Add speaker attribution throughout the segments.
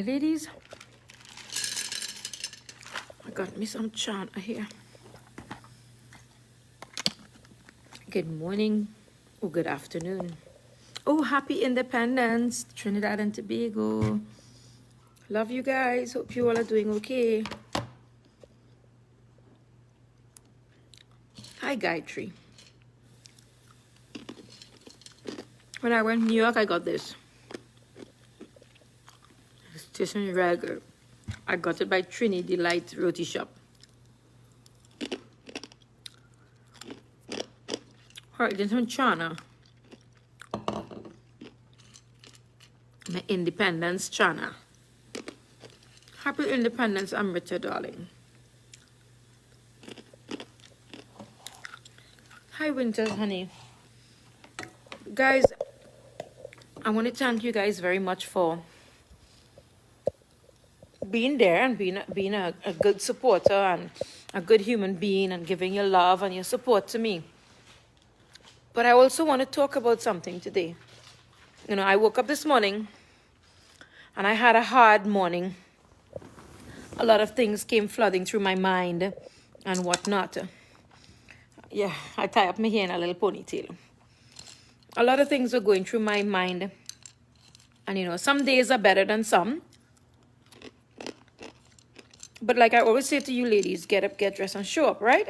Speaker 1: Hi, ladies. I got me some chana here. Good morning. Oh, good afternoon. Oh, happy Independence, Trinidad and Tobago. Love you guys. Hope you all are doing okay. Hi, Gayatri. When I went to New York, I got this. It's Station Rag. I got it by Trini Delight Roti Shop. Alright, then some chana. My Independence chana. Happy Independence, Amrita, darling. Hi, Winters, honey. Guys, I want to thank you guys very much for being there and being a good supporter and a good human being and giving your love and your support to me. But I also want to talk about something today. You know, I woke up this morning and I had a hard morning. A lot of things came flooding through my mind and whatnot. Yeah, I tie up my hair in a little ponytail. A lot of things were going through my mind. And you know, some days are better than some. But like I always say to you ladies, get up, get dressed, and show up, right?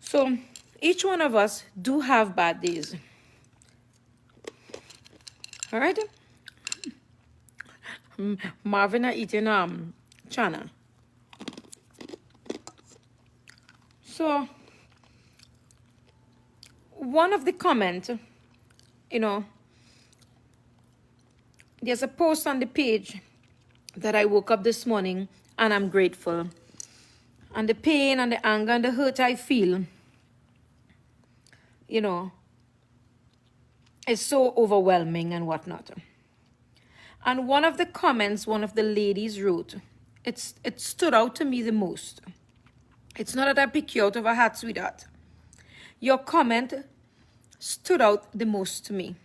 Speaker 1: So each one of us do have bad days. All right? Marvin are eating chana. So one of the comments, you know, there's a post on the page that I woke up this morning and I'm grateful. And the pain and the anger and the hurt I feel, you know, is so overwhelming and whatnot. And one of the comments one of the ladies wrote, it stood out to me the most. It's not that I pick you out of a hat, sweetheart. Your comment stood out the most to me.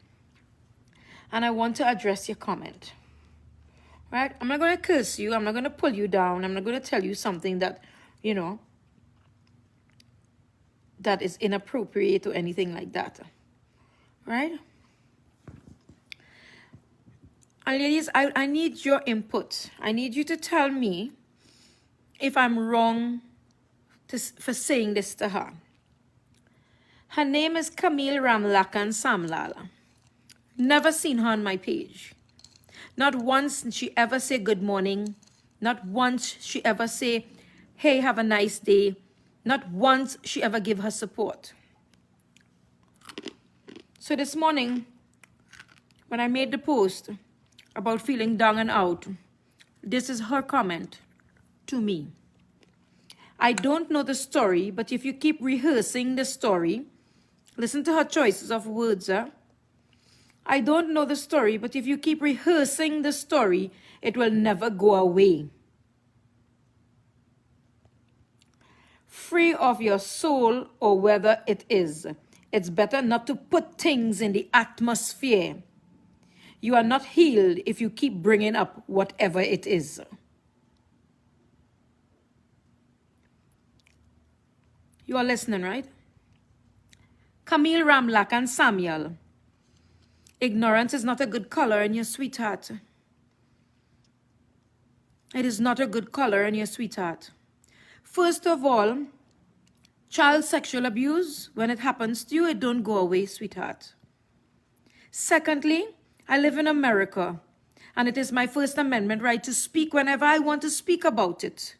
Speaker 1: And I want to address your comment. Right? I'm not going to curse you. I'm not going to pull you down. I'm not going to tell you something that, you know, that is inappropriate or anything like that. Right? And ladies, I need your input. I need you to tell me if I'm wrong for saying this to her. Her name is Camille Ramlakan Samlala. Never seen her on my page. Not once did she ever say good morning. Not once she ever say, hey, have a nice day. Not once she ever give her support. So this morning, when I made the post about feeling down and out, this is her comment to me. I don't know the story, but if you keep rehearsing the story, listen to her choices of words. I don't know the story, but if you keep rehearsing the story, it will never go away. Free of your soul or whether it is. It's better not to put things in the atmosphere. You are not healed if you keep bringing up whatever it is. You are listening, right? Camille Ramlak and Samuel. Ignorance is not a good color in your sweetheart. It is not a good color in your sweetheart. First of all, child sexual abuse, when it happens to you, it don't go away, sweetheart. Secondly, I live in America, and it is my First Amendment right to speak whenever I want to speak about it.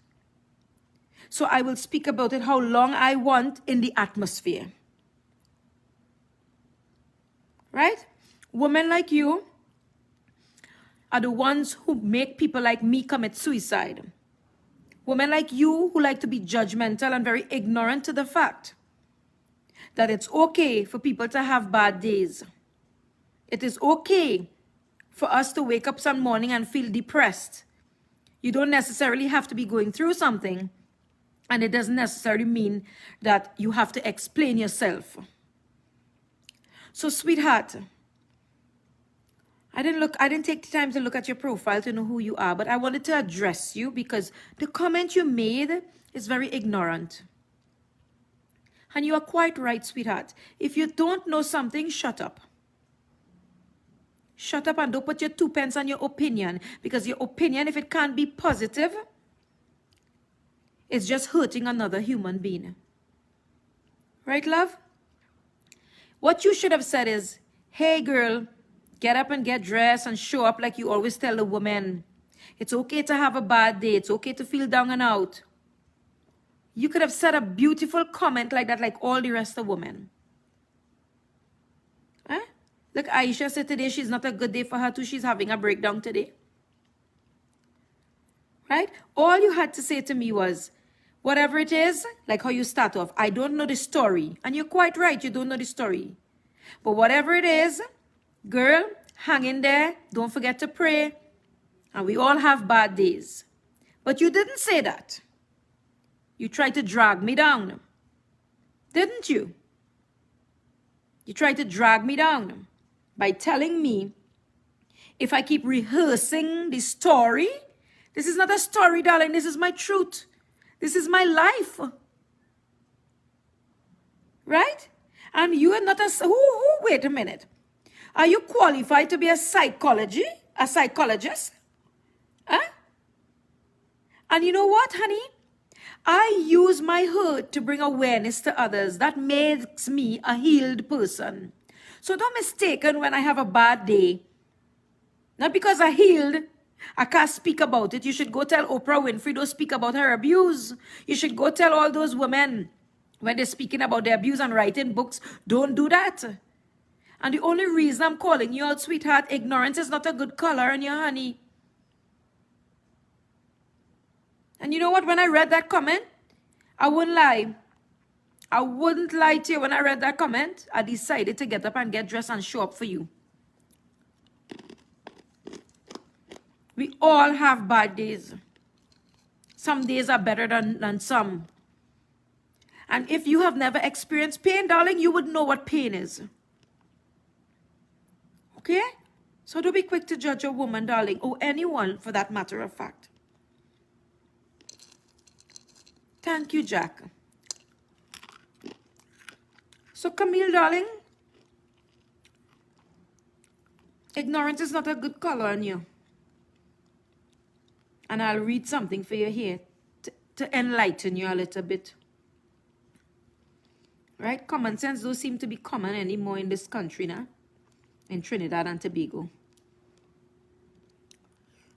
Speaker 1: So I will speak about it how long I want in the atmosphere. Right? Women like you are the ones who make people like me commit suicide. Women like you who like to be judgmental and very ignorant to the fact that it's okay for people to have bad days. It is okay for us to wake up some morning and feel depressed. You don't necessarily have to be going through something, and it doesn't necessarily mean that you have to explain yourself. So, sweetheart, I didn't take the time to look at your profile to know who you are, but I wanted to address you because the comment you made is very ignorant. And you are quite right, sweetheart. If you don't know something, shut up. Shut up and don't put your 2 pence on your opinion, because your opinion, if it can't be positive, it's just hurting another human being. Right, love? What you should have said is, hey girl, get up and get dressed and show up like you always tell the woman. It's okay to have a bad day. It's okay to feel down and out. You could have said a beautiful comment like that, like all the rest of women. Huh? Look, Aisha said today she's not a good day for her too. She's having a breakdown today. Right? All you had to say to me was, whatever it is, like how you start off, I don't know the story. And you're quite right, you don't know the story. But whatever it is, girl, hang in there. Don't forget to pray. And we all have bad days. But you didn't say that. You tried to drag me down. Didn't you? You tried to drag me down by telling me if I keep rehearsing the story. This is not a story, darling. This is my truth. This is my life. Right? And you are not a... wait a minute. Are you qualified to be a psychologist? Huh? And you know what, honey? I use my hurt to bring awareness to others. That makes me a healed person. So don't mistaken when I have a bad day. Not because I healed, I can't speak about it. You should go tell Oprah Winfrey, don't speak about her abuse. You should go tell all those women when they're speaking about their abuse and writing books, don't do that. And the only reason I'm calling you out, sweetheart, ignorance is not a good color in your honey. And you know what? When I read that comment, I wouldn't lie. I wouldn't lie to you. When I read that comment, I decided to get up and get dressed and show up for you. We all have bad days. Some days are better than some. And if you have never experienced pain, darling, you would know what pain is. Okay? So don't be quick to judge a woman, darling, or anyone for that matter of fact. Thank you, Jack. So, Camille, darling, ignorance is not a good color on you. And I'll read something for you here to enlighten you a little bit. Right? Common sense don't seem to be common anymore in this country now. In Trinidad and Tobago.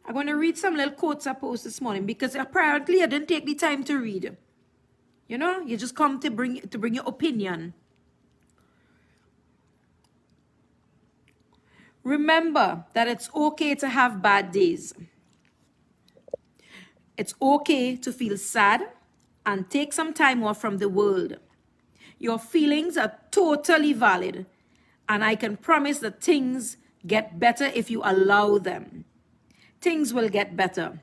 Speaker 1: I'm going to read some little quotes I posted this morning because apparently I didn't take the time to read. You know, you just come to bring your opinion. Remember that it's okay to have bad days. It's okay to feel sad and take some time off from the world. Your feelings are totally valid, and I can promise that things get better if you allow them. Things will get better.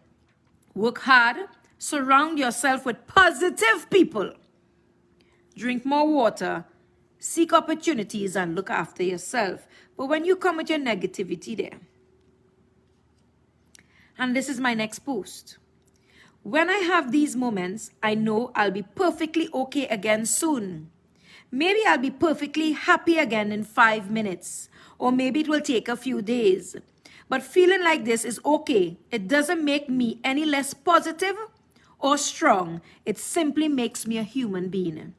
Speaker 1: Work hard. Surround yourself with positive people. Drink more water. Seek opportunities and look after yourself. But when you come with your negativity there, and this is my next post. When I have these moments, I know I'll be perfectly okay again soon. Maybe I'll be perfectly happy again in 5 minutes. Or maybe it will take a few days. But feeling like this is okay. It doesn't make me any less positive or strong. It simply makes me a human being.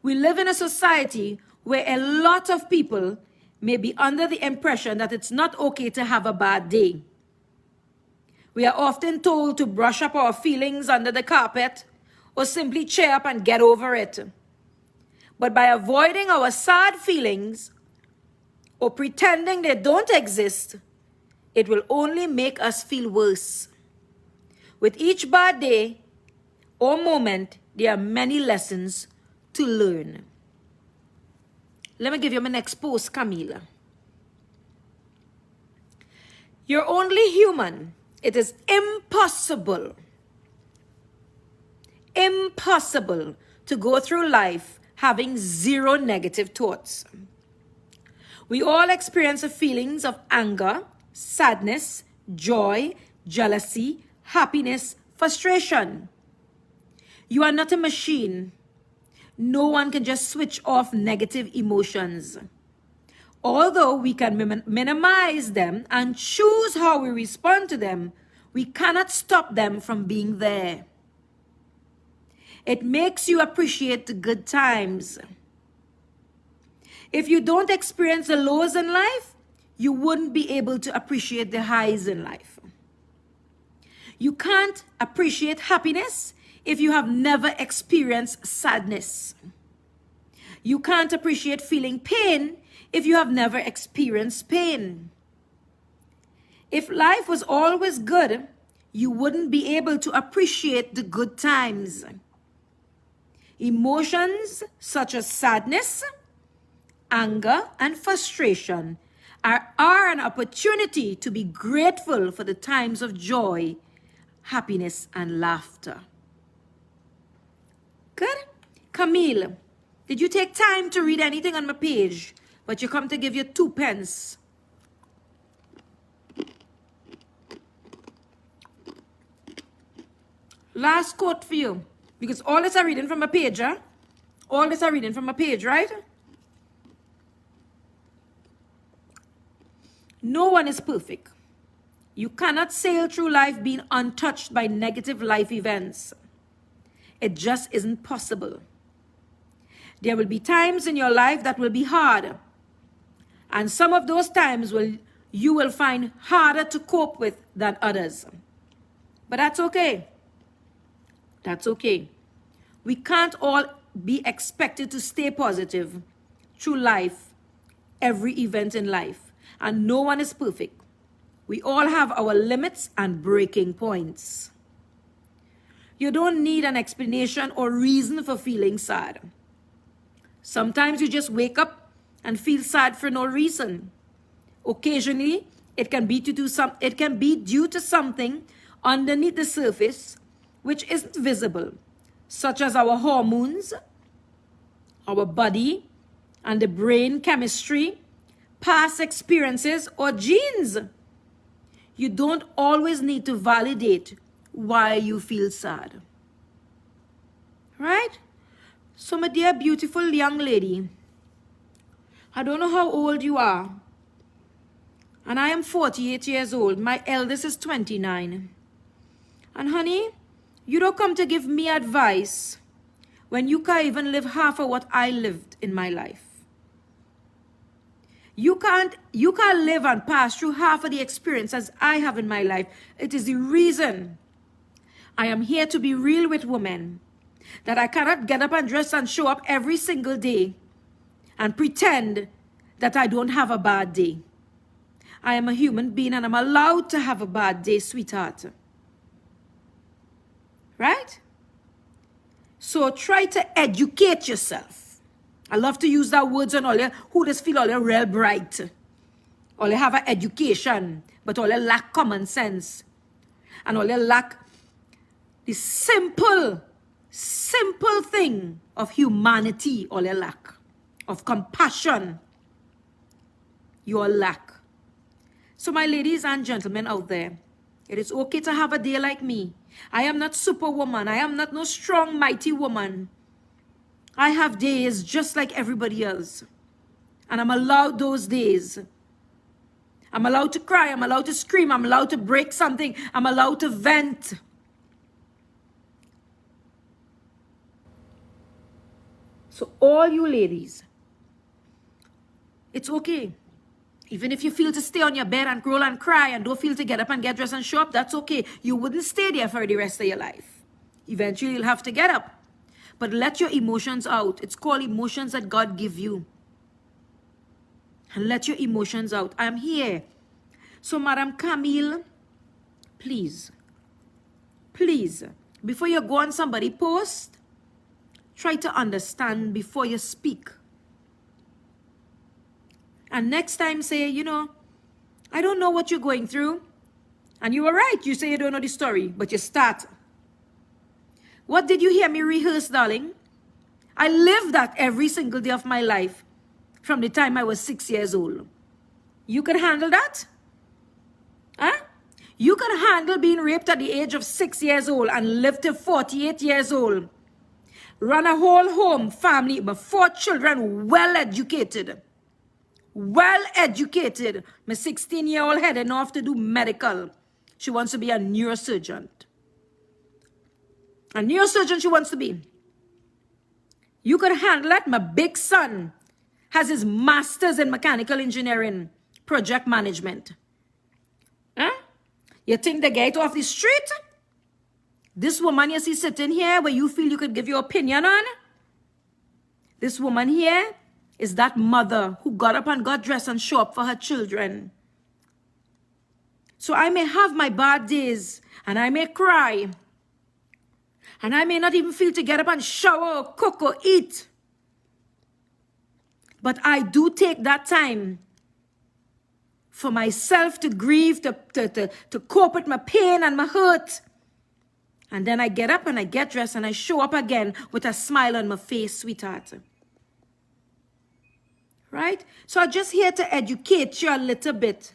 Speaker 1: We live in a society where a lot of people may be under the impression that it's not okay to have a bad day. We are often told to brush up our feelings under the carpet or simply cheer up and get over it. But by avoiding our sad feelings or pretending they don't exist, it will only make us feel worse. With each bad day or moment, there are many lessons to learn. Let me give you my next post, Camila. You're only human. It is impossible to go through life having zero negative thoughts. We all experience the feelings of anger, sadness, joy, jealousy, happiness, frustration. You are not a machine. No one can just switch off negative emotions. Although we can minimize them and choose how we respond to them, we cannot stop them from being there. It makes you appreciate the good times. If you don't experience the lows in life, you wouldn't be able to appreciate the highs in life. You can't appreciate happiness if you have never experienced sadness. You can't appreciate feeling pain if you have never experienced pain. If life was always good, you wouldn't be able to appreciate the good times. Emotions such as sadness, anger, and frustration are an opportunity to be grateful for the times of joy, happiness, and laughter. Good? Camille, did you take time to read anything on my page? But you come to give you 2 pence. Last quote for you. Because all this are reading from a page, huh? All this are reading from a page, right? No one is perfect. You cannot sail through life being untouched by negative life events. It just isn't possible. There will be times in your life that will be hard. And some of those times you will find harder to cope with than others. But that's okay. That's okay. We can't all be expected to stay positive through life, every event in life. And no one is perfect. We all have our limits and breaking points. You don't need an explanation or reason for feeling sad. Sometimes you just wake up and feel sad for no reason. Occasionally, it can be due to something underneath the surface which isn't visible, such as our hormones, our body, and the brain chemistry, past experiences, or genes. You don't always need to validate why you feel sad. Right? So, my dear beautiful young lady, I don't know how old you are. And I am 48 years old. My eldest is 29. And honey, you don't come to give me advice when you can't even live half of what I lived in my life. You can't live and pass through half of the experiences I have in my life. It is the reason I am here to be real with women, that I cannot get up and dress and show up every single day and pretend that I don't have a bad day. I am a human being and I'm allowed to have a bad day, sweetheart. Right? So try to educate yourself. I love to use that words on all you who just feel all you real bright. All you have an education, but all you lack common sense. And all you lack the simple thing of humanity, all you lack. Of compassion, you all lack. So my ladies and gentlemen out there, it is okay to have a day like me. I am not superwoman. I am not no strong, mighty woman. I have days just like everybody else. And I'm allowed those days. I'm allowed to cry. I'm allowed to scream. I'm allowed to break something. I'm allowed to vent. So all you ladies, it's okay. Even if you feel to stay on your bed and roll and cry and don't feel to get up and get dressed and show up, that's okay. You wouldn't stay there for the rest of your life. Eventually, you'll have to get up. But let your emotions out. It's called emotions that God give you. And let your emotions out. I'm here. So, Madam Camille, please, before you go on somebody's post, try to understand before you speak. And next time say, I don't know what you're going through. And you were right. You say you don't know the story, but you start. What did you hear me rehearse, darling? I live that every single day of my life. from the time I was 6 years old. You could handle that? Huh? You could handle being raped at the age of 6 years old and live to 48 years old. Run a whole home, family, but 4 children, well-educated. Well-educated. My 16-year-old heading off to do medical. She wants to be a neurosurgeon. A neurosurgeon she wants to be. You could handle it. My big son has his master's in mechanical engineering, project management. Huh? You think they get off the street? This woman you see sitting here where you feel you could give your opinion on? This woman here is that mother who got up and got dressed and showed up for her children. So I may have my bad days and I may cry. And I may not even feel to get up and shower or cook or eat. But I do take that time for myself to grieve, to cope with my pain and my hurt. And then I get up and I get dressed and I show up again with a smile on my face, sweetheart. Right? So I'm just here to educate you a little bit.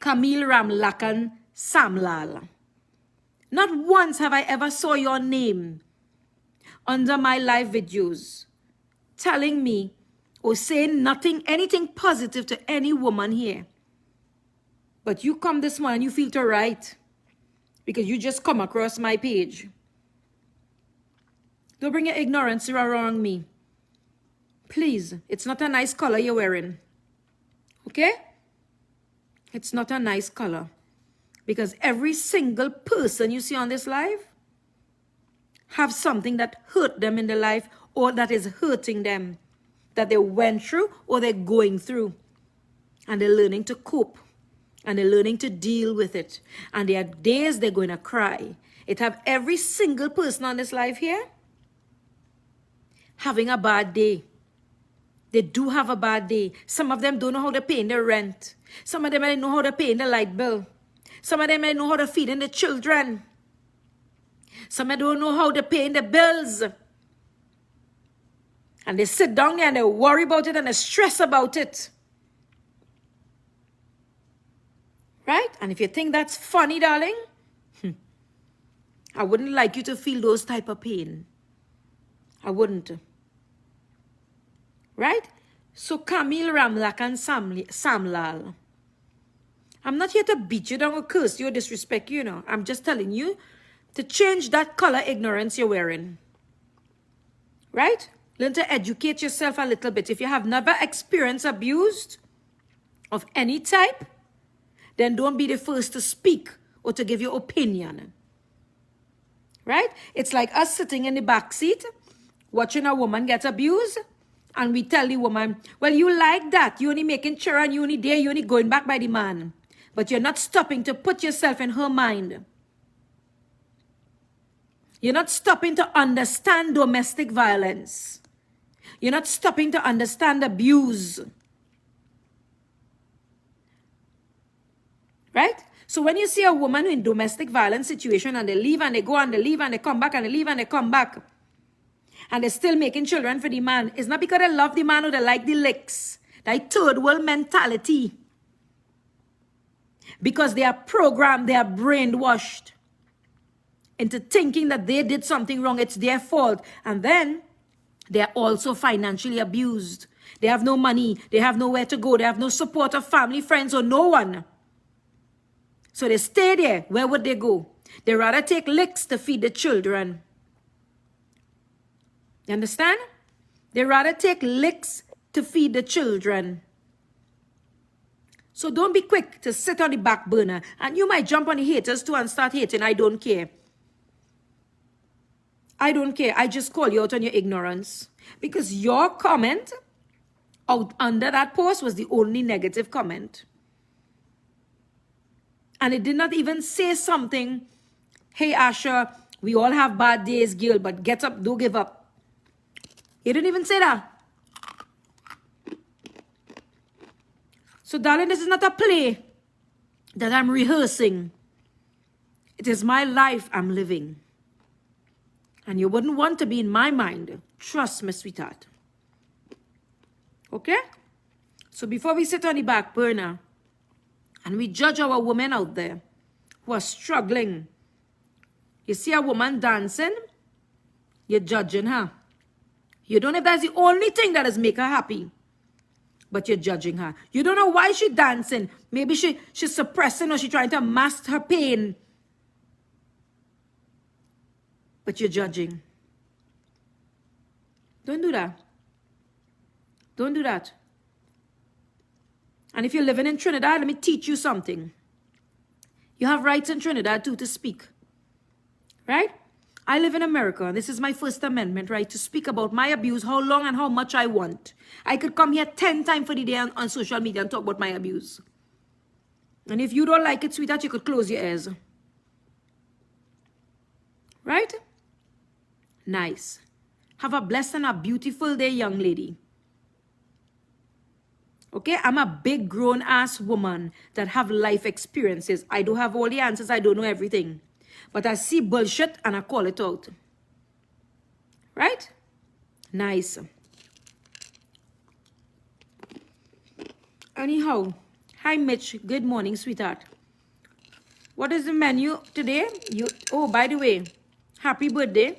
Speaker 1: Camille Ramlakan Samlal. Not once have I ever saw your name under my live videos telling me or saying anything positive to any woman here. But you come this morning, you feel to write because you just come across my page. Don't bring your ignorance around me. Please, it's not a nice color you're wearing. Okay? It's not a nice color. Because every single person you see on this live have something that hurt them in their life or that is hurting them. That they went through or they're going through. And they're learning to cope. And they're learning to deal with it. And there are days they're going to cry. It have every single person on this live here having a bad day. They do have a bad day. Some of them don't know how to pay their rent. Some of them don't know how to pay their light bill. Some of them don't know how to feed the children. Some of them don't know how to pay the bills. And they sit down there and they worry about it and they stress about it. Right? And if you think that's funny, darling, I wouldn't like you to feel those type of pain. I wouldn't. Right? So Camille Ramlakan Samlal. I'm not here to beat you down or curse you or disrespect you, I'm just telling you to change that color ignorance you're wearing. Right? Learn to educate yourself a little bit. If you have never experienced abuse of any type, then don't be the first to speak or to give your opinion. Right? It's like us sitting in the back seat, watching a woman get abused, and we tell the woman, well, you like that. You only making sure and you only there, you only going back by the man. But you're not stopping to put yourself in her mind. You're not stopping to understand domestic violence. You're not stopping to understand abuse. Right? So when you see a woman in domestic violence situation and they leave and they go and they leave and they come back and they leave and they come back and they're still making children for the man, it's not because they love the man or they like the licks. That third world mentality. Because they are programmed, they are brainwashed into thinking that they did something wrong, it's their fault. And then they are also financially abused. They have no money, they have nowhere to go, they have no support of family, friends, or no one. So they stay there. Where would they go? They rather take licks to feed the children. You understand? They rather take licks to feed the children. So don't be quick to sit on the back burner. And you might jump on the haters too and start hating. I don't care. I don't care. I just call you out on your ignorance. Because your comment out under that post was the only negative comment. And it did not even say something, hey Asha, we all have bad days, girl, but get up, don't give up. It didn't even say that. So darling, this is not a play that I'm rehearsing. It is my life I'm living. And you wouldn't want to be in my mind. Trust me, sweetheart. Okay? So before we sit on the back burner and we judge our women out there who are struggling, you see a woman dancing, you're judging her. You don't know if that's the only thing that has make her happy, but you're judging her. You don't know why she's dancing. Maybe she's suppressing or she's trying to mask her pain, but you're judging. Don't do that. Don't do that. And if you're living in Trinidad, let me teach you something. You have rights in Trinidad too to speak. Right? I live in America, and this is my First Amendment right to speak about my abuse, how long and how much I want. I could come here 10 times for the day on social media and talk about my abuse. And if you don't like it, sweetheart, you could close your ears. Right? Nice. Have a blessed and a beautiful day, young lady. Okay? I'm a big grown-ass woman that have life experiences. I don't have all the answers. I don't know everything. But I see bullshit and I call it out. Right? Nice. Anyhow, hi Mitch. Good morning, sweetheart. What is the menu today? Oh, by the way, happy birthday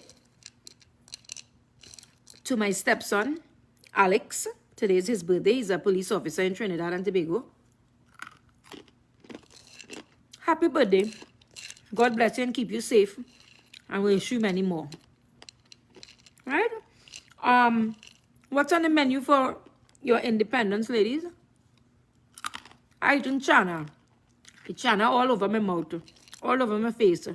Speaker 1: to my stepson, Alex. Today is his birthday. He's a police officer in Trinidad and Tobago. Happy birthday. God bless you and keep you safe. And wish you many more. Right? What's on the menu for your independence, ladies? I eating chana. The chana all over my mouth. All over my face.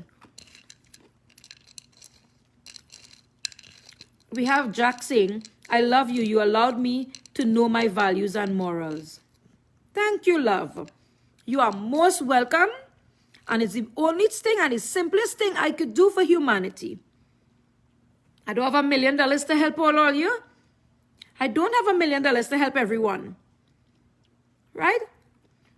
Speaker 1: We have Jack saying, I love you. You allowed me to know my values and morals. Thank you, love. You are most welcome. And it's the only thing and the simplest thing I could do for humanity. I don't have $1 million to help all you. I don't have $1 million to help everyone. Right?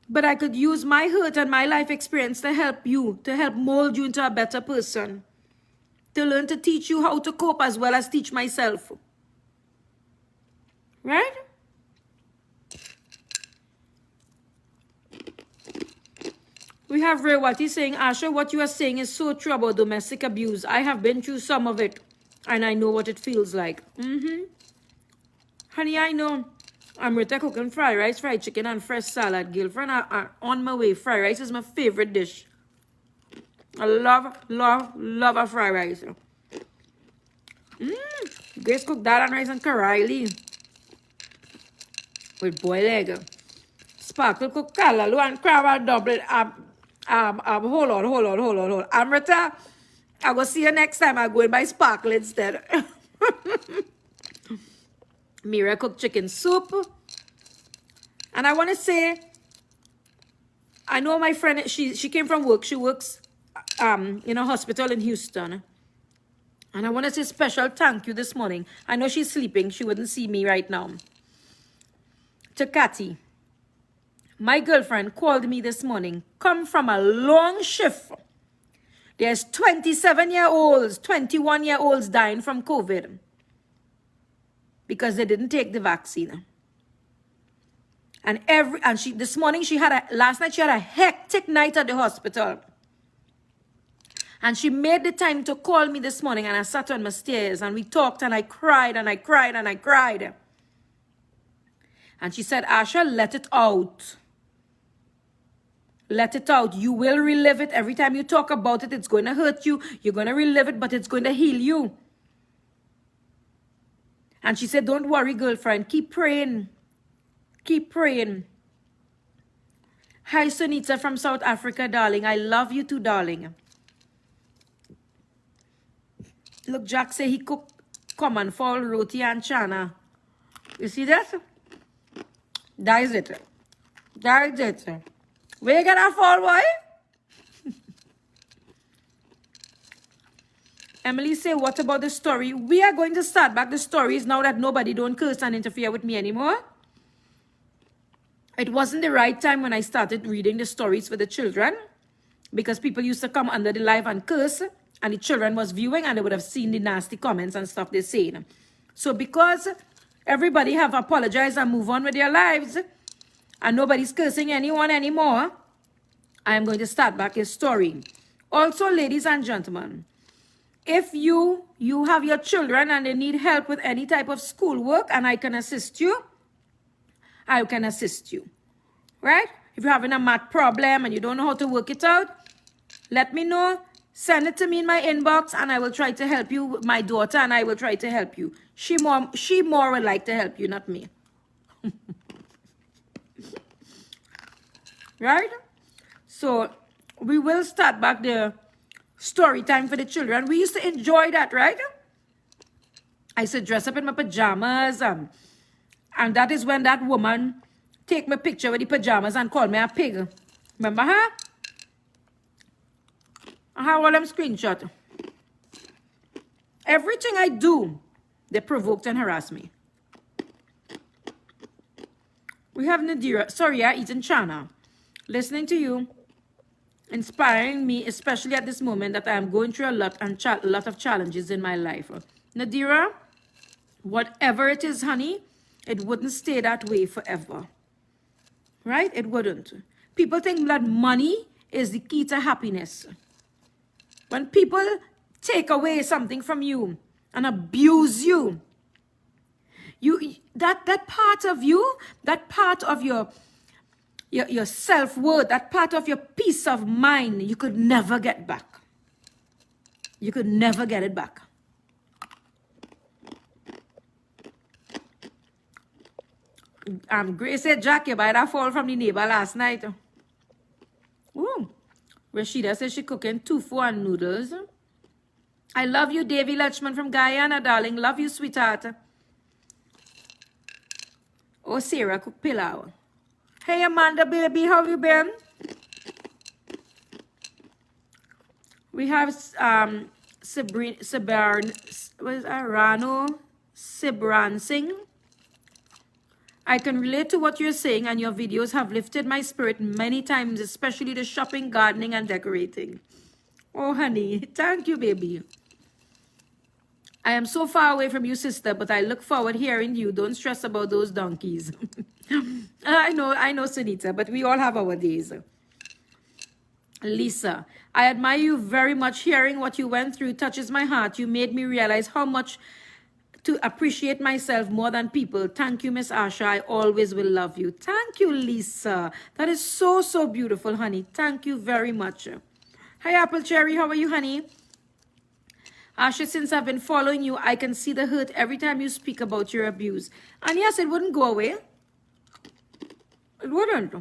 Speaker 1: But I could use my hurt and my life experience to help you, to help mold you into a better person. To learn to teach you how to cope as well as teach myself. Right? We have Rewati saying, Asha, what you are saying is so true about domestic abuse. I have been through some of it, and I know what it feels like. Honey, I know. I'm cooking fried rice, fried chicken, and fresh salad. Girlfriend, I'm on my way. Fried rice is my favorite dish. I love a fried rice. Grace cooked that and rice and karali with boiled egg. Sparkle cooked kalalu and crab and double. Hold on. Amrita, I'll go see you next time. I'll go and buy sparkle instead. Mira cooked chicken soup. And I want to say, I know my friend, she came from work. She works in a hospital in Houston. And I want to say special thank you this morning. I know she's sleeping. She wouldn't see me right now. To Kathy. My girlfriend called me this morning. Come from a long shift. There's 27-year-olds, 21-year-olds dying from COVID. Because they didn't take the vaccine. And this morning last night she had a hectic night at the hospital. And she made the time to call me this morning, and I sat on my stairs and we talked and I cried and I cried and I cried. And she said, Asha, let it out. Let it out. You will relive it. Every time you talk about it, it's going to hurt you. You're going to relive it, but it's going to heal you. And she said, don't worry, girlfriend. Keep praying. Keep praying. Hi, Sunita from South Africa, darling. I love you too, darling. Look, Jack say he cooked common fowl, roti, and chana. You see that? That is it. That is it. Where you get that fall, boy? Emily say, what about the story? We are going to start back the stories now that nobody don't curse and interfere with me anymore. It wasn't the right time when I started reading the stories for the children, because people used to come under the live and curse, and the children was viewing and they would have seen the nasty comments and stuff they're saying. So because everybody have apologized and move on with their lives, and nobody's cursing anyone anymore, I am going to start back a story. Also, ladies and gentlemen, if you have your children and they need help with any type of schoolwork and I can assist you, I can assist you, right? If you're having a math problem and you don't know how to work it out, let me know. Send it to me in my inbox and I will try to help you. My daughter and I will try to help you. She more would like to help you, not me. Right? So we will start back the story time for the children. We used to enjoy that, right? I used to dress up in my pajamas, and that is when that woman take my picture with the pajamas and call me a pig. Remember her? I have all them screenshot. Everything I do, they provoked and harassed me. We have Nadira. Sorry, I eaten Chana. Listening to you, inspiring me, especially at this moment that I am going through a lot of challenges in my life. Nadira, whatever it is, honey, it wouldn't stay that way forever. Right? It wouldn't. People think that money is the key to happiness. When people take away something from you and abuse you, that part of you, that part of your self-worth, that part of your peace of mind, you could never get back. You could never get it back. Grace said, Jack, you buy that fall from the neighbor last night. Ooh. Rashida says she cooking tofu and noodles. I love you, Davy Lechman from Guyana, darling. Love you, sweetheart. Oh, Sarah cook pilau. Hey, Amanda, baby, how you been? We have Rano Sibran Singh. I can relate to what you're saying, and your videos have lifted my spirit many times, especially the shopping, gardening, and decorating. Oh, honey, thank you, baby. I am so far away from you, sister, but I look forward hearing you. Don't stress about those donkeys. I know, Sunita, but we all have our days. Lisa, I admire you very much. Hearing what you went through touches my heart. You made me realize how much to appreciate myself more than people. Thank you, Miss Asha. I always will love you. Thank you, Lisa. That is so, so beautiful, honey. Thank you very much. Hi, Apple Cherry. How are you, honey? Asha, since I've been following you, I can see the hurt every time you speak about your abuse. And yes, it wouldn't go away. It wouldn't.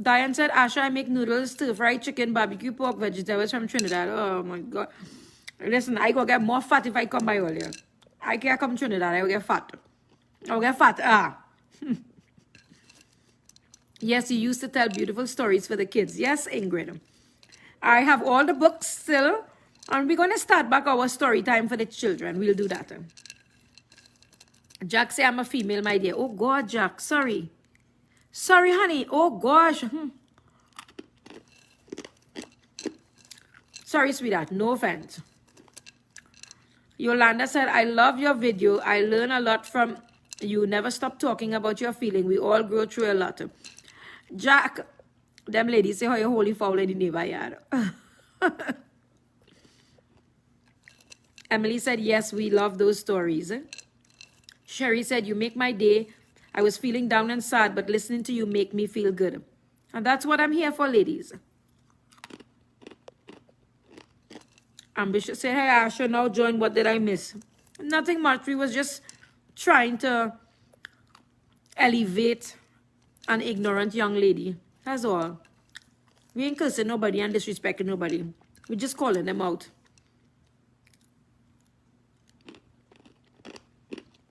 Speaker 1: Diane said, Asha, I make noodles, stir-fried chicken, barbecue pork, vegetables from Trinidad. Oh, my God. Listen, I go get more fat if I come by earlier. I can't come to Trinidad, I will get fat. I will get fat. Yes, you used to tell beautiful stories for the kids. Yes, Ingrid. I have all the books still. And we're going to start back our story time for the children. We'll do that. Jack say I'm a female, my dear. Oh, God, Jack. Sorry. Sorry, honey. Oh, gosh. Sorry, sweetheart. No offense. Yolanda said, I love your video. I learn a lot from you. Never stop talking about your feeling. We all grow through a lot. Jack, them ladies say how you holy foul in the neighbor yard. Emily said, yes, we love those stories. Sherry said, you make my day. I was feeling down and sad, but listening to you make me feel good. And that's what I'm here for, ladies. Ambitious said, hey, Asha, now join. What did I miss? Nothing much. We was just trying to elevate an ignorant young lady. That's all. We ain't cursing nobody and disrespecting nobody. We're just calling them out.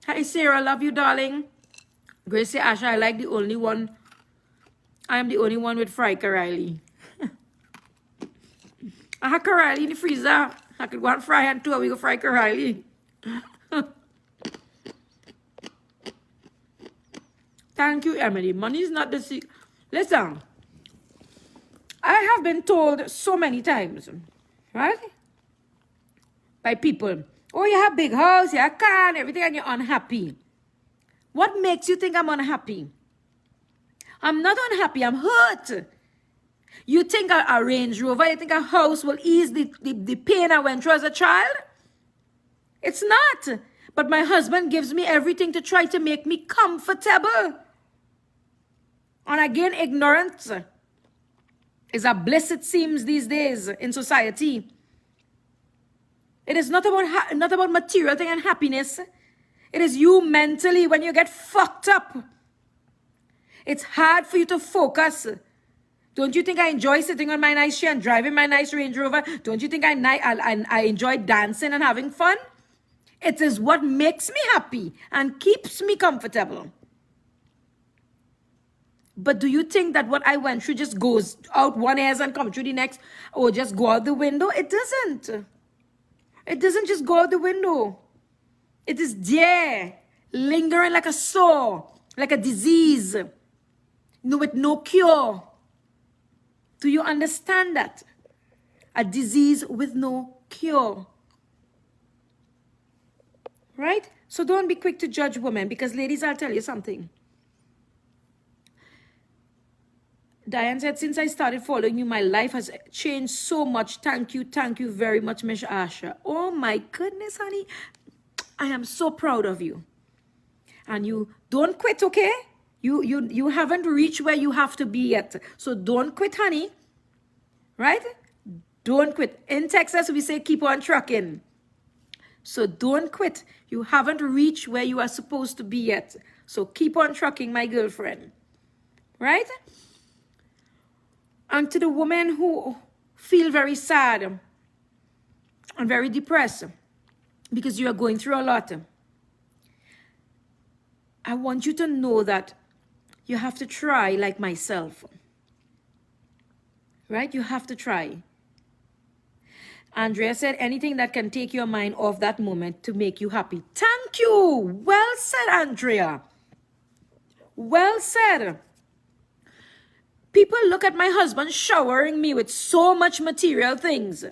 Speaker 1: Hi, Sarah. Love you, darling. Grace say, Asha, I am the only one with fried Karali. I have Karali in the freezer. I could go and fry and two. We go fry Karali. Thank you, Emily. Money is not the secret. Listen, I have been told so many times, right? By people, Oh, you have big house, you have car and everything, and you're unhappy. What makes you think I'm unhappy? I'm not unhappy, I'm hurt. You think a Range Rover, you think a house will ease the pain I went through as a child? It's not. But my husband gives me everything to try to make me comfortable. And again, ignorance is a bliss, it seems, these days in society. It is not about material thing and happiness. It is you mentally when you get fucked up. It's hard for you to focus. Don't you think I enjoy sitting on my nice chair and driving my nice Range Rover? Don't you think I enjoy dancing and having fun? It is what makes me happy and keeps me comfortable. But do you think that what I went through just goes out one ear and comes through the next, or just go out the window? It doesn't. It doesn't just go out the window. It is there, lingering like a sore, like a disease, with no cure. Do you understand that? A disease with no cure. Right? So don't be quick to judge women, because ladies, I'll tell you something. Diane said, since I started following you, my life has changed so much. Thank you very much, Miss Asha. Oh my goodness, honey. I am so proud of you. And you don't quit, okay? You haven't reached where you have to be yet. So don't quit, honey. Right? Don't quit. In Texas, we say keep on trucking. So don't quit. You haven't reached where you are supposed to be yet. So keep on trucking, my girlfriend. Right? And to the women who feel very sad and very depressed because you are going through a lot, I want you to know that you have to try like myself. Right? You have to try. Andrea said, anything that can take your mind off that moment to make you happy. Thank you. Well said, Andrea. Well said. People look at my husband showering me with so much material things.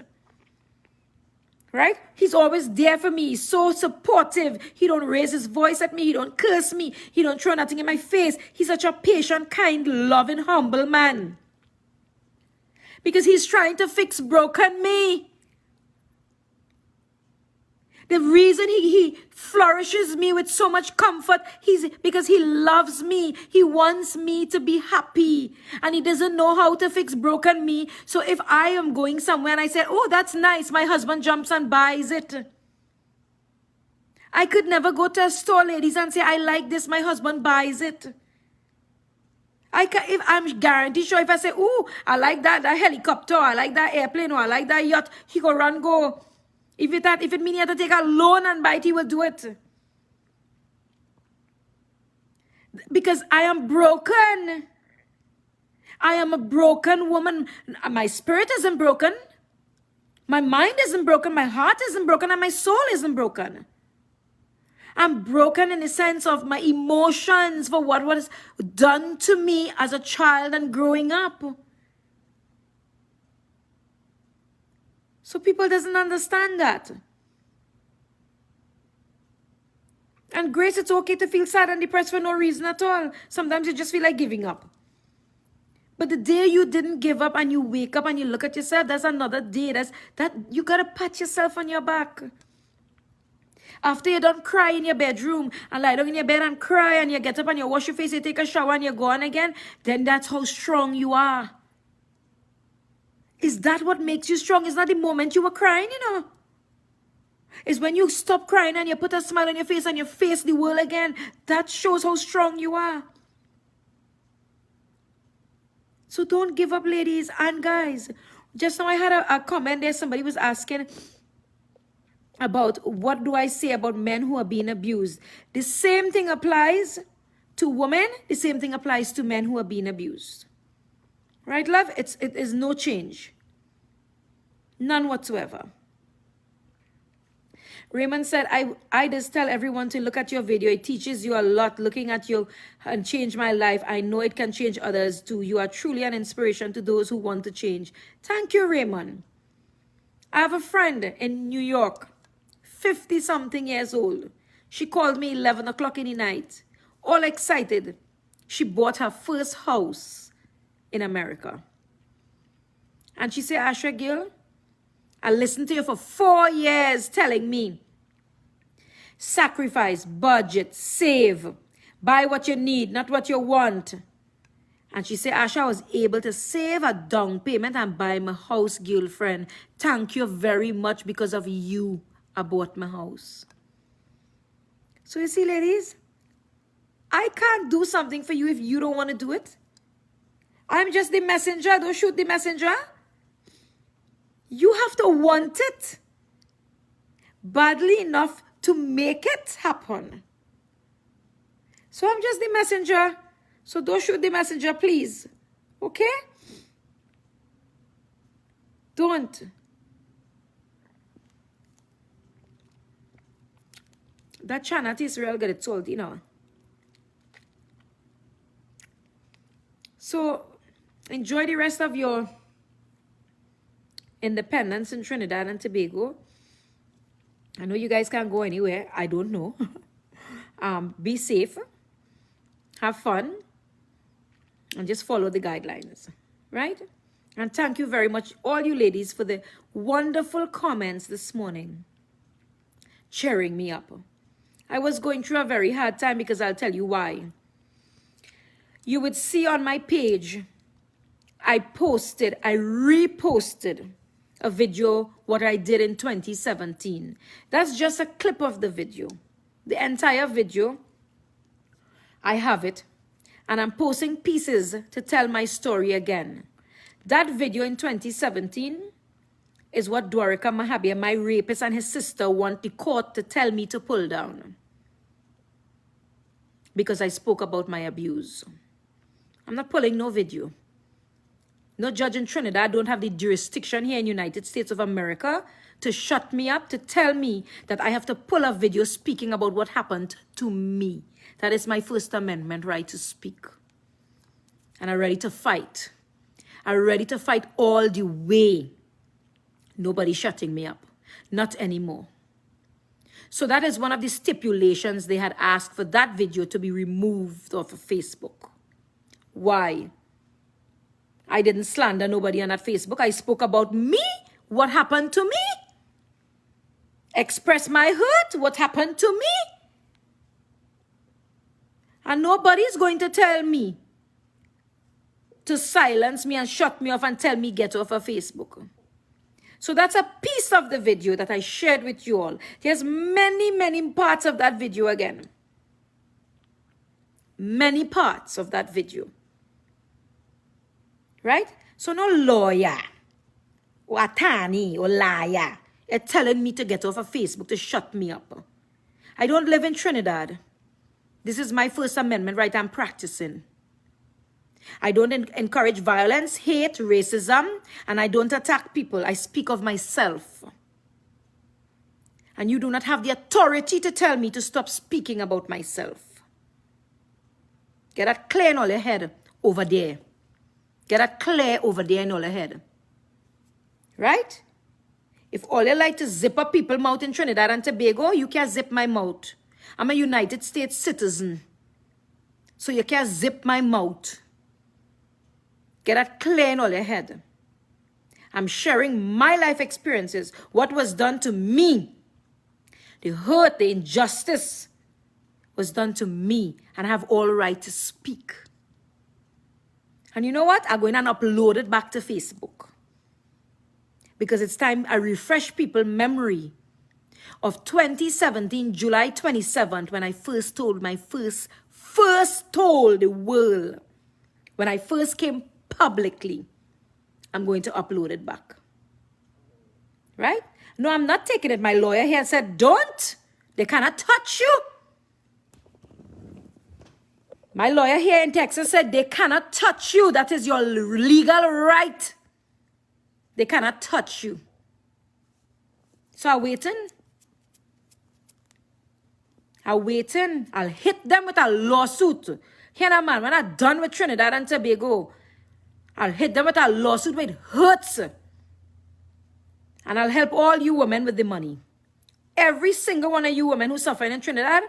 Speaker 1: Right? He's always there for me. He's so supportive. He don't raise his voice at me. He don't curse me. He don't throw nothing in my face. He's such a patient, kind, loving, humble man. Because he's trying to fix broken me. The reason he flourishes me with so much comfort is because he loves me. He wants me to be happy. And he doesn't know how to fix broken me. So if I am going somewhere and I say, oh, that's nice, my husband jumps and buys it. I could never go to a store, ladies, and say, I like this, my husband buys it. If I'm guaranteed sure if I say, oh, I like that helicopter, I like that airplane, or I like that yacht, he go run go. If it means he have to take a loan and buy it, he will do it. Because I am broken. I am a broken woman. My spirit isn't broken. My mind isn't broken. My heart isn't broken. And my soul isn't broken. I'm broken in the sense of my emotions for what was done to me as a child and growing up. So people doesn't understand that. And Grace, it's okay to feel sad and depressed for no reason at all. Sometimes you just feel like giving up. But the day you didn't give up and you wake up and you look at yourself, that's another day. That you gotta pat yourself on your back. After you don't cry in your bedroom and lie down in your bed and cry and you get up and you wash your face, you take a shower and you go on again, then that's how strong you are. Is that what makes you strong? It's not the moment you were crying, you know. It's when you stop crying and you put a smile on your face and you face the world again. That shows how strong you are. So don't give up, ladies and guys. Just now I had a comment there. Somebody was asking about what do I say about men who are being abused. The same thing applies to women. The same thing applies to men who are being abused. Right, love? It is no change. None whatsoever. Raymond said, I just tell everyone to look at your video. It teaches you a lot. Looking at you and change my life. I know it can change others too. You are truly an inspiration to those who want to change. Thank you, Raymond. I have a friend in New York. 50-something years old. She called me 11 o'clock in the night, all excited. She bought her first house in America. And she said, Asha girl, I listened to you for 4 years telling me, sacrifice, budget, save, buy what you need, not what you want. And she said, Asha, I was able to save a down payment and buy my house, girlfriend. Thank you very much. Because of you, I bought my house. So you see, ladies, I can't do something for you if you don't want to do it. I'm just the messenger. Don't shoot the messenger. You have to want it badly enough to make it happen. So I'm just the messenger. So don't shoot the messenger, please. Okay? Don't. That China tastes real good. It's salty, you know. So enjoy the rest of your independence in Trinidad and Tobago. I know you guys can't go anywhere. I don't know. Be safe. Have fun. And just follow the guidelines. Right? And thank you very much, all you ladies, for the wonderful comments this morning. Cheering me up. I was going through a very hard time because I'll tell you why. You would see on my page, I reposted a video, what I did in 2017. That's just a clip of the video. The entire video, I have it. And I'm posting pieces to tell my story again. That video in 2017 is what Asha Mahabir, my rapist, and his sister want the court to tell me to pull down. Because I spoke about my abuse. I'm not pulling no video. No judge in Trinidad don't have the jurisdiction here in the United States of America to shut me up, to tell me that I have to pull a video speaking about what happened to me. That is my First Amendment right to speak. And I'm ready to fight. I'm ready to fight all the way. Nobody's shutting me up. Not anymore. So that is one of the stipulations they had asked for that video to be removed off of Facebook. Why? I didn't slander nobody on that Facebook. I spoke about me, what happened to me. Express my hurt, what happened to me. And nobody's going to tell me to silence me and shut me off and tell me get off of Facebook. So that's a piece of the video that I shared with you all. There's many, many parts of that video again. Many parts of that video. Right? So no lawyer or attorney or liar are telling me to get off of Facebook, to shut me up. I don't live in Trinidad. This is my First Amendment right I'm practicing. I don't encourage violence, hate, racism, and I don't attack people. I speak of myself. And you do not have the authority to tell me to stop speaking about myself. Get that clear in all your head over there. Get that clear over there in all your head. Right? If all you like to zip up people's mouth in Trinidad and Tobago, you can't zip my mouth. I'm a United States citizen. So you can't zip my mouth. Get that clear in all your head. I'm sharing my life experiences, what was done to me. The hurt, the injustice was done to me, and I have all right to speak. And you know what? I'm going and upload it back to Facebook. Because it's time I refresh people's memory of 2017, July 27th, when I first told my first told the world, when I first came publicly, I'm going to upload it back. Right? No, I'm not taking it. My lawyer here said, don't. They cannot touch you. My lawyer here in Texas said, they cannot touch you. That is your legal right. They cannot touch you. So I'm waiting. I'm waiting. I'll hit them with a lawsuit. Here now, man, when I'm done with Trinidad and Tobago, I'll hit them with a lawsuit where it hurts. And I'll help all you women with the money. every single one of you women who suffering in Trinidad,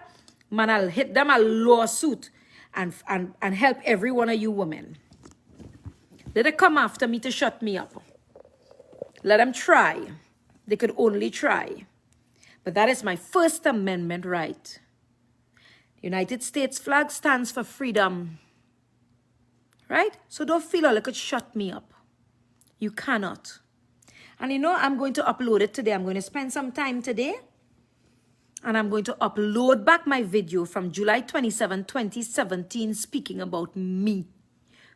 Speaker 1: man, I'll hit them a lawsuit and help every one of you women. Let them come after me to shut me up. Let them try. They could only try. But that is my First Amendment right. The United States flag stands for freedom. Right? So don't feel like it could shut me up. You cannot. And you know, I'm going to upload it today. I'm going to spend some time today. And I'm going to upload back my video from July 27, 2017, speaking about me.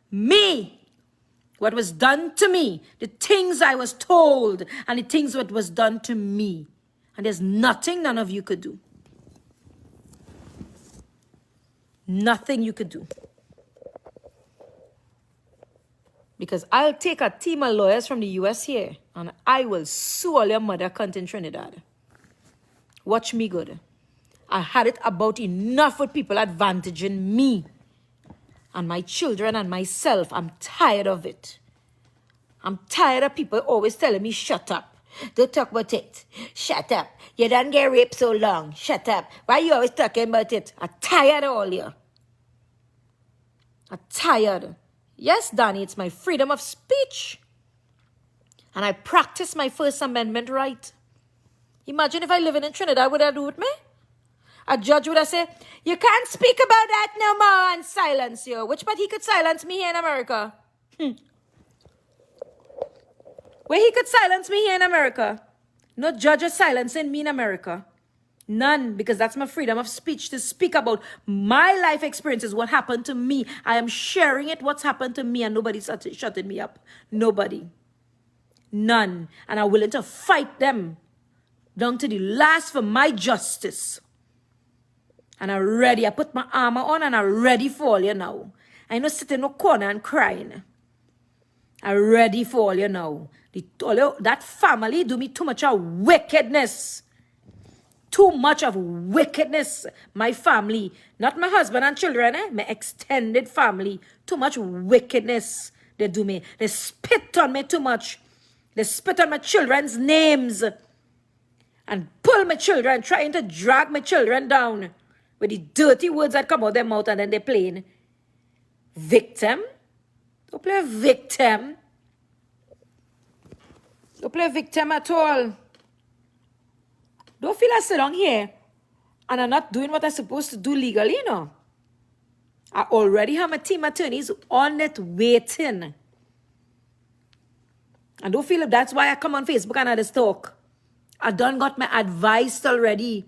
Speaker 1: Me! What was done to me. The things I was told. And the things what was done to me. And there's nothing none of you could do. Nothing you could do. Because I'll take a team of lawyers from the US here and I will sue all your mother cunt in Trinidad. Watch me good. I had it about enough with people advantaging me and my children and myself. I'm tired of it. I'm tired of people always telling me, shut up. Don't talk about it. Shut up. You don't get raped so long. Shut up. Why are you always talking about it? I'm tired of all you. I'm tired. Yes, Danny, it's my freedom of speech. And I practice my First Amendment right. Imagine if I live in Trinidad, would I do with me? A judge would have said, you can't speak about that no more and silence you. Which part he could silence me here in America? Where he could silence me here in America? No judge is silencing me in America. None, because that's my freedom of speech to speak about my life experiences, what happened to me. I am sharing it, what's happened to me, and nobody's shutting me up. Nobody. None. And I'm willing to fight them down to the last for my justice. And I'm ready. I put my armor on and I'm ready for all you now. I not sitting in no corner and crying. I'm ready for all you now. That family do me too much of wickedness. Too much of wickedness. My family, not my husband and children, my extended family. Too much wickedness they do me. They spit on me too much. They spit on my children's names. And pull my children, trying to drag my children down. With the dirty words that come out their mouth and then they're playing victim. Don't play victim. Don't play victim at all. Don't feel I sit down here and I'm not doing what I'm supposed to do legally, you know. I already have my team attorneys on it waiting. And don't feel if that's why I come on Facebook and I just talk. I done got my advice already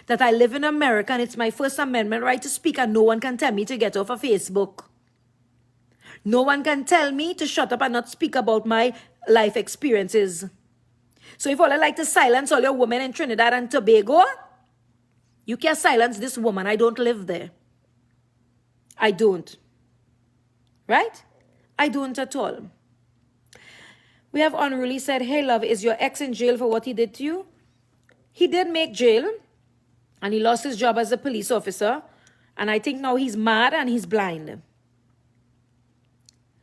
Speaker 1: that I live in America and it's my First Amendment right to speak and no one can tell me to get off of Facebook. No one can tell me to shut up and not speak about my life experiences. So if all I like to silence all your women in Trinidad and Tobago, you can't silence this woman. I don't live there. I don't. Right? I don't at all. We have Unruly said, hey love, is your ex in jail for what he did to you? He did make jail and he lost his job as a police officer. And I think now he's mad and he's blind.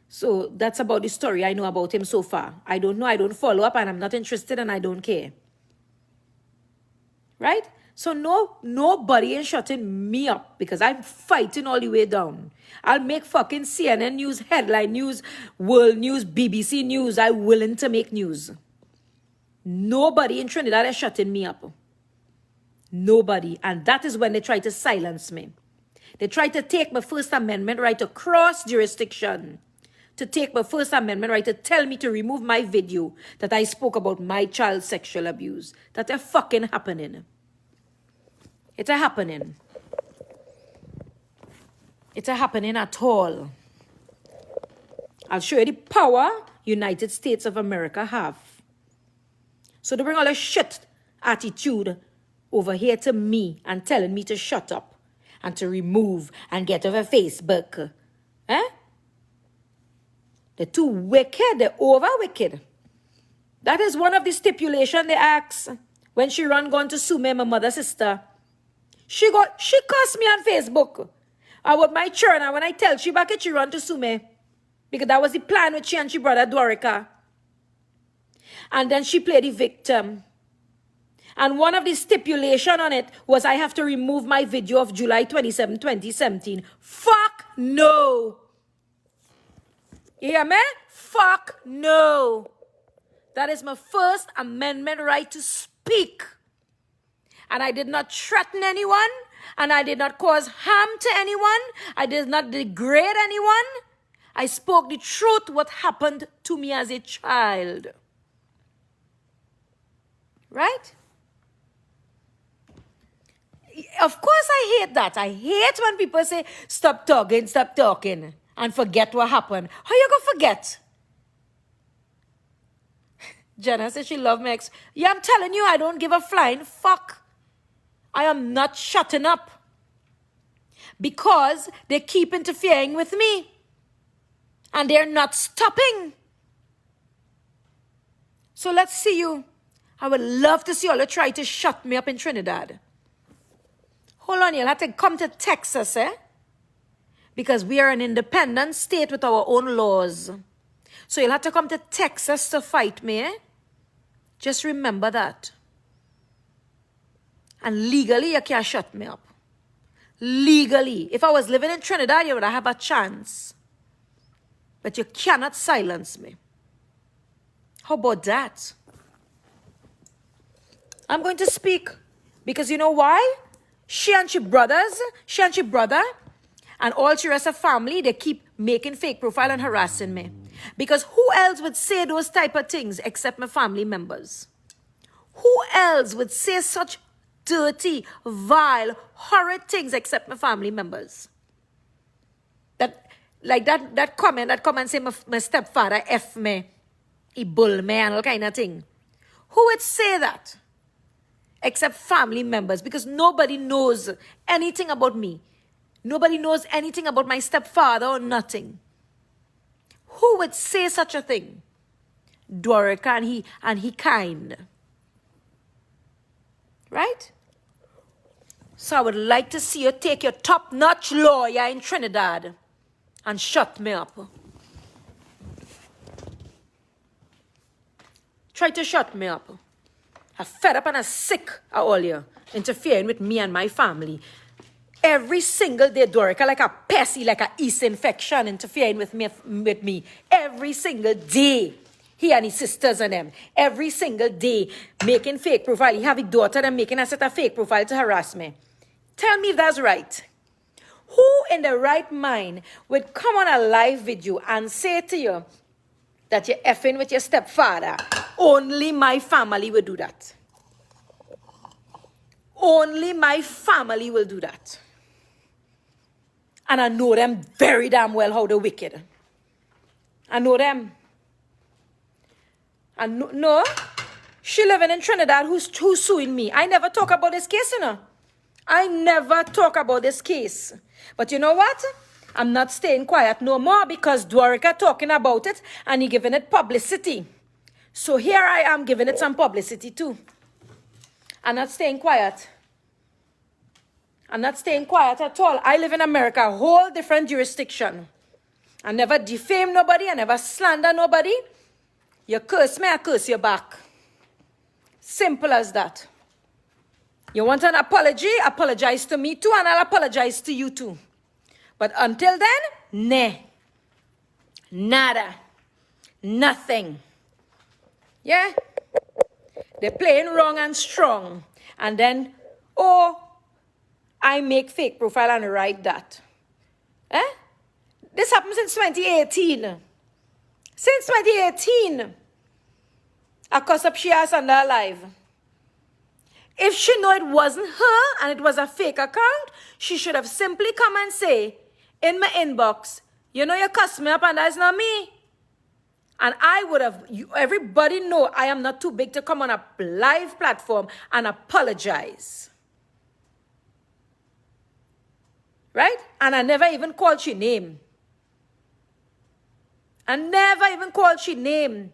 Speaker 1: So that's about the story I know about him so far. I don't know, I don't follow up and I'm not interested and I don't care. Right? So nobody is shutting me up because I'm fighting all the way down. I'll make fucking CNN news, headline news, world news, BBC news. I'm willing to make news. Nobody in Trinidad is shutting me up. Nobody. And that is when they try to silence me. They try to take my First Amendment right to cross jurisdiction. To take my First Amendment right to tell me to remove my video that I spoke about my child's sexual abuse. That's a fucking happening. It's a happening. It's a happening at all. I'll show you the power United States of America have. So they bring all the shit attitude over here to me and telling me to shut up and to remove and get off of Facebook. Eh? They're too wicked. They're over wicked. That is one of the stipulations they asked when she gone to sue me, my mother's sister. She cussed me on Facebook about my churn, and when I tell she back it, she run to sue me. Because that was the plan with she and she brother Dorica. And then she played the victim. And one of the stipulation on it was I have to remove my video of July 27, 2017. Fuck no. You hear me? Fuck no. That is my First Amendment right to speak. And I did not threaten anyone. And I did not cause harm to anyone. I did not degrade anyone. I spoke the truth, what happened to me as a child. Right? Of course I hate that. I hate when people say, stop talking, and forget what happened. How you gonna forget? Jenna says she loved me. Yeah, I'm telling you, I don't give a flying fuck. I am not shutting up. Because they keep interfering with me. And they're not stopping. So let's see you. I would love to see all you try to shut me up in Trinidad. Hold on, you'll have to come to Texas, because we are an independent state with our own laws. So you'll have to come to Texas to fight me, Just remember that. And legally, you can't shut me up. Legally. If I was living in Trinidad, you would have a chance. But you cannot silence me. How about that? I'm going to speak. Because you know why? She and she brother, and all she rest of family, they keep making fake profile and harassing me. Because who else would say those type of things except my family members? Who else would say such dirty, vile, horrid things except my family members? That comment say my stepfather F me, he bull me and all kind of thing. Who would say that? Except family members, because nobody knows anything about me. Nobody knows anything about my stepfather or nothing. Who would say such a thing? Dorica and he kind. Right? So I would like to see you take your top-notch lawyer in Trinidad and shut me up. Try to shut me up. I'm fed up and I'm sick of all you interfering with me and my family. Every single day, Dorica, like a pesty, like a yeast infection, interfering with me. Every single day. He and his sisters and them. Every single day, making fake profile. He have a daughter and making a set of fake profile to harass me. Tell me if that's right. Who in the right mind would come on a live video and say to you that you're effing with your stepfather? Only my family will do that. Only my family will do that. And I know them very damn well how they're wicked. I know them. And no, she living in Trinidad who's suing me. I never talk about this case, I never talk about this case. But you know what? I'm not staying quiet no more because Dorica talking about it and he giving it publicity. So here I am giving it some publicity too. I'm not staying quiet. I'm not staying quiet at all. I live in America, a whole different jurisdiction. I never defame nobody. I never slander nobody. You curse me, I curse you back. Simple as that. You want an apology? Apologize to me too, and I'll apologize to you too. But until then, nah. Nada. Nothing. Yeah? They're playing wrong and strong. And then, I make fake profile and write that. This happened since 2018. Since 2018. I cuss up she ass under her live. If she know it wasn't her and it was a fake account, she should have simply come and say, in my inbox, you know you cuss me up and that's not me. And I would have, everybody know I am not too big to come on a live platform and apologize. Right? And I never even called she name. I never even called she name.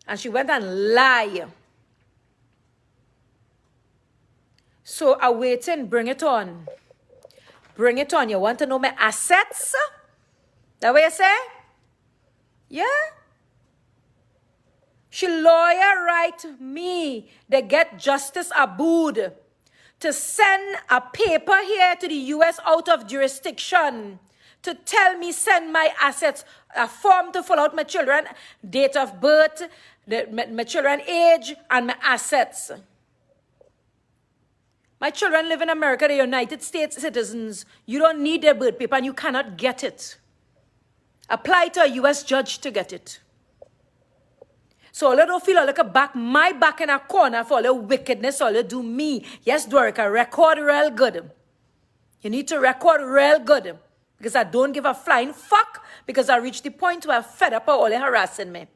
Speaker 1: And she went and lied. So I waiting, bring it on. Bring it on. You want to know my assets? That way you say? Yeah? She lawyer write me, they get Justice Abood to send a paper here to the US out of jurisdiction to tell me send my assets, a form to fill out my children, date of birth, my children age, and my assets. My children live in America, they're United States citizens. You don't need their birth paper and you cannot get it. Apply to a US judge to get it. So all you don't feel like my back in a corner for all the wickedness, all you do me. Yes, Dorica, record real good. You need to record real good. Because I don't give a flying fuck. Because I reached the point where I'm fed up of all you harassing me.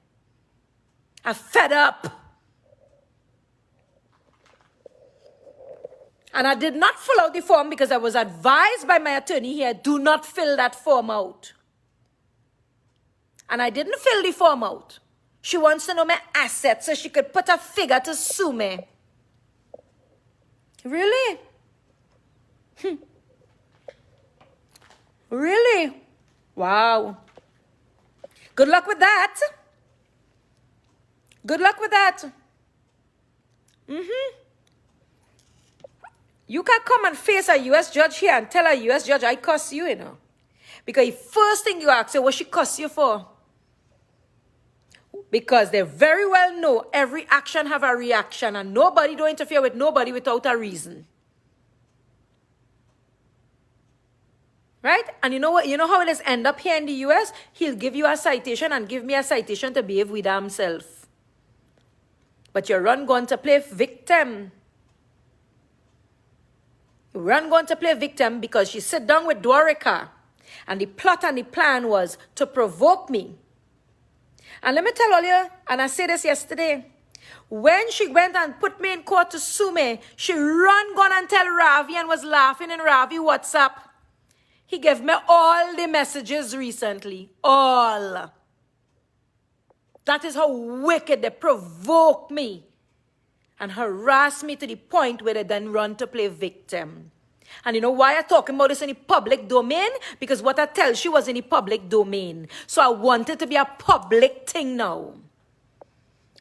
Speaker 1: I'm fed up. And I did not fill out the form because I was advised by my attorney here, do not fill that form out. And I didn't fill the form out. She wants to know my assets so she could put a figure to sue me. Really? Really? Wow. Good luck with that. Good luck with that. You can come and face a U.S. judge here and tell a U.S. judge, I cuss you, you know. Because the first thing you ask her, what she cuss you for? Because they very well know every action have a reaction and nobody don't interfere with nobody without a reason. Right? And you know what? You know how it is end up here in the U.S.? He'll give you a citation and give me a citation to behave with himself. But you're going to play victim. You're going to play victim because she sit down with Dorica. And the plot and the plan was to provoke me. And let me tell all you, and I said this yesterday, when she went and put me in court to sue me, she gone and tell Ravi and was laughing in Ravi WhatsApp. He gave me all the messages recently. All. That is how wicked they provoke me and harass me to the point where they then run to play victim. And you know why I'm talking about this in the public domain? Because what I tell you was in the public domain. So I want it to be a public thing now.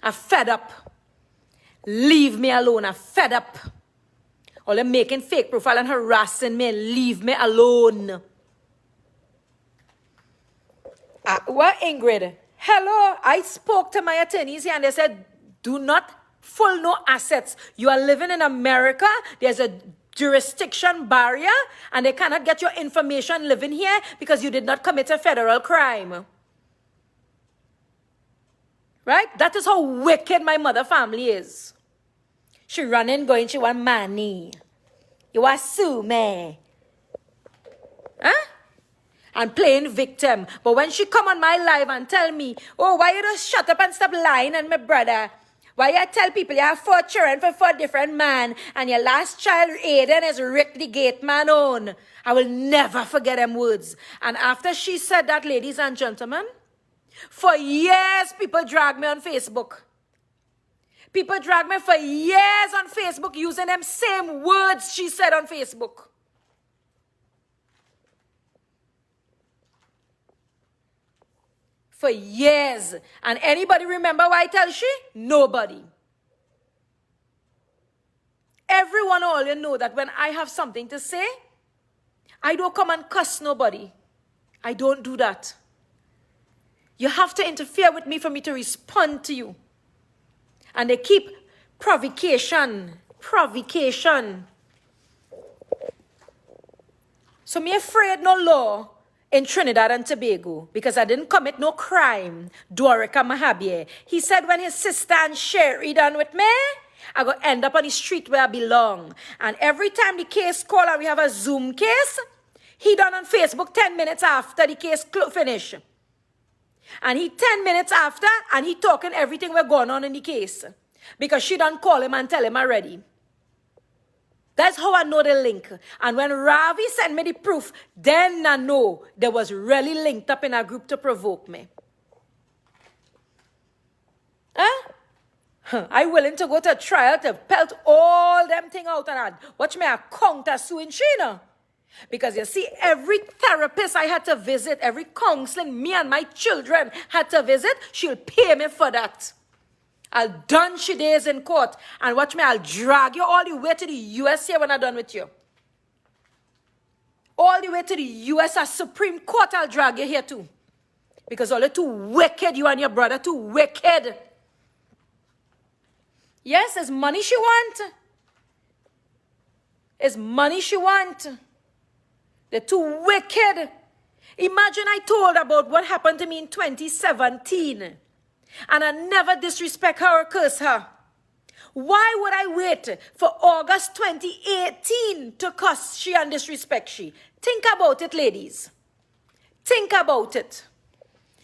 Speaker 1: I'm fed up. Leave me alone. I'm fed up. All them making fake profile and harassing me. Leave me alone. What, Ingrid? Hello. I spoke to my attorneys here and they said, do not full no assets. You are living in America. There's a jurisdiction barrier and they cannot get your information living here because you did not commit a federal crime. Right? That is how wicked my mother family is. She running, going, she want money. You want sue me. Huh? And playing victim. But when she come on my live and tell me, oh, why you just shut up and stop lying on my brother? Why you tell people you have 4 children for 4 different men and your last child, Aiden, is Rick the gate man on? I will never forget them words. And after she said that, ladies and gentlemen, for years people drag me on Facebook. People drag me for years on Facebook using them same words she said on Facebook. For years. And anybody remember why I tell she? Nobody. Everyone all you know that when I have something to say, I don't come and cuss nobody. I don't do that. You have to interfere with me for me to respond to you. And they keep provocation. So me afraid no law in Trinidad and Tobago because I didn't commit no crime. Dorica Mahabir. He said when his sister and Sherry done with me, I go end up on the street where I belong. And every time the case call and we have a Zoom case, he done on Facebook 10 minutes after the case finish. And he 10 minutes after and he talking everything we're going on in the case. Because she done call him and tell him already. That's how I know the link. And when Ravi sent me the proof, then I know there was really linked up in a group to provoke me. Huh? I willing to go to trial to pelt all them thing out and I'd watch me a counter suing Sheena. Because you see, every therapist I had to visit, every counseling me and my children had to visit, she'll pay me for that. I'll dunce your days in court. And watch me, I'll drag you all the way to the US here when I'm done with you. All the way to the US Supreme Court, I'll drag you here too. Because all you're too wicked, you and your brother, too wicked. Yes, it's money she want. It's money she want. They're too wicked. Imagine I told about what happened to me in 2017. And I never disrespect her or curse her. Why would I wait for August 2018 to curse she and disrespect she? Think about it, ladies. Think about it.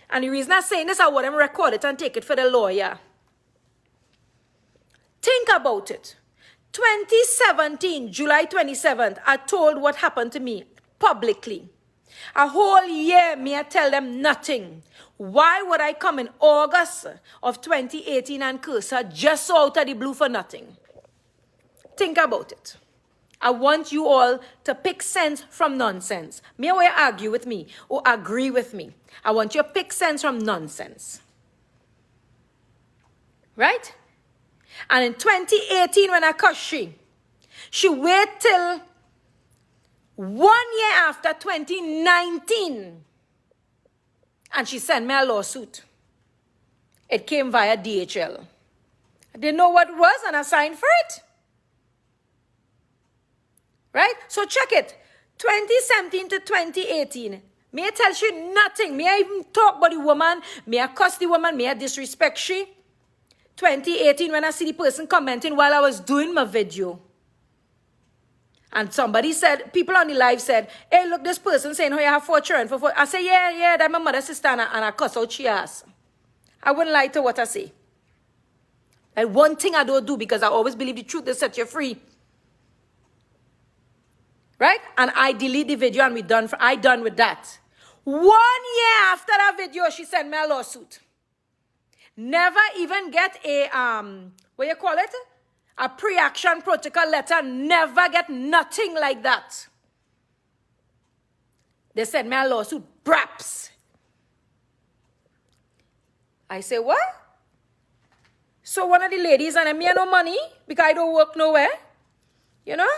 Speaker 1: And the reason I'm saying this, I want them to record it and take it for the lawyer. Think about it. 2017, July 27th, I told what happened to me publicly. A whole year, me I tell them nothing. Why would I come in August of 2018 and curse her just so out of the blue for nothing? Think about it. I want you all to pick sense from nonsense. Me will argue with me or agree with me. I want you to pick sense from nonsense. Right? And in 2018 when I cursed she waited till 1 year after 2019 and she sent me a lawsuit. It came via DHL. I didn't know what it was and I signed for it. Right? So check it. 2017 to 2018. Me I tell she nothing. Me I even talk about the woman. Me I cuss the woman. Me I disrespect she. 2018 when I see the person commenting while I was doing my video. And somebody said, people on the live said, hey, look, this person saying, oh, you have 4 children. I say, yeah, that's my mother's sister, and I cuss out she ass. I wouldn't lie to what I say. And one thing I don't do, because I always believe the truth will set you free. Right? And I delete the video and I done with that. 1 year after that video, she sent me a lawsuit. Never even get a, what you call it? A pre-action protocol letter. Never get nothing like that. They sent me a lawsuit. Braps. I say, what? So one of the ladies, and me have no money because I don't work nowhere. You know?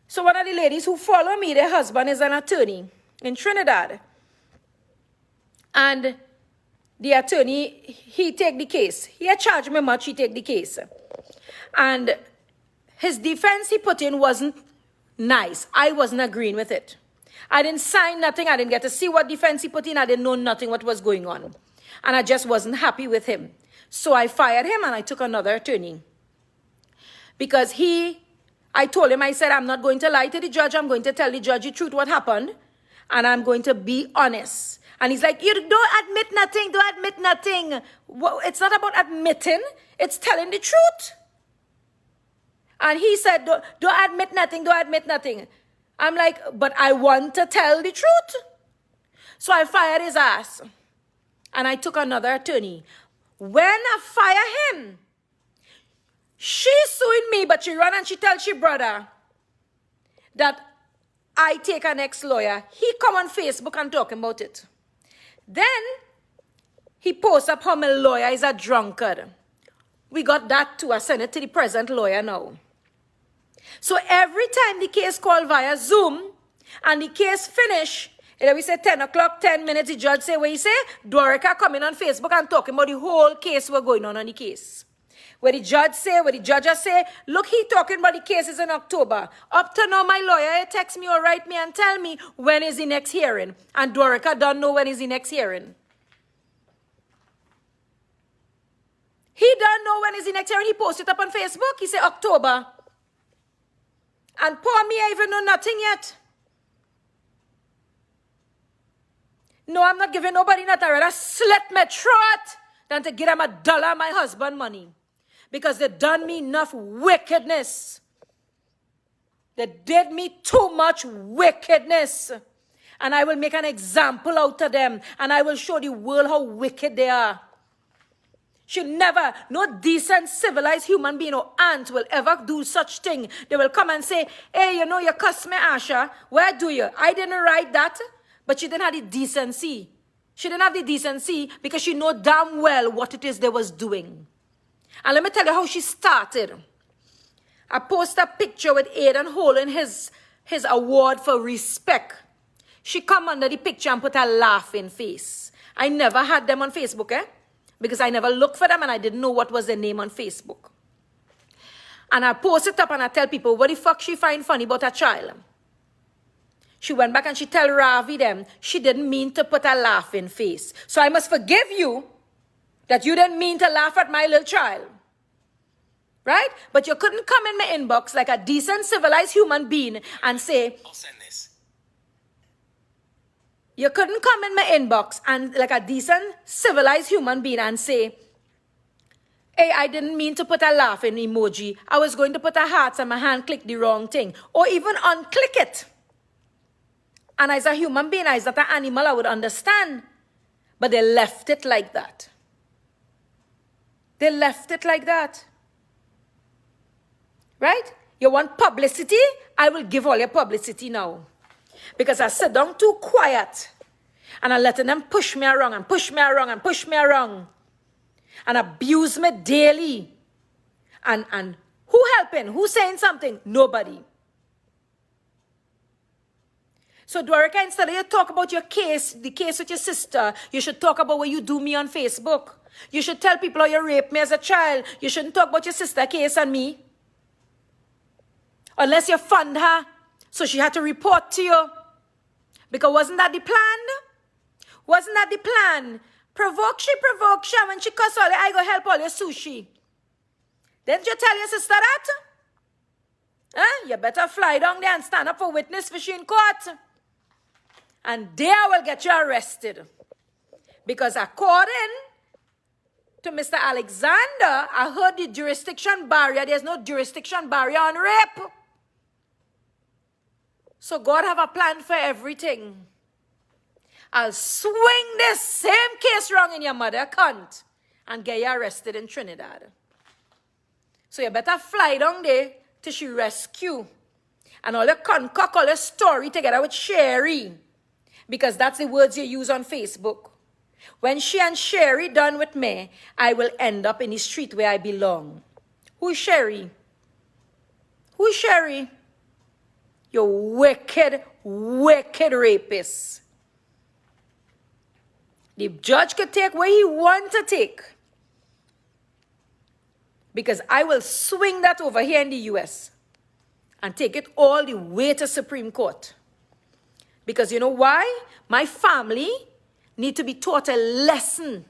Speaker 1: So one of the ladies who follow me, their husband is an attorney in Trinidad. And the attorney, he take the case. He had charged me much, he take the case. And his defense he put in wasn't nice. I wasn't agreeing with it. I didn't sign nothing. I didn't get to see what defense he put in. I didn't know nothing what was going on. And I just wasn't happy with him. So I fired him and I took another attorney. Because I told him, I said, I'm not going to lie to the judge. I'm going to tell the judge the truth what happened. And I'm going to be honest. And he's like, you don't admit nothing. Don't admit nothing. Well, it's not about admitting. It's telling the truth. And he said, don't admit nothing. Don't admit nothing. I'm like, but I want to tell the truth. So I fired his ass. And I took another attorney. When I fire him, she's suing me, but she run and she tells she brother that I take an ex-lawyer. He come on Facebook and talking about it. Then he posts up how my lawyer is a drunkard. We got that too. I sent it to the present lawyer now. So every time the case called via Zoom and the case finish, we say 10 o'clock, 10 minutes, the judge say, what he say? Dorica coming on Facebook and talking about the whole case we're going on the case. Where the judge say, look, he talking about the cases in October. Up to now, my lawyer text me or write me and tell me when is the next hearing. And Dorica don't know when is the next hearing. He don't know when is the next hearing. He posted it up on Facebook. He said October. And poor me, I even know nothing yet. No, I'm not giving nobody nothing. I'd rather slit my throat than to give them $1 my husband money. Because they done me enough wickedness. They did me too much wickedness. And I will make an example out of them. And I will show the world how wicked they are. Should never, no decent, civilized human being or ant will ever do such thing. They will come and say, hey, you know, you cussed me, Asha. Where do you? I didn't write that. But she didn't have the decency. She didn't have the decency because she know damn well what it is they was doing. And let me tell you how she started. I posted a picture with Aiden holding his award for respect. She come under the picture and put a laughing face. I never had them on Facebook, because I never looked for them and I didn't know what was their name on Facebook. And I post it up and I tell people, what the fuck she find funny about a child? She went back and she tell Ravi them, she didn't mean to put a laughing face. So I must forgive you that you didn't mean to laugh at my little child. Right? But you couldn't come in my inbox like a decent, civilized human being and say,
Speaker 2: I'll send this.
Speaker 1: You couldn't come in my inbox and like a decent, civilized human being and say, hey, I didn't mean to put a laughing emoji. I was going to put a heart and my hand clicked the wrong thing. Or even unclick it. And as a human being, as not an animal, I would understand. But they left it like that. They left it like that. Right? You want publicity? I will give all your publicity now. Because I sit down too quiet. And I'm letting them push me around and push me around and push me around. And abuse me daily. And who helping? Who saying something? Nobody. So Dwarika, instead of you talk about your case, the case with your sister, you should talk about what you do me on Facebook. You should tell people how you raped me as a child. You shouldn't talk about your sister case and me. Unless you fund her, so she had to report to you. Because wasn't that the plan? Wasn't that the plan? Provoke she, when she cuss all, I go help all your sushi. Didn't you tell your sister that? Huh? You better fly down there and stand up for witness for she in court. And there will get you arrested. Because according to Mr. Alexander, I heard the jurisdiction barrier. There's no jurisdiction barrier on rape. So God have a plan for everything. I'll swing this same case wrong in your mother cunt and get you arrested in Trinidad. So you better fly down there till she rescue. And all you concoct all your story together with Sherry. Because that's the words you use on Facebook. When she and Sherry done with me, I will end up in the street where I belong. Who's Sherry? Who's Sherry? You wicked, wicked rapist. The judge could take what he wants to take. Because I will swing that over here in the US and take it all the way to Supreme Court. Because you know why? My family need to be taught a lesson.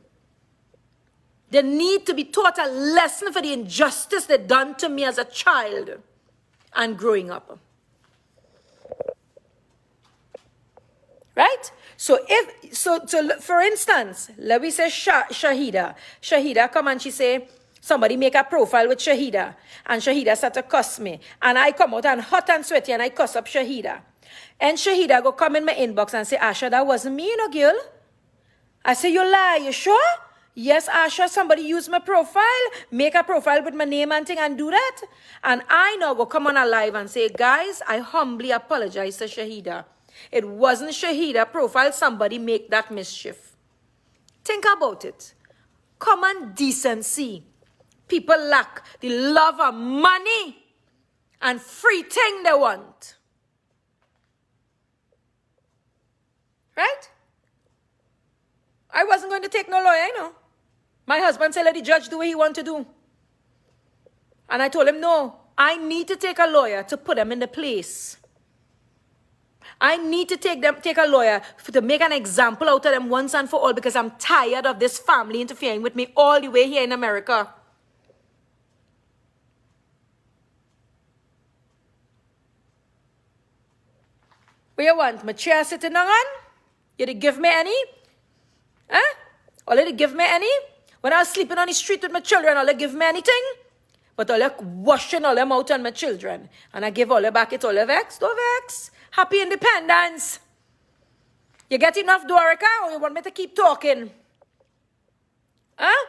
Speaker 1: They need to be taught a lesson for the injustice they done to me as a child and growing up. Right? So for instance, let me say Shahida. Shahida come and she say, somebody make a profile with Shahida. And Shahida start to cuss me. And I come out and hot and sweaty and I cuss up Shahida. And Shahida go come in my inbox and say, Asha, that wasn't me, you know, girl. I say, you lie, you sure? Yes, Asha, somebody use my profile, make a profile with my name and thing and do that. And I now go come on a live and say, guys, I humbly apologize to Shahida. It wasn't Shahida profile, somebody make that mischief. Think about it. Common decency. People lack the love of money and free thing they want. Right? I wasn't going to take no lawyer, you know. My husband said, let the judge do what he want to do. And I told him, no, I need to take a lawyer to put them in the place. I need to take a lawyer to make an example out of them once and for all because I'm tired of this family interfering with me all the way here in America. What you want? My chair sitting on? You did give me any? Huh? Or did you give me any? When I was sleeping on the street with my children, all they give me anything? But all they washing all them out on my children. And I give all they back it, all they vex, don't vex. Happy independence. You get enough, Dorica, or you want me to keep talking? Huh?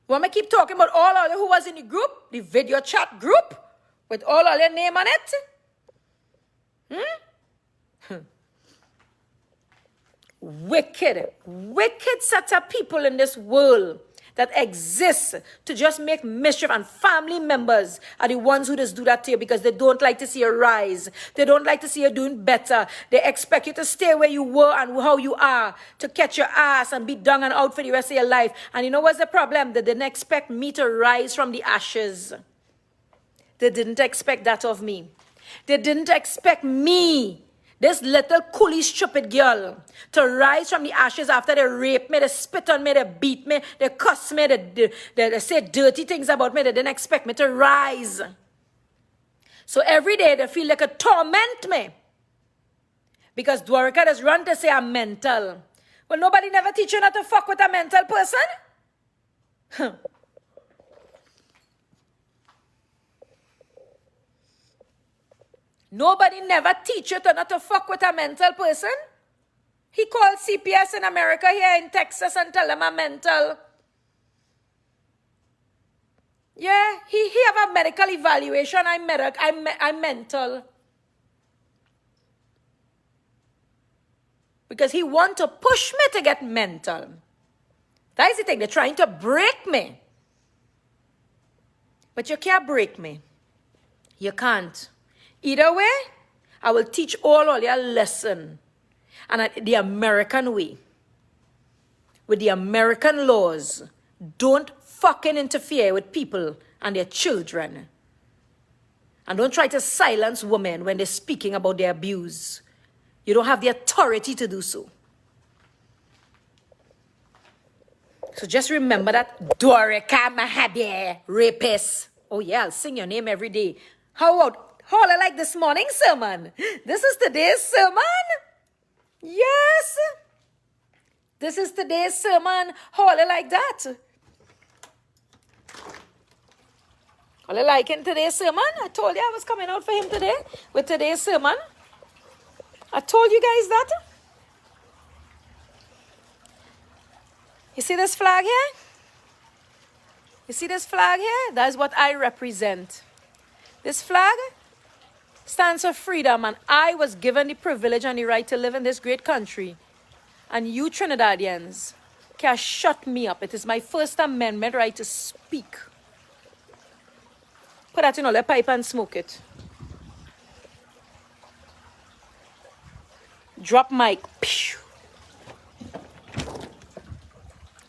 Speaker 1: You want me to keep talking about all who was in the group? The video chat group? With all your name on it? Wicked set of people in this world that exists to just make mischief, and family members are the ones who just do that to you because they don't like to see you rise. They don't like to see you doing better. They expect you to stay where you were and how you are, to catch your ass and be down and out for the rest of your life. And you know what's the problem? They didn't expect me to rise from the ashes. They didn't expect that of me. They didn't expect me, this little coolie stupid girl, to rise from the ashes after they raped me, they spit on me, they beat me, they cuss me, they say dirty things about me. They didn't expect me to rise. So every day they feel like a torment me. Because Dwarika does run to say I'm mental. Well, nobody never teach you not to fuck with a mental person. Nobody never teach you to not to fuck with a mental person. He called CPS in America here in Texas and tell them I'm mental. Yeah, he have a medical evaluation. I'm mental. Because he want to push me to get mental. That is the thing. They're trying to break me. But you can't break me. You can't. Either way, I will teach all your lesson. And the American way. With the American laws. Don't fucking interfere with people and their children. And don't try to silence women when they're speaking about their abuse. You don't have the authority to do so. So just remember that Asha Mahabir, rapist. Oh yeah, I'll sing your name every day. How about holler like this morning sermon? This is today's sermon. Yes. This is today's sermon. Holler like that. Holler like in today's sermon. I told you I was coming out for him today with today's sermon. I told you guys that. You see this flag here? You see this flag here? That is what I represent. This flag stands for freedom, and I was given the privilege and the right to live in this great country. And you Trinidadians can shut me up. It is my First Amendment right to speak. Put that in all the pipe and smoke it. Drop mic.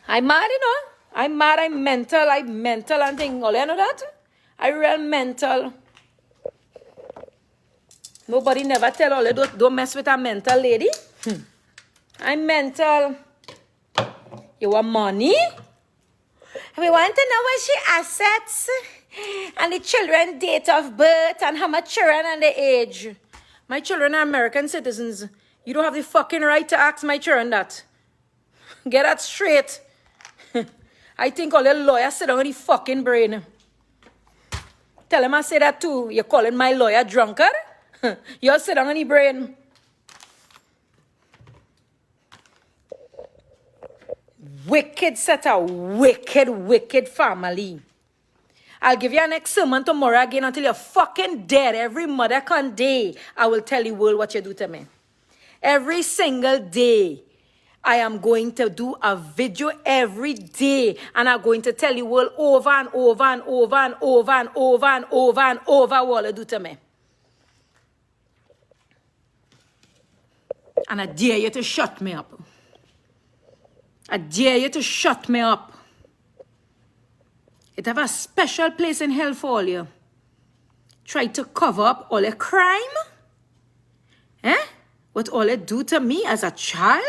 Speaker 1: I'm mad, you know. I'm mad, I'm mental and thing. All you know that? I real mental. Nobody never tell all you don't mess with a mental lady. I'm mental. You want money? We want to know what she assets and the children date of birth and how much children and the age. My children are American citizens. You don't have the fucking right to ask my children that. Get that straight. I think all the lawyers sit down on the fucking brain. Tell him I say that too. You're calling my lawyer drunkard? You're sit down on the brain. Wicked set a wicked family. I'll give you an next sermon tomorrow again until you're fucking dead. Every mother can day, I will tell the world what you do to me. Every single day, I am going to do a video every day. And I'm going to tell the world over and over and over and over and over and over and over what you do to me. And I dare you to shut me up. I dare you to shut me up. It have a special place in hell for all you. Try to cover up all your crime. What all you do to me as a child.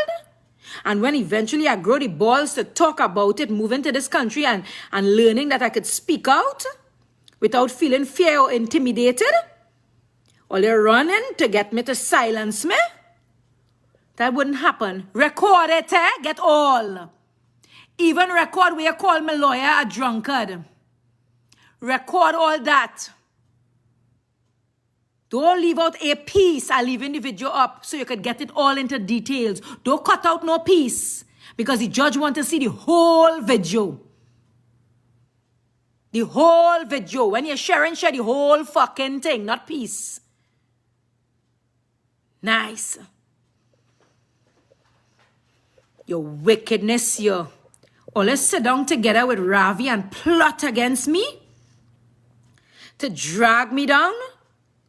Speaker 1: And when eventually I grow the balls to talk about it, moving to this country and learning that I could speak out without feeling fear or intimidated. All you running to get me to silence me. That wouldn't happen. Record it, Get all. Even record where you call my lawyer a drunkard. Record all that. Don't leave out a piece. I'll leave the video up so you could get it all into details. Don't cut out no piece. Because the judge wants to see the whole video. The whole video. When you're sharing, share the whole fucking thing, not piece. Nice. Your wickedness, your Or let's sit down together with Ravi and plot against me, to drag me down,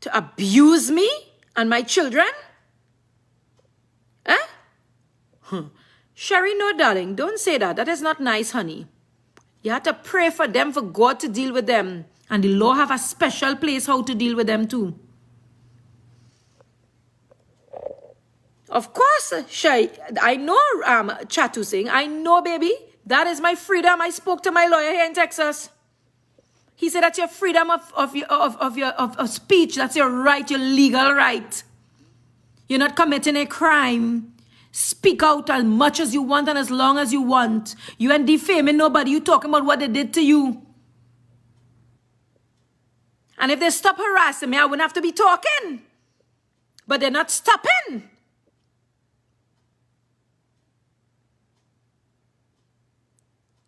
Speaker 1: to abuse me and my children? Eh? Sherry, no, darling, don't say that. That is not nice, honey. You have to pray for them, for God to deal with them. And the law have a special place how to deal with them too. Of course, Sherry, I know Chatu Singh. I know, baby. That is my freedom. I spoke to my lawyer here in Texas. He said that's your freedom of speech. That's your right, your legal right. You're not committing a crime. Speak out as much as you want and as long as you want. You ain't defaming nobody. You talking about what they did to you. And if they stop harassing me, I wouldn't have to be talking. But they're not stopping.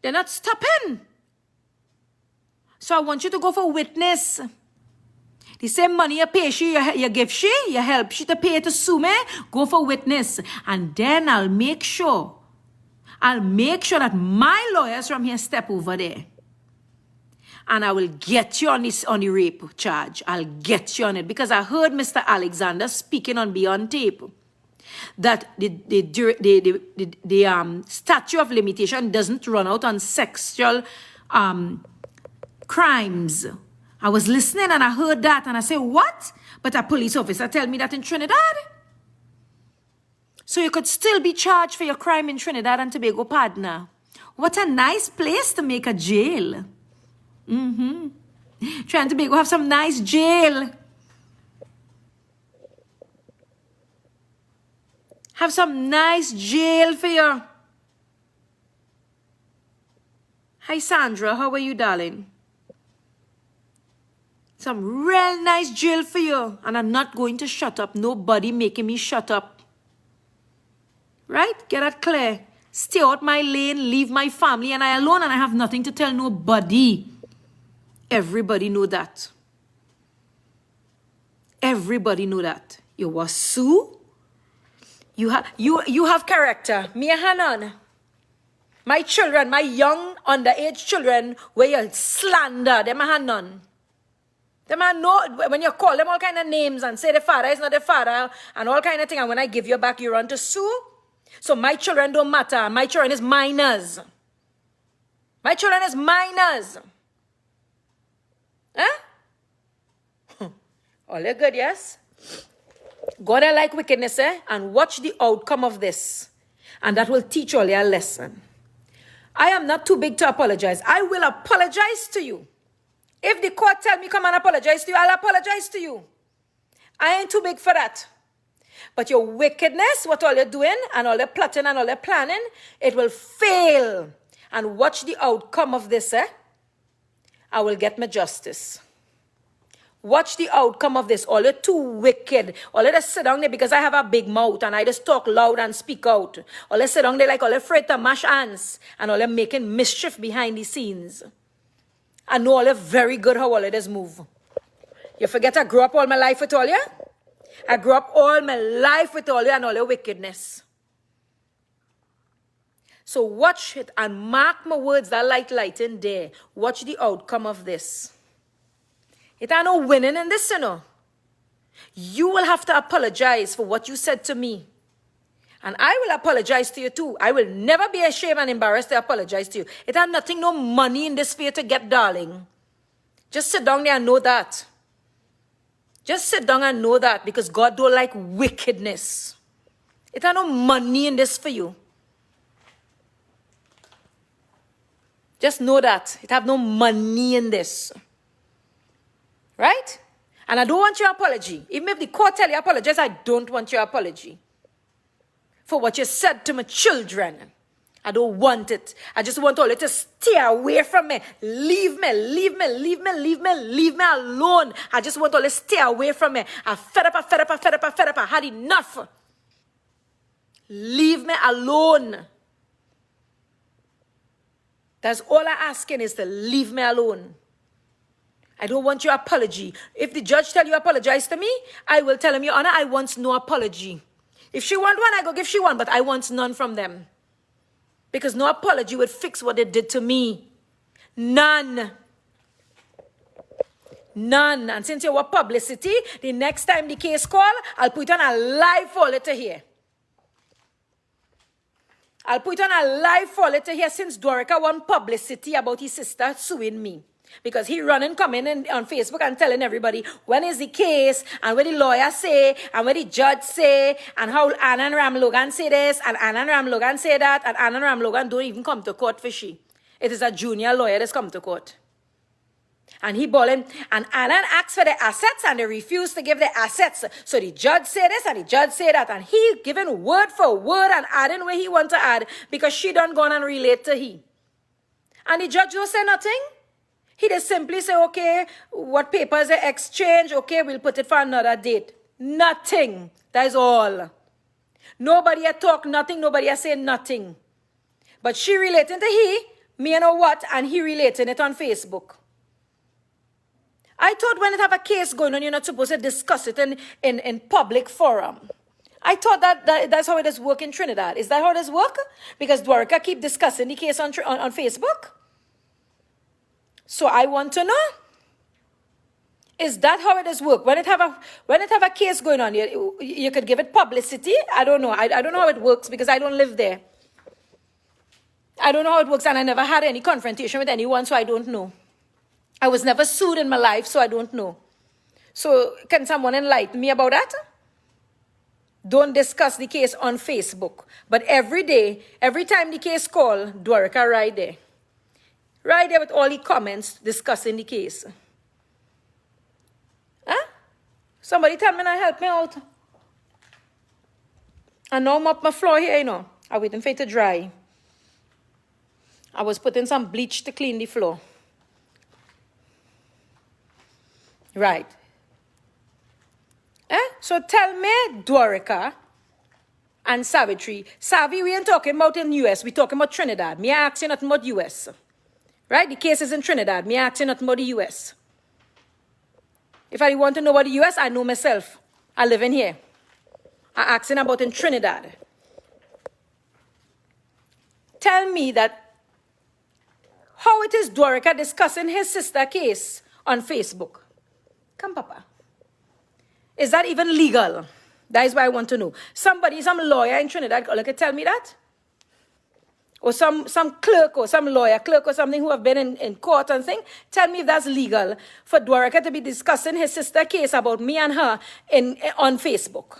Speaker 1: They're not stopping. So I want you to go for witness. The same money you pay she, you give she, you help she to pay to sue me, go for witness. And then I'll make sure that my lawyers from here step over there. And I will get you on the rape charge. I'll get you on it. Because I heard Mr. Alexander speaking on Beyond Tape that the statute of limitation doesn't run out on sexual crimes. I was listening and I heard that and I said, what? But a police officer tell me that in Trinidad. So you could still be charged for your crime in Trinidad and Tobago, partner. What a nice place to make a jail. Trying to have some nice jail. Have some nice jail for you. Hi, Sandra. How are you, darling? Some real nice jail for you. And I'm not going to shut up. Nobody making me shut up. Right? Get that clear. Stay out my lane. Leave my family. And I alone. And I have nothing to tell nobody. Everybody know that. Everybody know that. You was Sue. You have character. Me a Hanan. My children, my young underage children, where you slander, them a none. Them a know, when you call them all kind of names and say the father is not the father and all kind of thing, and when I give you back, you run to sue. So my children don't matter. My children is minors. My children is minors. Huh? All are good, yes? God, I like wickedness, and watch the outcome of this. And that will teach all you a lesson. I am not too big to apologize. I will apologize to you. If the court tell me come and apologize to you, I'll apologize to you. I ain't too big for that. But your wickedness, what all you're doing, and all the plotting and all the planning, it will fail. And watch the outcome of this, I will get my justice. Watch the outcome of this. All you're too wicked. All you just sit down there because I have a big mouth and I just talk loud and speak out. All you sit down there like all you afraid to mash hands and all you making mischief behind the scenes. I know all you very good how all you just move. You forget I grew up all my life with all you? I grew up all my life with all you and all your wickedness. So watch it and mark my words, that light in there. Watch the outcome of this. It ain't no winning in this, you know. You will have to apologize for what you said to me. And I will apologize to you too. I will never be ashamed and embarrassed to apologize to you. It ain't nothing, no money in this for you to get, darling. Just sit down there and know that. Just sit down and know that, because God don't like wickedness. It ain't no money in this for you. Just know that. It have no money in this. Right? And I don't want your apology. Even if the court tell you apologize, I don't want your apology. For what you said to my children. I don't want it. I just want all you to stay away from me. Leave me, leave me, leave me, leave me, leave me alone. I just want all you to stay away from me. I'm fed up, I'm fed up, I'm fed up, I'm fed up. I had enough. Leave me alone. That's all I'm asking, is to leave me alone. I don't want your apology. If the judge tell you apologize to me, I will tell him, Your Honor, I want no apology. If she want one, I go give she one, but I want none from them. Because no apology would fix what they did to me. None. None. And since you want publicity, the next time the case call, I'll put on a live for letter here. I'll put on a live for letter here since Dorica want publicity about his sister suing me. Because he running, coming in on Facebook and telling everybody when is the case and what the lawyer say and what the judge say and how Anna and Ram Logan say this and Anna and Ram Logan say that and Anna and Ram Logan don't even come to court for she. It is a junior lawyer that's come to court. And he bawling, and Anna asked for the assets and they refused to give the assets. So the judge said this and the judge said that, and he giving word for word and adding where he want to add because she done gone and relate to he. And the judge don't say nothing. He just simply say, okay, what papers they exchange, okay, we'll put it for another date. Nothing. That is all. Nobody had talked nothing, nobody had said nothing. But she relating to he, me and know what, and he relating it on Facebook. I thought when you have a case going on, you're not supposed to discuss it in public forum. I thought that's how it does work in Trinidad. Is that how it does work? Because Dwarka keep discussing the case on Facebook. So I want to know, is that how it does work? When it have a case going on, you could give it publicity? I don't know. I don't know how it works because I don't live there. I don't know how it works, and I never had any confrontation with anyone, so I don't know. I was never sued in my life, so I don't know. So can someone enlighten me about that? Don't discuss the case on Facebook. But every day, every time the case call, Dwarka right there. Right there with all the comments discussing the case. Huh? Somebody tell me now, help me out. And now I'm up my floor here, you know. I'm waiting for it to dry. I was putting some bleach to clean the floor. Right. So tell me, Dwarka and Savitri. Savvy, we ain't talking about in US. We talking about Trinidad. Me asking nothing about US. Right? The case is in Trinidad. Me asking nothing about the US. If I want to know about the US, I know myself. I live in here. I asking about in Trinidad. Tell me that how it is Dwarka discussing his sister case on Facebook. Come, Papa. Is that even legal? That is what I want to know. Some lawyer in Trinidad, can tell me that? Or some clerk or some lawyer, clerk or something who have been in court and thing. Tell me if that's legal for Dwarka to be discussing his sister case about me and her on Facebook.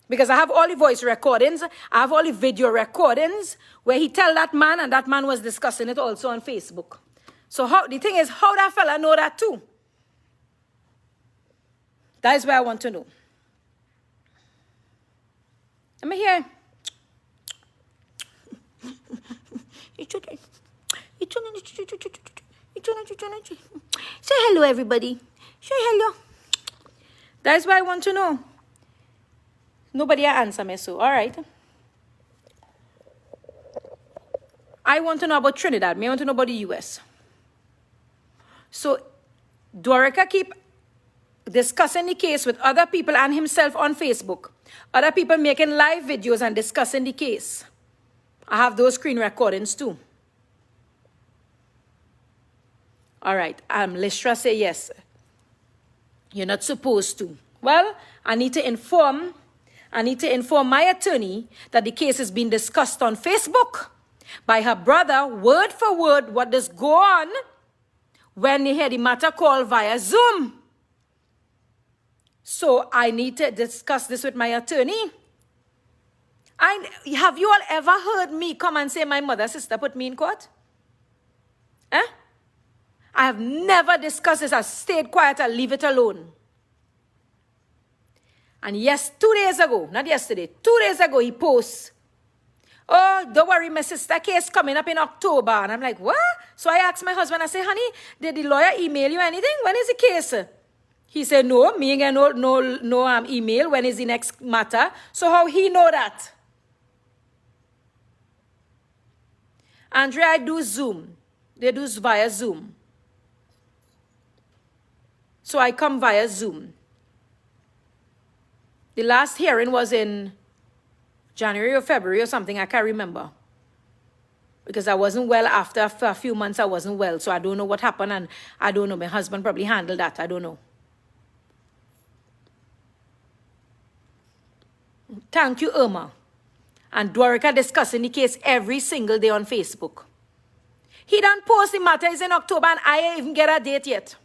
Speaker 1: Because I have all the voice recordings, I have all the video recordings where he tell that man and that man was discussing it also on Facebook. So the thing is, how that fella know that too? That is what I want to know. Let me hear. Say hello, everybody. Say hello. That is what I want to know. Nobody answer me, so all right. I want to know about Trinidad. I want to know about the US. So Dwarka keep discussing the case with other people and himself on Facebook. Other people making live videos and discussing the case. I have those screen recordings too. All right. Listra say yes. You're not supposed to. Well, I need to inform my attorney that the case is being discussed on Facebook by her brother, word for word, what does go on when they hear the matter called via Zoom. So I need to discuss this with my attorney. Have you all ever heard me come and say my mother's sister put me in court? I have never discussed this. I stayed quiet. I leave it alone. And yes, 2 days ago, not yesterday, 2 days ago, he posts, oh, don't worry, my sister case coming up in October. And I'm like, what? So I asked my husband, I say, honey, did the lawyer email you anything? When is the case? He said, no, me again, no email. When is the next matter? So how he know that? Andrea, I do Zoom. They do via Zoom. So I come via Zoom. The last hearing was in January or February or something, I can't remember. because I wasn't well for a few months. I wasn't well, so I don't know what happened, and I don't know. My husband probably handled that. I don't know. Thank you, Irma. And Dwarika discussing the case every single day on Facebook. He done post the matter is in October, and I ain't even get a date yet.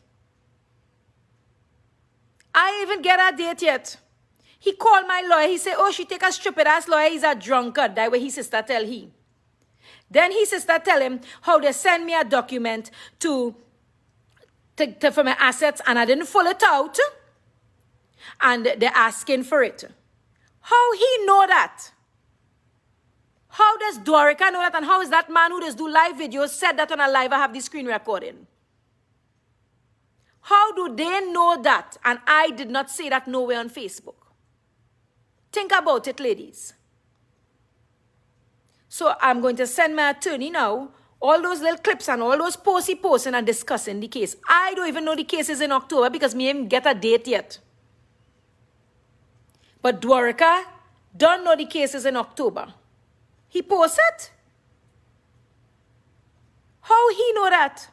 Speaker 1: He called my lawyer. He said, oh, she take a stupid ass lawyer. He's a drunkard. That way his sister tell he. Then his sister tell him how they send me a document for my assets, and I didn't fill it out. And they're asking for it. How he know that? How does Dwarika know that? And how is that man who does do live videos said that on a live? I have the screen recording. How do they know that? And I did not say that nowhere on Facebook. Think about it, ladies. So I'm going to send my attorney now all those little clips and all those posts he posting and discussing the case. I don't even know the case is in October because me ain't get a date yet. But Dwarika don't know the case is in October. He posts it. How he know that?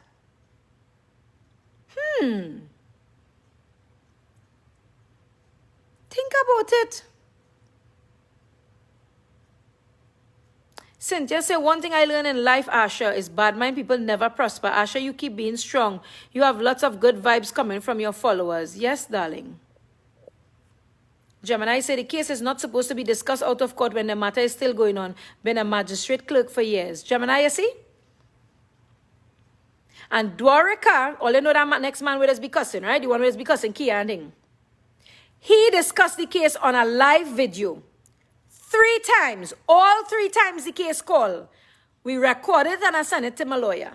Speaker 1: Think about it. Cynthia said, one thing I learned in life, Asha, is bad mind people never prosper. Asha, you keep being strong. You have lots of good vibes coming from your followers. Yes, darling. Gemini said, the case is not supposed to be discussed out of court when the matter is still going on. Been a magistrate clerk for years. Gemini, you see? And Dwarika, all you know that next man with us be cussing, right? The one with us be cussing, Kia and thing. He discussed the case on a live video. 3 times. All 3 times the case called. We recorded and I sent it to my lawyer.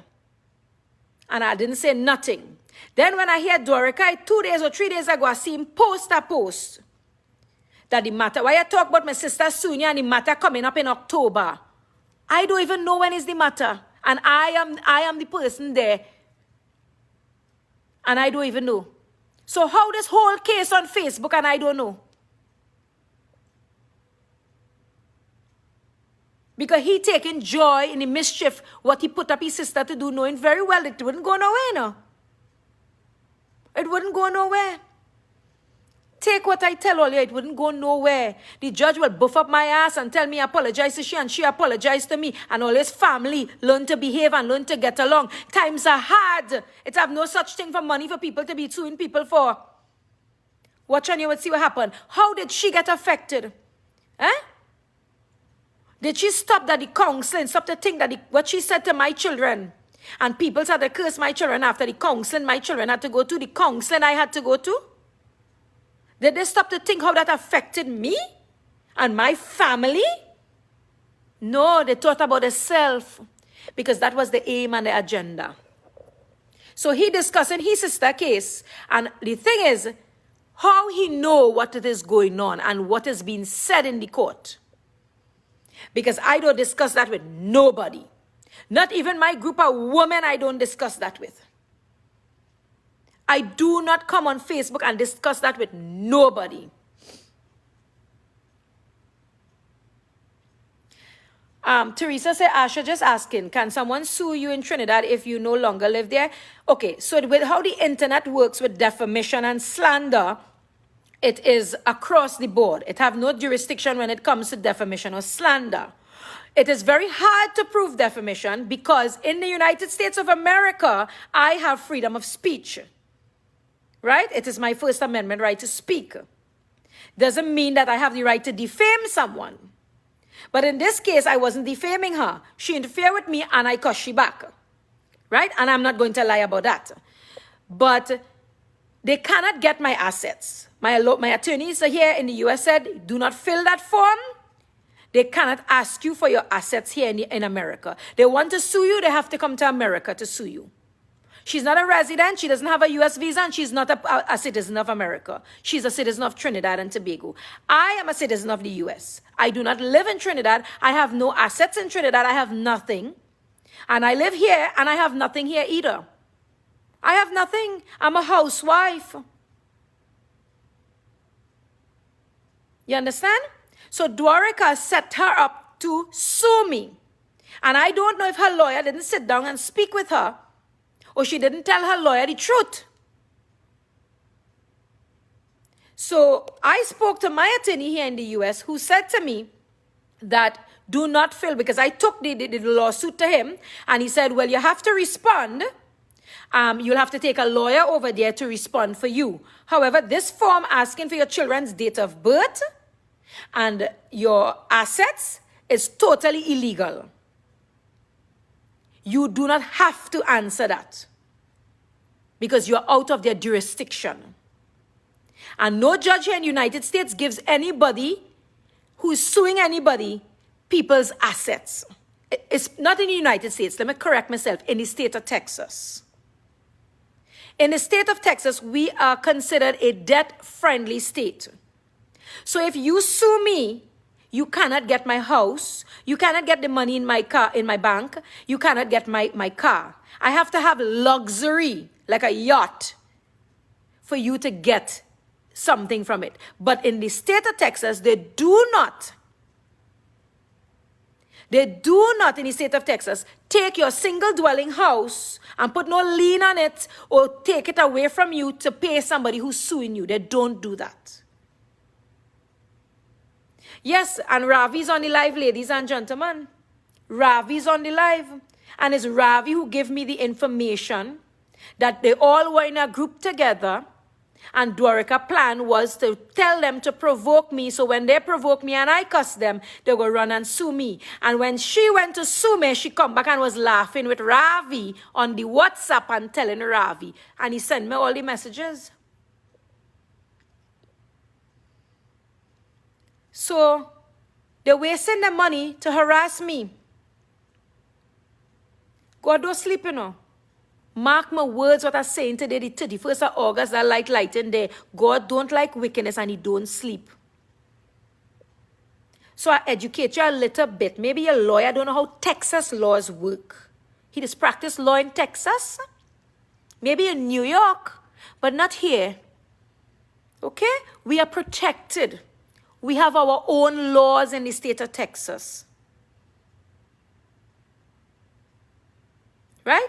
Speaker 1: And I didn't say nothing. Then when I hear Dwarika, 2 days or 3 days ago, I see him post a post. That the matter, why I talk about my sister Sonia and the matter coming up in October. I don't even know when is the matter. And I am the person there. And I don't even know. So how this whole case on Facebook and I don't know? Because he taking joy in the mischief, what he put up his sister to do, knowing very well it wouldn't go nowhere, no. It wouldn't go nowhere. Take what I tell all you, it wouldn't go nowhere. The judge will buff up my ass and tell me I apologize to she and she apologized to me. And all his family learn to behave and learn to get along. Times are hard. It have no such thing for money for people to be suing people for. Watch on you and see what happened. How did she get affected? Eh? Did she stop that the counseling, stop to think that what she said to my children? And people started to curse my children after the counseling my children had to go to, the counseling I had to go to? Did they stop to think how that affected me and my family? No, they thought about themselves because that was the aim and the agenda. So he discussing his sister case, and the thing is, how he know what it is going on and what is being said in the court. Because I don't discuss that with nobody. Not even my group of women I don't discuss that with. I do not come on Facebook and discuss that with nobody. Teresa said, Asha, just asking, can someone sue you in Trinidad if you no longer live there? Okay, so with how the internet works with defamation and slander, it is across the board. It have no jurisdiction when it comes to defamation or slander. It is very hard to prove defamation because in the United States of America, I have freedom of speech. Right? It is my First Amendment right to speak. Doesn't mean that I have the right to defame someone. But in this case, I wasn't defaming her. She interfered with me and I cussed she back. Right? And I'm not going to lie about that. But they cannot get my assets. My attorneys here in the US said, do not fill that form. They cannot ask you for your assets here in America. They want to sue you, they have to come to America to sue you. She's not a resident, she doesn't have a US visa, and she's not a citizen of America. She's a citizen of Trinidad and Tobago. I am a citizen of the US. I do not live in Trinidad. I have no assets in Trinidad. I have nothing. And I live here, and I have nothing here either. I have nothing. I'm a housewife. You understand? So Dwarika set her up to sue me. And I don't know if her lawyer didn't sit down and speak with her, or she didn't tell her lawyer the truth. So I spoke to my attorney here in the US, who said to me that do not fill, because I took the lawsuit to him, and he said, well, you have to respond. You'll have to take a lawyer over there to respond for you. However, this form asking for your children's date of birth and your assets is totally illegal. You do not have to answer that because you're out of their jurisdiction. And no judge here in the United States gives anybody who's suing anybody people's assets. It's not in the United States. Let me correct myself. In the state of Texas. In the state of Texas, we are considered a debt-friendly state. So if you sue me, you cannot get my house. You cannot get the money in my car, in my bank. You cannot get my car. I have to have luxury, like a yacht, for you to get something from it. But in the state of Texas, they do not in the state of Texas take your single dwelling house and put no lien on it or take it away from you to pay somebody who's suing you. They don't do that. Yes, and Ravi's on the live, ladies and gentlemen. Ravi's on the live. And it's Ravi who gave me the information that they all were in a group together. And Dwarika's plan was to tell them to provoke me. So when they provoke me and I cuss them, they will run and sue me. And when she went to sue me, she come back and was laughing with Ravi on the WhatsApp and telling Ravi. And he sent me all the messages. So they're wasting their money to harass me. God don't sleep, you know. Mark my words, what I'm saying today, the 31st of August, that light in there. God don't like wickedness and he don't sleep. So I educate you a little bit. Maybe your lawyer don't know how Texas laws work. He just practice law in Texas. Maybe in New York, but not here. Okay? We are protected. We have our own laws in the state of Texas. Right?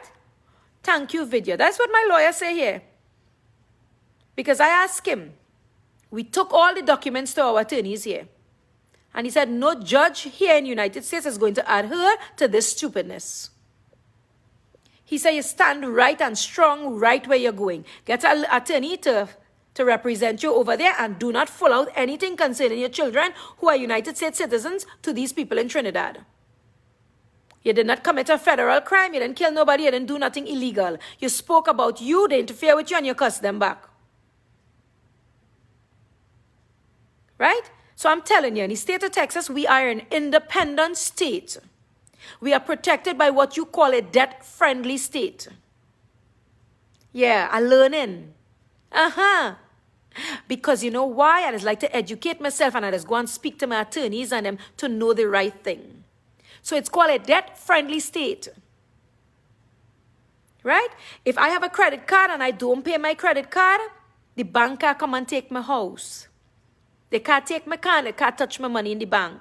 Speaker 1: Thank you, video. That's what my lawyer say here. Because I asked him. We took all the documents to our attorneys here. And he said, no judge here in the United States is going to adhere to this stupidness. He said, you stand right and strong right where you're going. Get an attorney to represent you over there and do not pull out anything concerning your children who are United States citizens to these people in Trinidad. You did not commit a federal crime. You didn't kill nobody. You didn't do nothing illegal. You spoke about you. They interfere with you and you cuss them back. Right? So I'm telling you, in the state of Texas, we are an independent state. We are protected by what you call a debt-friendly state. Yeah, I'm learning. Because you know why? I just like to educate myself and I just go and speak to my attorneys and them to know the right thing. So it's called a debt-friendly state. Right? If I have a credit card and I don't pay my credit card, the bank can come and take my house. They can't take my car, they can't touch my money in the bank.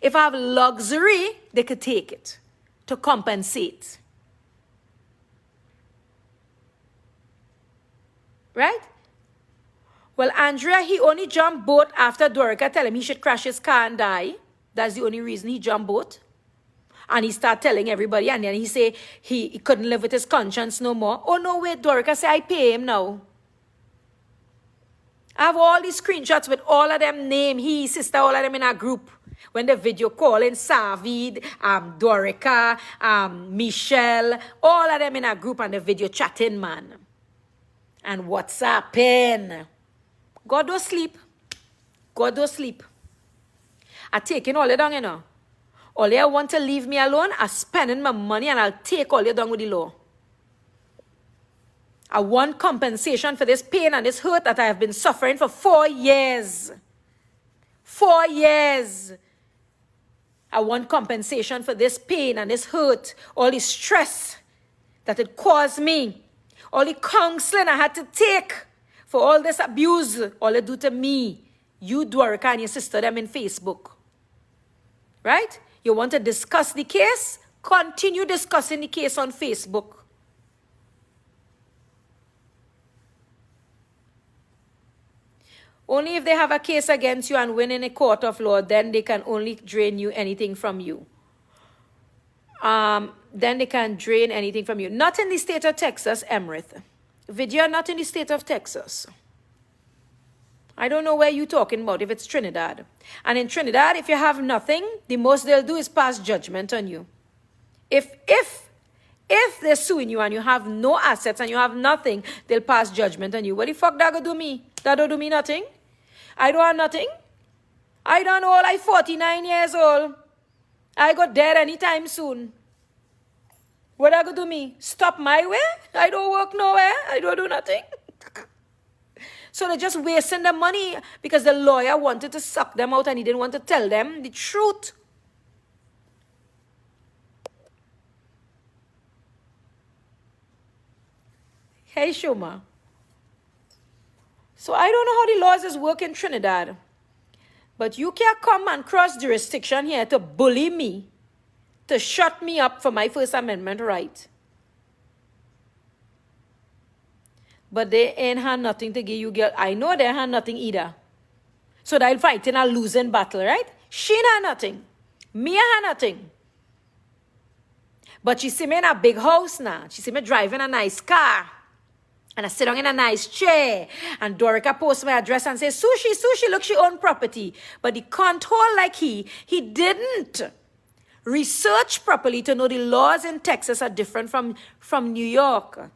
Speaker 1: If I have luxury, they could take it to compensate. Right? Well, Andrea, he only jumped boat after Dwarika tell him he should crash his car and die. That's the only reason he jumped boat. And he start telling everybody, and then he say he couldn't live with his conscience no more. Oh, no, wait, Dwarika say, I pay him now. I have all these screenshots with all of them name, he, sister, all of them in our group. When the video calling, Savid, Dwarika, Michelle, all of them in our group and the video chatting, man. And what's happening? God don't sleep. God don't sleep. I taking all the down, you know. All you want to leave me alone, I'm spending my money and I'll take all you down with the law. I want compensation for this pain and this hurt that I have been suffering for 4 years. 4 years. I want compensation for this pain and this hurt, all the stress that it caused me, all the counseling I had to take for all this abuse, all they do to me. You, Dwarika, and your sister, them in Facebook. Right? You want to discuss the case? continue discussing the case on Facebook. Only if they have a case against you and win in a court of law, then they can only drain you anything from you. Then they can drain anything from you. Not in the state of Texas, Emirates. Vidya, not in the state of Texas. I don't know where you're talking about, if it's Trinidad. And in Trinidad, if you have nothing, the most they'll do is pass judgment on you. If they're suing you and you have no assets and you have nothing, they'll pass judgment on you. What the fuck that gonna do me? That don't do me nothing. I don't have nothing. I don't know, like 49 years old. I got dead anytime soon. What that gonna do me? Stop my way? I don't work nowhere. I don't do nothing. So they're just wasting the money because the lawyer wanted to suck them out and he didn't want to tell them the truth. Hey, Shoma. So I don't know how the laws work in Trinidad. But you can't come and cross jurisdiction here to bully me, to shut me up for my First Amendment right. But they ain't had nothing to give you, girl. I know they had nothing either. So they'll fight in a losing battle, right? She had nothing. Me had nothing. But she see me in a big house now. She see me driving a nice car. And I sit down in a nice chair. And Dorica posts my address and says, Sushi, look, she own property. But the control like he didn't research properly to know the laws in Texas are different from New York.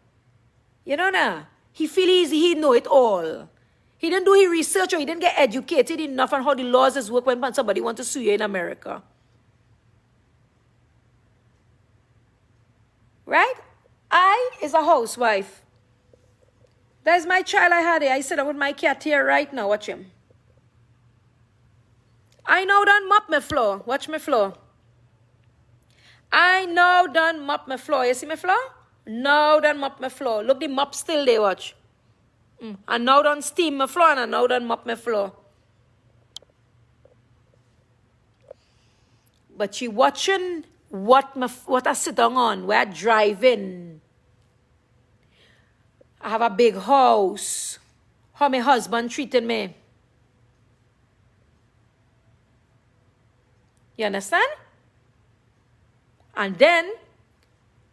Speaker 1: You know now? He feel he know it all. He didn't do his research or he didn't get educated enough on how the laws work when somebody wants to sue you in America. Right? I is a housewife. There's my child I had here. I sit down with my cat here right now. Watch him. I now done mop my floor. Watch my floor. I now done mop my floor. You see my floor? Now done mop my floor. Look, the mop still there, watch. I now done steam my floor and I now done mop my floor. But she watching what I sit down on. We're driving. I have a big house. How my husband treated me. You understand? And then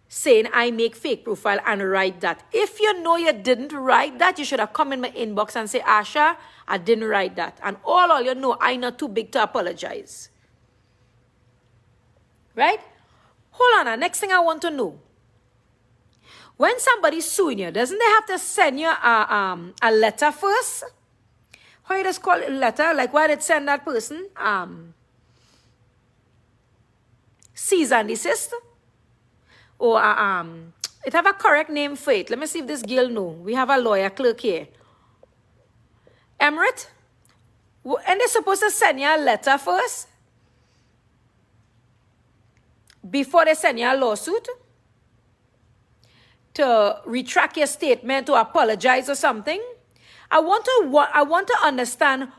Speaker 1: saying I make fake profile and write that. If you know you didn't write that, you should have come in my inbox and say, Asha, I didn't write that. And all you know, I'm not too big to apologize. Right? Hold on, next thing I want to know. When somebody's suing you, doesn't they have to send you a letter first? How you just call it a letter? Like why did send that person? Cease and desist? Or it have a correct name for it. Let me see if this girl know. We have a lawyer clerk here. Emirates? And they're supposed to send you a letter first? Before they send you a lawsuit? To retract your statement, to apologize or something. I want to understand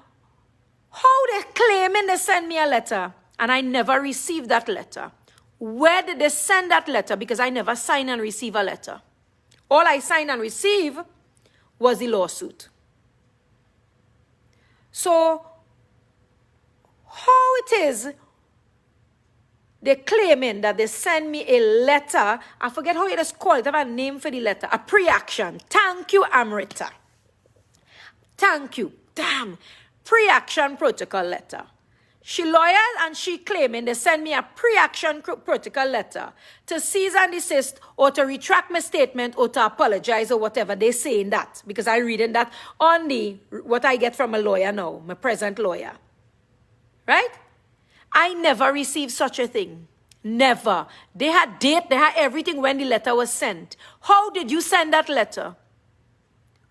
Speaker 1: how they're claiming they send me a letter and I never received that letter. Where did they send that letter? Because I never signed and received a letter. All I signed and received was the lawsuit. So, how it is they're claiming that they send me a letter. I forget how you just call it. I have a name for the letter. A pre-action. Thank you, Amrita. Thank you. Damn. Pre-action protocol letter. She lawyer and she claiming they send me a pre-action protocol letter to cease and desist or to retract my statement or to apologize or whatever they say in that. Because I reading that on what I get from a lawyer now, my present lawyer. Right? I never received such a thing. Never. They had date, they had everything when the letter was sent. How did you send that letter?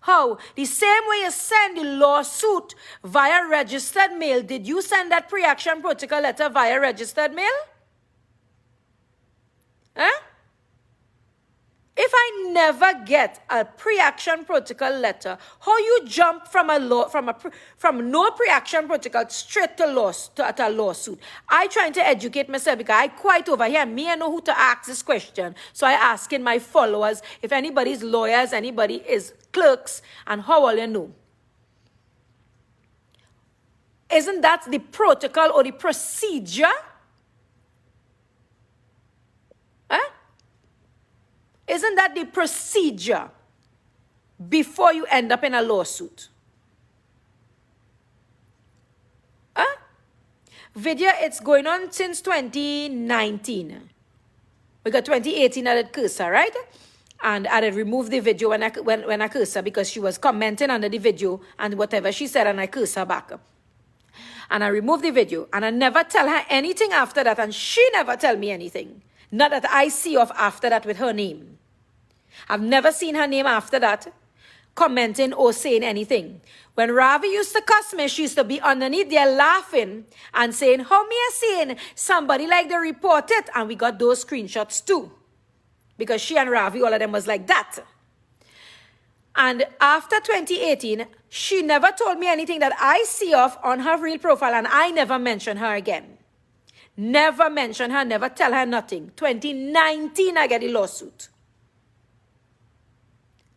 Speaker 1: How? The same way you send the lawsuit via registered mail, did you send that pre-action protocol letter via registered mail? Huh? If I never get a pre-action protocol letter, how you jump from from no pre-action protocol straight to a lawsuit? I trying to educate myself because I quite over here. Me, I know who to ask this question. So I asking my followers if anybody's lawyers, anybody is clerks, and how will you know? Isn't that the protocol or the procedure? Huh? Isn't that the procedure before you end up in a lawsuit? Huh? Video, it's going on since 2019. We got 2018 at Cursor, right? And I had removed the video when I cursed her because she was commenting under the video and whatever she said, and I cursed her back. And I removed the video, and I never tell her anything after that, and she never tell me anything. Not that I see of after that with her name. I've never seen her name after that commenting or saying anything. When Ravi used to cuss me, she used to be underneath there laughing and saying, how me a saying somebody like they report it? And we got those screenshots too. Because she and Ravi, all of them was like that. And after 2018, she never told me anything that I see of on her real profile, and I never mentioned her again. Never mention her, never tell her nothing. 2019, I get the lawsuit.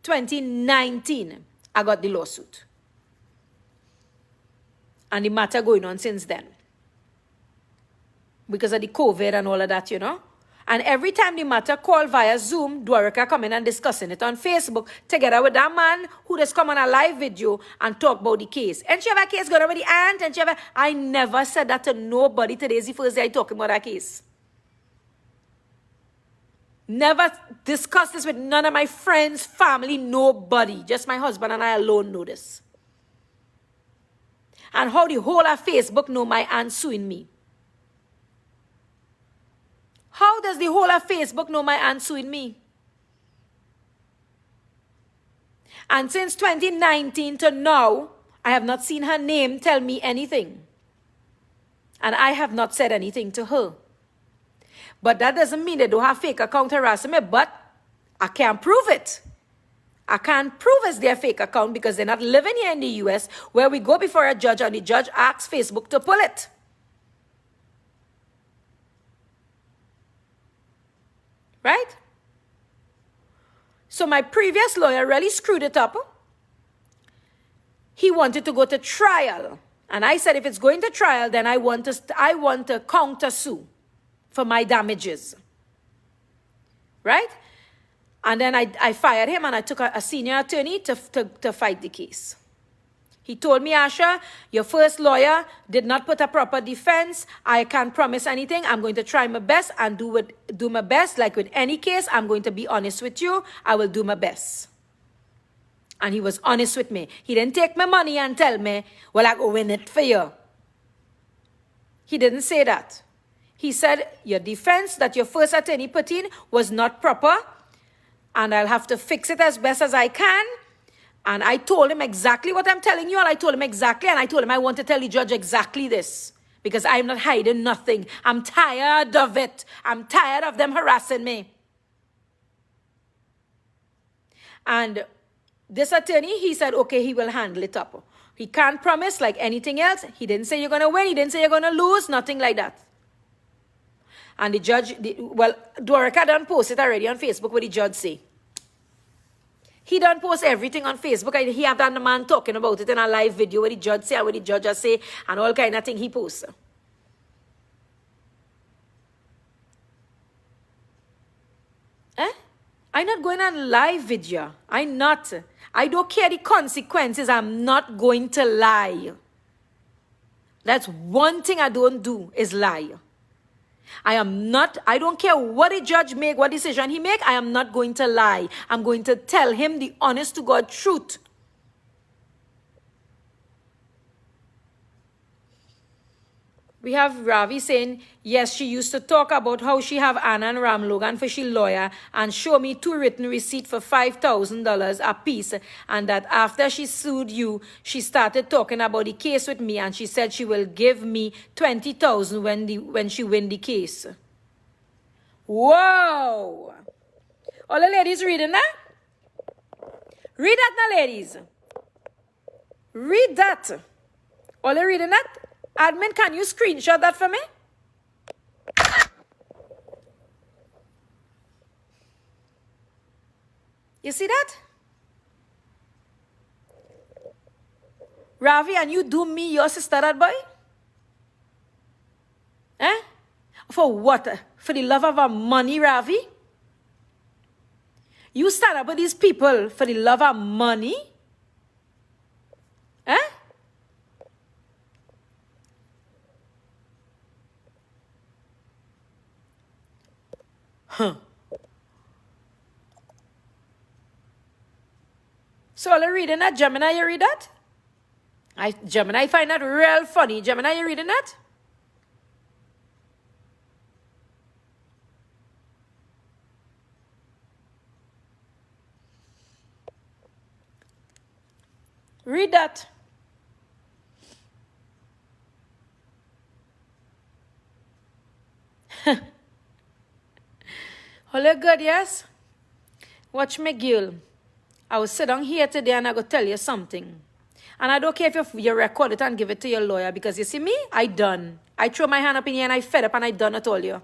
Speaker 1: 2019, I got the lawsuit. And the matter going on since then. Because of the COVID and all of that, you know. And every time the matter call via Zoom, Dwarika come in and discussing it on Facebook together with that man who just come on a live video and talk about the case. And she have a case going on with the aunt, and she have a... I never said that to nobody. Today's the first day I talking about that case. Never discussed this with none of my friends, family, nobody. Just my husband and I alone know this. And how the whole of Facebook know my aunt suing me. How does the whole of Facebook know my aunt suing me? And since 2019 to now, I have not seen her name tell me anything. And I have not said anything to her. But that doesn't mean they don't have fake account harassing me, but I can't prove it. I can't prove it's their fake account because they're not living here in the US where we go before a judge and the judge asks Facebook to pull it. Right? So my previous lawyer really screwed it up. He wanted to go to trial. And I said, if it's going to trial, then I want to counter sue for my damages. Right? And then I fired him and I took a senior attorney to fight the case. He told me, Asha, your first lawyer did not put a proper defense. I can't promise anything. I'm going to try my best and do my best. Like with any case, I'm going to be honest with you. I will do my best. And he was honest with me. He didn't take my money and tell me, well, I go win it for you. He didn't say that. He said, your defense that your first attorney put in was not proper, and I'll have to fix it as best as I can. And I told him exactly what I'm telling you, and I told him exactly, and I told him I want to tell the judge exactly this, because I'm not hiding nothing. I'm tired of it. I'm tired of them harassing me. And this attorney, he said, okay, he will handle it up. He can't promise like anything else. He didn't say you're going to win. He didn't say you're going to lose. Nothing like that. And the judge, Dwarika done post it already on Facebook what the judge say. He done post everything on Facebook. He have done the man talking about it in a live video what the judge say and what the judge say and all kind of thing he posts. I'm not going on live video. I'm not. I don't care the consequences. I'm not going to lie. That's one thing I don't do is lie. I don't care what the judge make, what decision he make, I am not going to lie. I'm going to tell him the honest to God truth. We have Ravi saying, yes, she used to talk about how she have Anna and Ram Logan for she lawyer and show me 2 written receipts for $5,000 a piece. And that after she sued you, she started talking about the case with me and she said she will give me $20,000 when she win the case. Whoa! All the ladies reading that? Read that now, ladies. Read that. All the reading that? Admin, can you screenshot that for me? You see that? Ravi, and you do me, your sister, that boy? Eh? For what? For the love of our money, Ravi? You stand up with these people for the love of money? Eh? Huh. So all reading that, Gemini, you read that? Gemini find that real funny. Gemini, you reading that? Read that. Holy God, yes? Watch me, girl. I will sit down here today and I go tell you something. And I don't care if you record it and give it to your lawyer, because you see me, I done. I throw my hand up in here and I fed up and I done, I told you.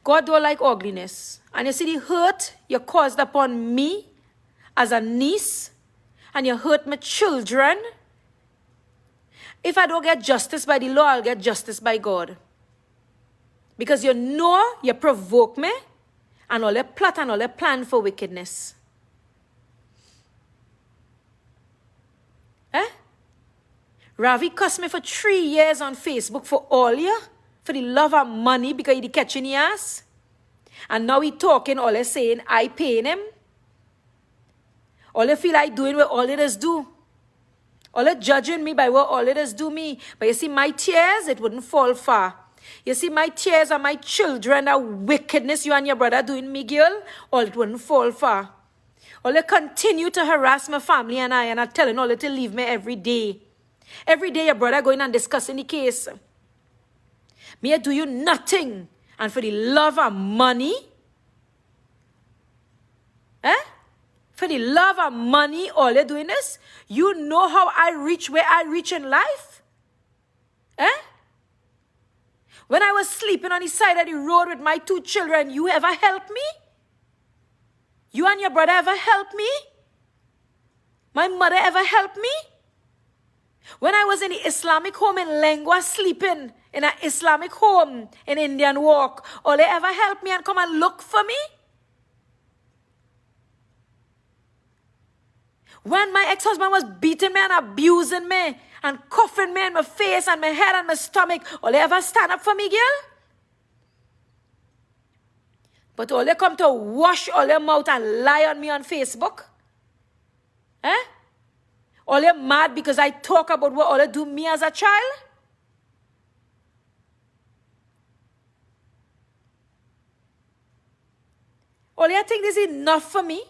Speaker 1: God don't like ugliness. And you see the hurt you caused upon me as a niece, and you hurt my children. If I don't get justice by the law, I'll get justice by God. Because you know you provoke me, and all the plot and all the plan for wickedness. Eh? Ravi cussed me for 3 years on Facebook for all you, for the love of money, because he catching your ass. And now he talking, all he saying, I paying him. All they feel like doing what all it is do. All they judging me by what all it is do me. But you see, my tears, it wouldn't fall far. You see, my tears and my children, that wickedness you and your brother doing me, girl, all it wouldn't fall far. All they continue to harass my family and I telling all they to leave me every day. Every day your brother going and discussing the case. Me, I do you nothing. And for the love of money, eh? For the love of money, all they're doing is, you know how I reach where I reach in life? Eh? When I was sleeping on the side of the road with my 2 children, you ever helped me? You and your brother ever helped me? My mother ever helped me? When I was in the Islamic home in Lengua, sleeping in an Islamic home in Indian Walk, all they ever helped me and come and look for me? When my ex-husband was beating me and abusing me and cuffing me in my face and my head and my stomach, all they ever stand up for me, girl? But all they come to wash all their mouth and lie on me on Facebook? Eh? All they mad because I talk about what all they do me as a child? All they think this is enough for me?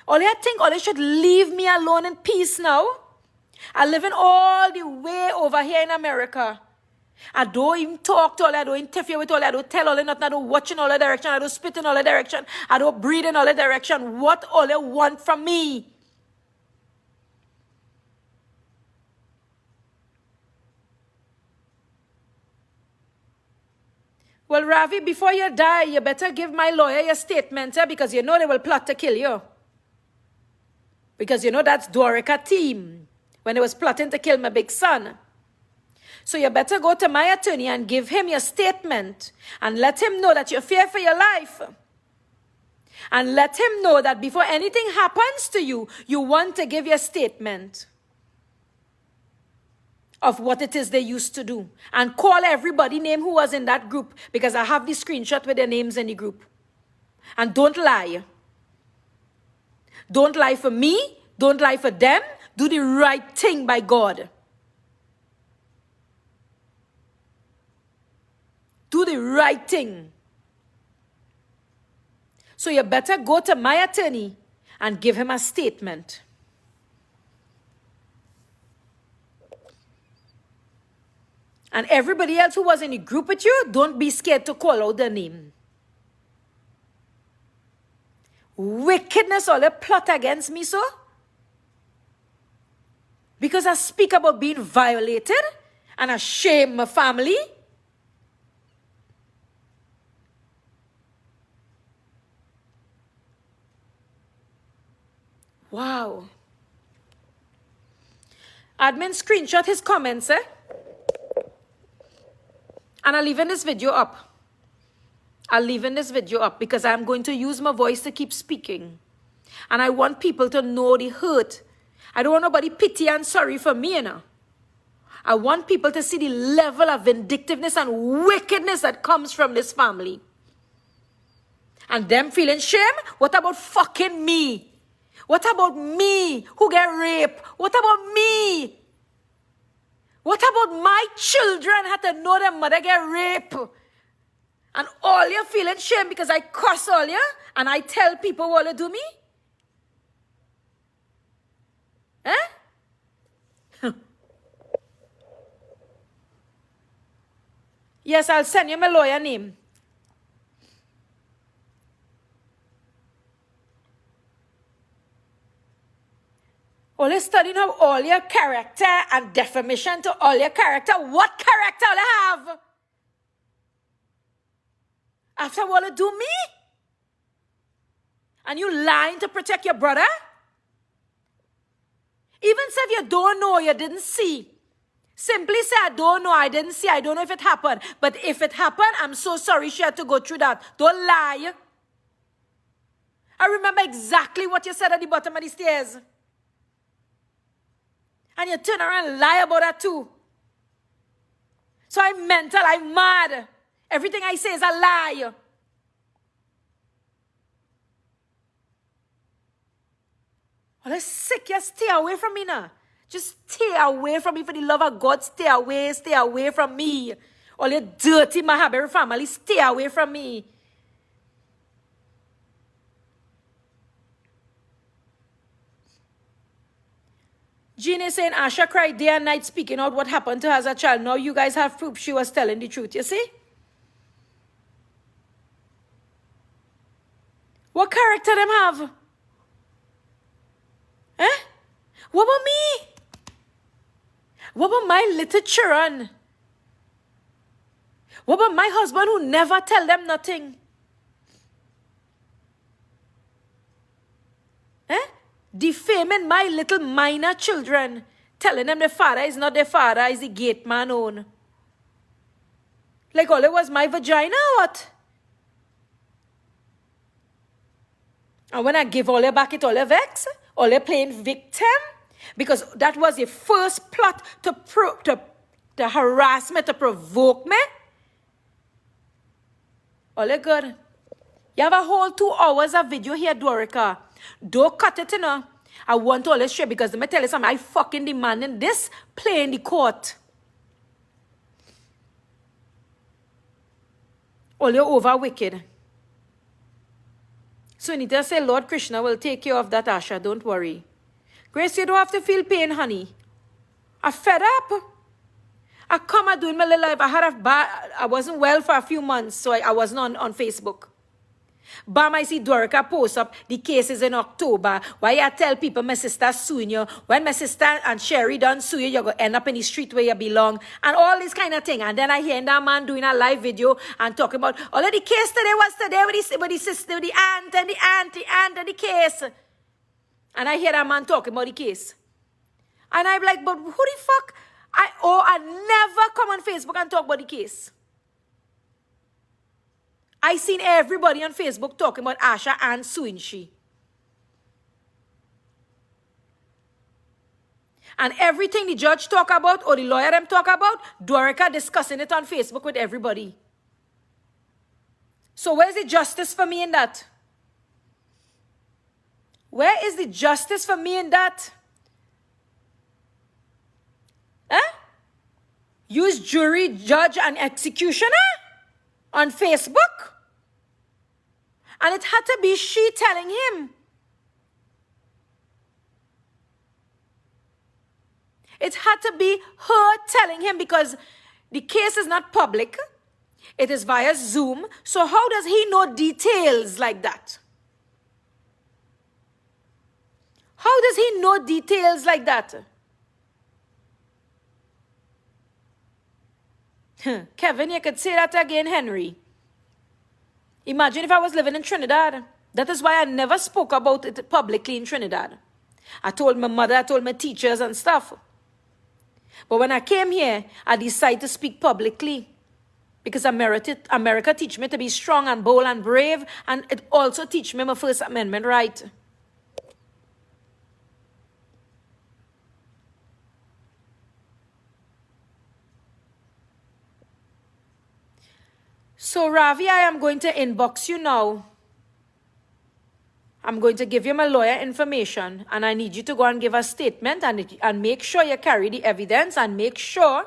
Speaker 1: All they think all they should leave me alone in peace now? I living all the way over here in America. I don't even talk to all, I don't interfere with all, I don't tell all, nothing, I don't watch in all the direction, I don't spit in all the direction, I don't breathe in all the direction. What all they want from me? Well, Ravi, before you die, you better give my lawyer your statement, because you know they will plot to kill you. Because you know that's Dorica team, when they was plotting to kill my big son. So you better go to my attorney and give him your statement and let him know that you fear for your life. And let him know that before anything happens to you, you want to give your statement of what it is they used to do. And call everybody name who was in that group, because I have the screenshot with their names in the group. And don't lie. Don't lie for me. Don't lie for them. Do the right thing by God. Do the right thing. So you better go to my attorney and give him a statement. And everybody else who was in the group with you, don't be scared to call out their name. wickedness, all the plot against me, so? Because I speak about being violated and I shame my family? Wow. Admin screenshot his comments, eh? And I'll leave in this video up. I'll leave in this video up because I'm going to use my voice to keep speaking. And I want people to know the hurt. I don't want nobody pity and sorry for me, you know. I want people to see the level of vindictiveness and wickedness that comes from this family. And them feeling shame? What about fucking me? What about me who get raped? What about me? What about my children had to know their mother get raped? And all you feeling shame because I cuss all you and I tell people what to do me? Eh? Yes, I'll send you my lawyer name. Only studying how all your character and defamation to all your character. What character will I have? After what you do me? And you lying to protect your brother? Even if you don't know, you didn't see. Simply say, I don't know, I didn't see, I don't know if it happened. But if it happened, I'm so sorry she had to go through that. Don't lie. I remember exactly what you said at the bottom of the stairs. And you turn around and lie about that too. So I'm mental, I'm mad. Everything I say is a lie. Well, I'm sick. You stay away from me now. Just stay away from me. For the love of God, stay away from me. All your dirty Mahabir family, stay away from me. Jean is saying Asha cried day and night speaking out what happened to her as a child. Now you guys have proof she was telling the truth. You see? What character them have? Eh? What about me? What about my little children? What about my husband who never tell them nothing? Eh? Defaming my little minor children. Telling them the father is not their father, is the gate man own. Like all it was my vagina or what? And when I give all back, it all vex? All playing victim? Because that was the first plot to harass me, to provoke me. All good. You have a whole 2 hours of video here, Dorica. Don't cut it, you know. I want to all straight because let me tell you something. I fucking demanding this play in the court. All you over wicked. So you need to say, Lord Krishna will take care of that, Asha. Don't worry. Grace, you don't have to feel pain, honey. I'm fed up. I come and doing my little life. I wasn't well for a few months, so I wasn't on Facebook. Bam, I see Dorica post up the cases in October. Why I tell people my sister suing you. When my sister and Sherry done sue you, you're going to end up in the street where you belong. And all this kind of thing. And then I hear that man doing a live video and talking about all of the case today was today with the sister, with the aunt and the case. And I hear that man talking about the case. And I'm like, but who the fuck? I never come on Facebook and talk about the case. I seen everybody on Facebook talking about Asha and suing she. And everything the judge talk about or the lawyer them talk about, Dorica discussing it on Facebook with everybody. So where's the justice for me in that? Where is the justice for me in that? Huh? Use jury, judge, and executioner on Facebook? And it had to be she telling him. It had to be her telling him because the case is not public. It is via Zoom. So how does he know details like that? does he know details like that? Kevin, you could say that again, Henry. Imagine if I was living in Trinidad. That is why I never spoke about it publicly in Trinidad. I told my mother, I told my teachers and stuff. But when I came here, I decided to speak publicly. Because America teach me to be strong and bold and brave. And it also teach me my First Amendment right. So Ravi, I am going to inbox you now. I'm going to give you my lawyer information, and I need you to go and give a statement and make sure you carry the evidence, and make sure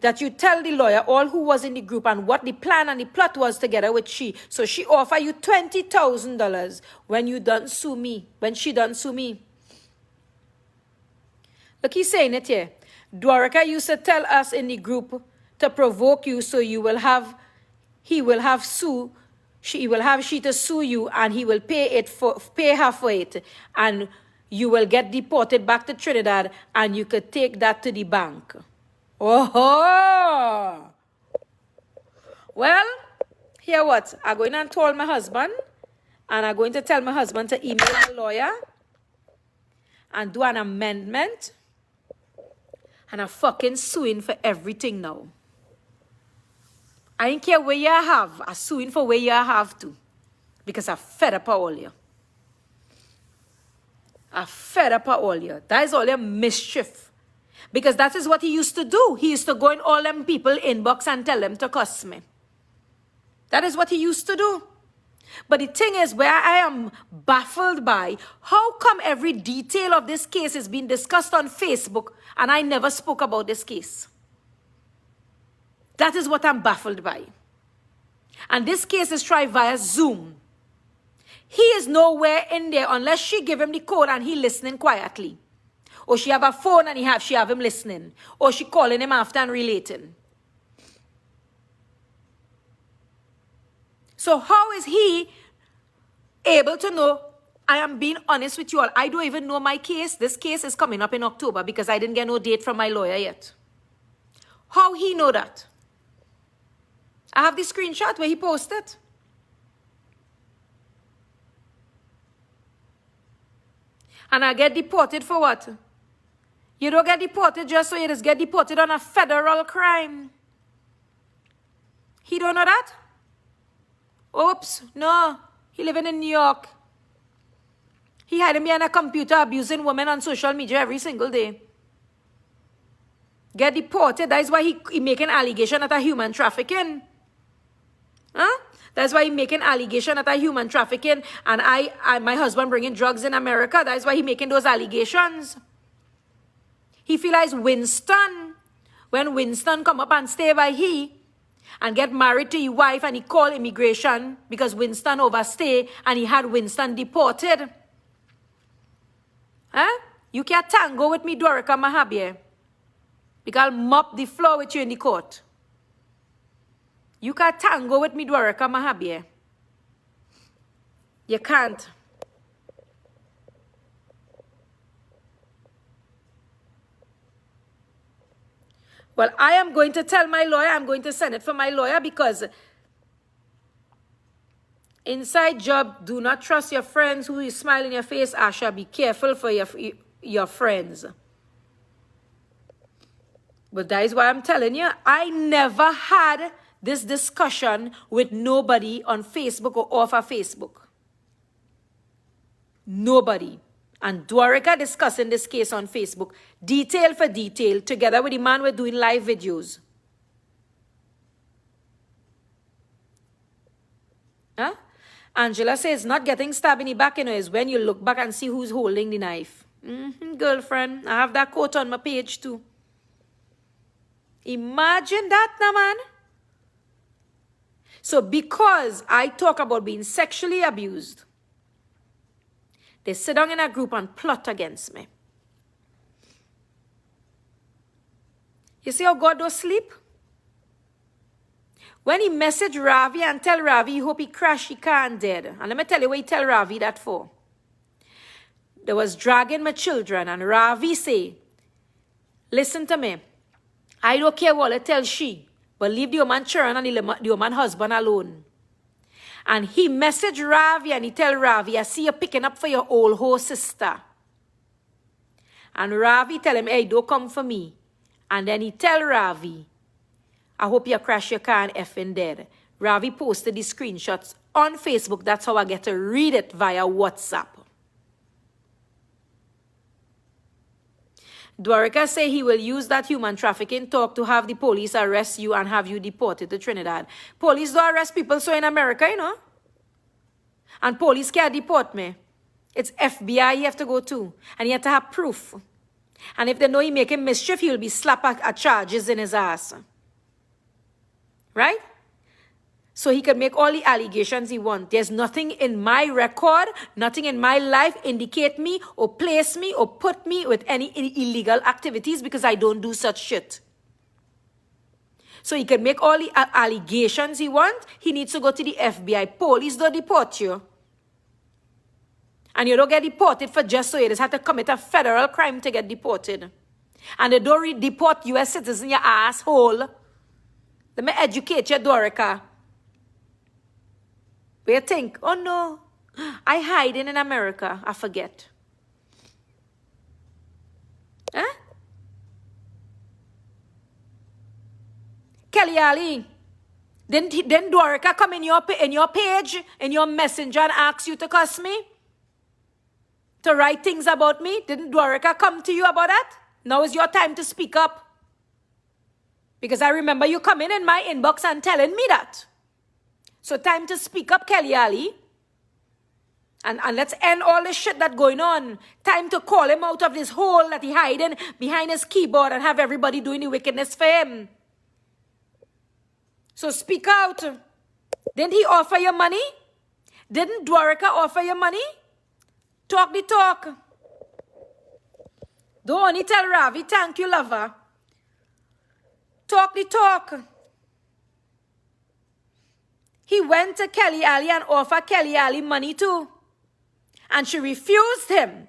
Speaker 1: that you tell the lawyer all who was in the group and what the plan and the plot was together with she. So she offer you $20,000 when you done sue me, when she done sue me. Look, he's saying it here. Dwaraka used to tell us in the group to provoke you, so he will have she to sue you, and he will pay her for it, and you will get deported back to Trinidad, and you could take that to the bank. Oh, well, here what? I'm going to tell my husband, and I'm going to tell my husband to email a lawyer and do an amendment, and I'm fucking suing for everything now. I don't care where you have. I'm suing for where you have to. Because I'm fed up of all you. I'm fed up of all you. That is all your mischief. Because that is what he used to do. He used to go in all them people inbox and tell them to cuss me. That is what he used to do. But the thing is, where I am baffled by, how come every detail of this case is being discussed on Facebook and I never spoke about this case? That is what I'm baffled by. And this case is tried via Zoom. He is nowhere in there unless she give him the code and he listening quietly. Or she have a phone and she have him listening. Or she calling him after and relating. So how is he able to know? I am being honest with you all. I don't even know my case. This case is coming up in October because I didn't get no date from my lawyer yet. How he know that? I have the screenshot where he posted. And I get deported for what? You don't get deported just so you just get deported on a federal crime. He don't know that? Oops, no. He living in New York. He hiding behind a computer abusing women on social media every single day. Get deported. That is why he making allegation at a human trafficking. Huh? That's why he making allegation at a human trafficking, and my husband bringing drugs in America. That's why he making those allegations. He feel like Winston. When Winston come up and stay by he and get married to his wife, and he call immigration because Winston overstay and he had Winston deported. Huh? You can't tango with me, Dwaraka Mahabir. Because I'll mop the floor with you in the court. You can't tango with me, Dwaraka Mahabir. You can't. Well, I am going to tell my lawyer, I'm going to send it for my lawyer, because inside job, do not trust your friends who is smiling in your face, Asha. Be careful for your friends. But that is why I'm telling you, I never had this discussion with nobody on Facebook or off of Facebook. Nobody. And Dwaraka discussing this case on Facebook, detail for detail, together with the man we're doing live videos. Huh? Angela says, not getting stabbed in the back, is when you look back and see who's holding the knife. Girlfriend, I have that quote on my page too. Imagine that now, man. So because I talk about being sexually abused, they sit down in a group and plot against me. You see how God don't sleep? When he message Ravi and tell Ravi he hope he crash he car and dead. And let me tell you what he tell Ravi that for. They was dragging my children, and Ravi say, listen to me. I don't care what I tell she, but leave the woman children and the woman husband alone. And he messaged Ravi and he tell Ravi, I see you picking up for your old whole sister. And Ravi tell him, hey, don't come for me. And then he tell Ravi, I hope you crash your car and effing dead. Ravi posted the screenshots on Facebook. That's how I get to read it via WhatsApp. Dwarika say he will use that human trafficking talk to have the police arrest you and have you deported to Trinidad. Police don't arrest people so in America, you know. And police can't deport me. It's FBI you have to go to. And you have to have proof. And if they know he making mischief, he'll be slapped at charges in his ass. Right? So he can make all the allegations he wants. There's nothing in my record, nothing in my life indicate me or place me or put me with any illegal activities because I don't do such shit. So he can make all the allegations he wants. He needs to go to the FBI. Police don't deport you. And you don't get deported for just so you just have to commit a federal crime to get deported. And they don't deport U.S. citizens, you asshole. Let me educate you, Dorica. Where you think, oh no, I hiding in America. I forget. Huh? Kelly Ali, then Dorica come in your page, in your messenger and ask you to cuss me? To write things about me? Didn't Dorica come to you about that? Now is your time to speak up. Because I remember you coming in my inbox and telling me that. So time to speak up, Kelly Ali. And let's end all this shit that's going on. Time to call him out of this hole that he hiding behind his keyboard and have everybody doing the wickedness for him. So speak out. Didn't he offer you money? Didn't Dwarika offer you money? Talk the talk. Don't only tell Ravi, thank you, lover. Talk the talk. He went to Kelly Ali and offered Kelly Ali money too. And she refused him.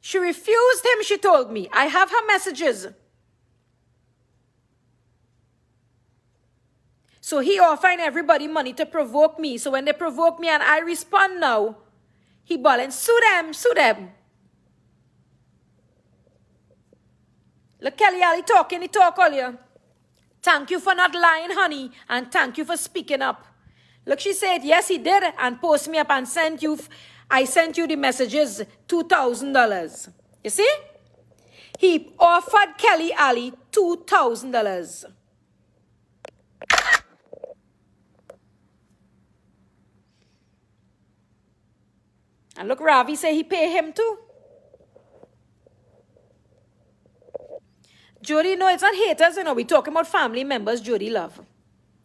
Speaker 1: She refused him, she told me. I have her messages. So he offering everybody money to provoke me. So when they provoke me and I respond now, he bawling, sue them, sue them. Look, Kelly Ali talking, he talk all you. Thank you for not lying, honey, and thank you for speaking up. Look, she said, yes, he did, and post me up and I sent you the messages, $2,000. You see? He offered Kelly Ali $2,000. And look, Ravi say he pay him too. Jody, no, it's not haters, you know. We're talking about family members, Jody love.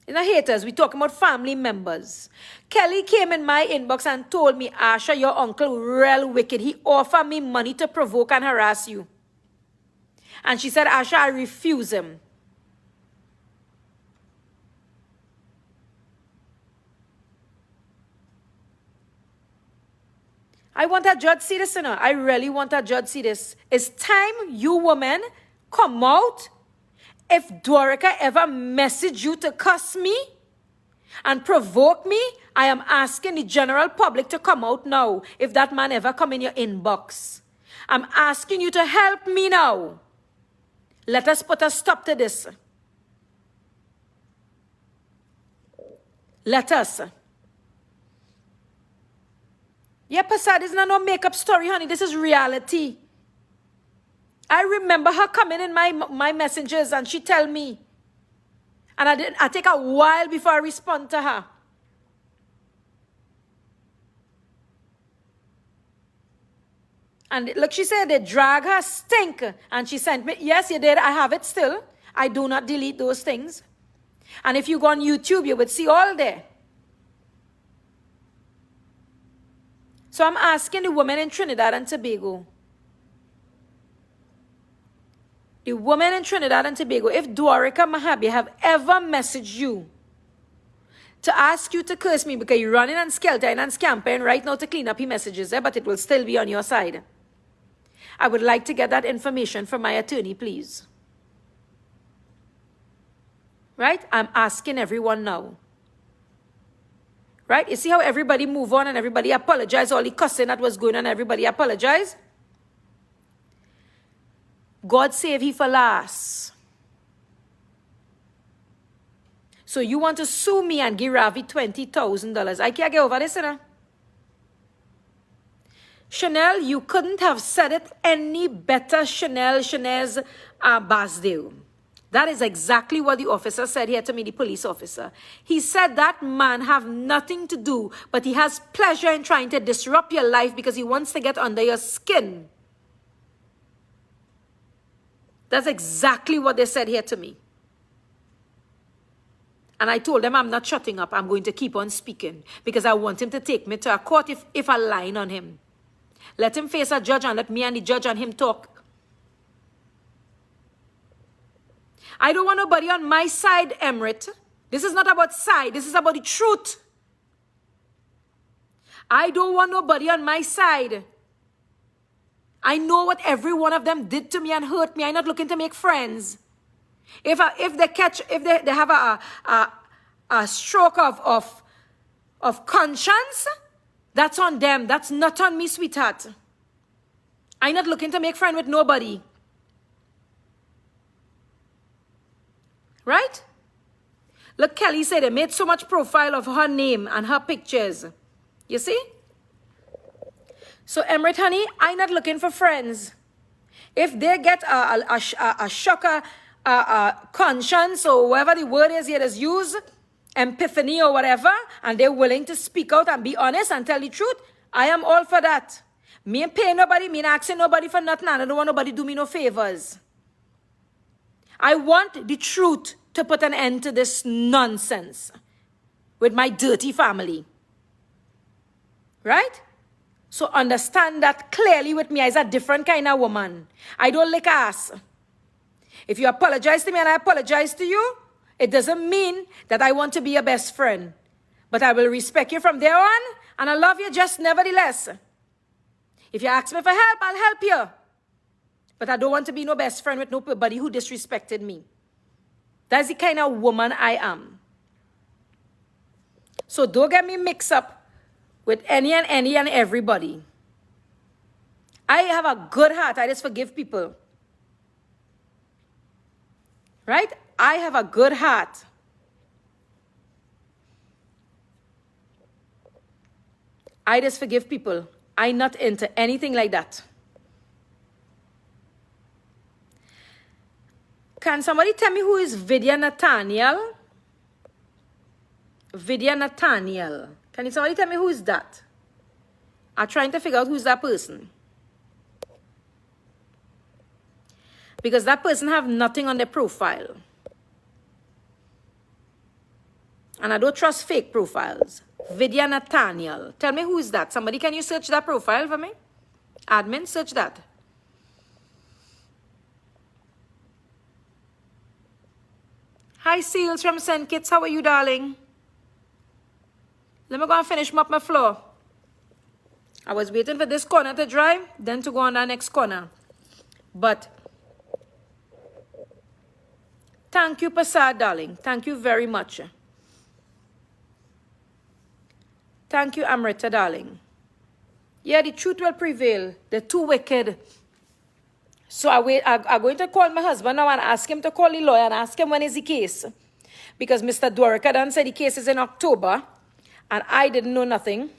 Speaker 1: It's not haters, we're talking about family members. Kelly came in my inbox and told me, Asha, your uncle real wicked. He offered me money to provoke and harass you. And she said, Asha, I refuse him. I want a judge see this, you know. I really want a judge see this. It's time you women come out. If Dwarika ever message you to cuss me and provoke me, I am asking the general public to come out now. If that man ever come in your inbox, I'm asking you to help me now. Let us put a stop to this. Let us. Yeah, Passad, this is not no makeup story, honey. This is reality. I remember her coming in my messages and she tell me. And I take a while before I respond to her. And look, she said they drag her stink. And she sent me, yes, you did. I have it still. I do not delete those things. And if you go on YouTube, you would see all there. So I'm asking the women in Trinidad and Tobago. The women in Trinidad and Tobago, if Dwarika Mahabir have ever messaged you to ask you to curse me because you're running and skeltering and scampering right now to clean up your messages there, but it will still be on your side. I would like to get that information from my attorney, please. Right? I'm asking everyone now. Right? You see how everybody move on and everybody apologize, all the cussing that was going on, everybody apologize? God save he for last. So you want to sue me and give Ravi $20,000. I can't get over this, you know. Chanel, you couldn't have said it any better, Chanel's Basdeo. That is exactly what the officer said here to me, the police officer. He said that man have nothing to do, but he has pleasure in trying to disrupt your life because he wants to get under your skin. That's exactly what they said here to me. And I told them I'm not shutting up. I'm going to keep on speaking because I want him to take me to a court if I lie on him. Let him face a judge and let me and the judge and him talk. I don't want nobody on my side, Emirate. This is not about side. This is about the truth. I don't want nobody on my side. I know what every one of them did to me and hurt me. I'm not looking to make friends. If they have a stroke of conscience, that's on them. That's not on me, sweetheart. I'm not looking to make friends with nobody. Right? Look, Kelly said they made so much profile of her name and her pictures. You see? So, Emirate, honey, I'm not looking for friends. If they get a shocker, conscience, or whatever the word is here that's used, epiphany or whatever, and they're willing to speak out and be honest and tell the truth, I am all for that. Me ain't paying nobody, me ain't asking nobody for nothing, and I don't want nobody to do me no favors. I want the truth to put an end to this nonsense with my dirty family. Right? So understand that clearly with me. I'm a different kind of woman. I don't lick ass. If you apologize to me and I apologize to you, it doesn't mean that I want to be your best friend. But I will respect you from there on, and I love you just nevertheless. If you ask me for help, I'll help you. But I don't want to be no best friend with nobody who disrespected me. That's the kind of woman I am. So don't get me mixed up with any and everybody. I have a good heart. I just forgive people. Right? I have a good heart. I just forgive people. I'm not into anything like that. Can somebody tell me who is Vidya Nathaniel? Vidya Nathaniel. Can somebody tell me who is that? I'm trying to figure out who's that person. Because that person have nothing on their profile. And I don't trust fake profiles. Vidya Nathaniel. Tell me who is that? Somebody, can you search that profile for me? Admin, search that. Hi, Seals from St. Kitts. How are you, darling? Let me go and finish up my floor. I was waiting for this corner to dry, then to go on the next corner. But thank you, Passad, darling. Thank you very much. Thank you, Amrita, darling. Yeah, the truth will prevail. They're too wicked. So I'm going to call my husband now and ask him to call the lawyer and ask him when is the case. Because Mr. Dwarka done said the case is in October. And I didn't know nothing.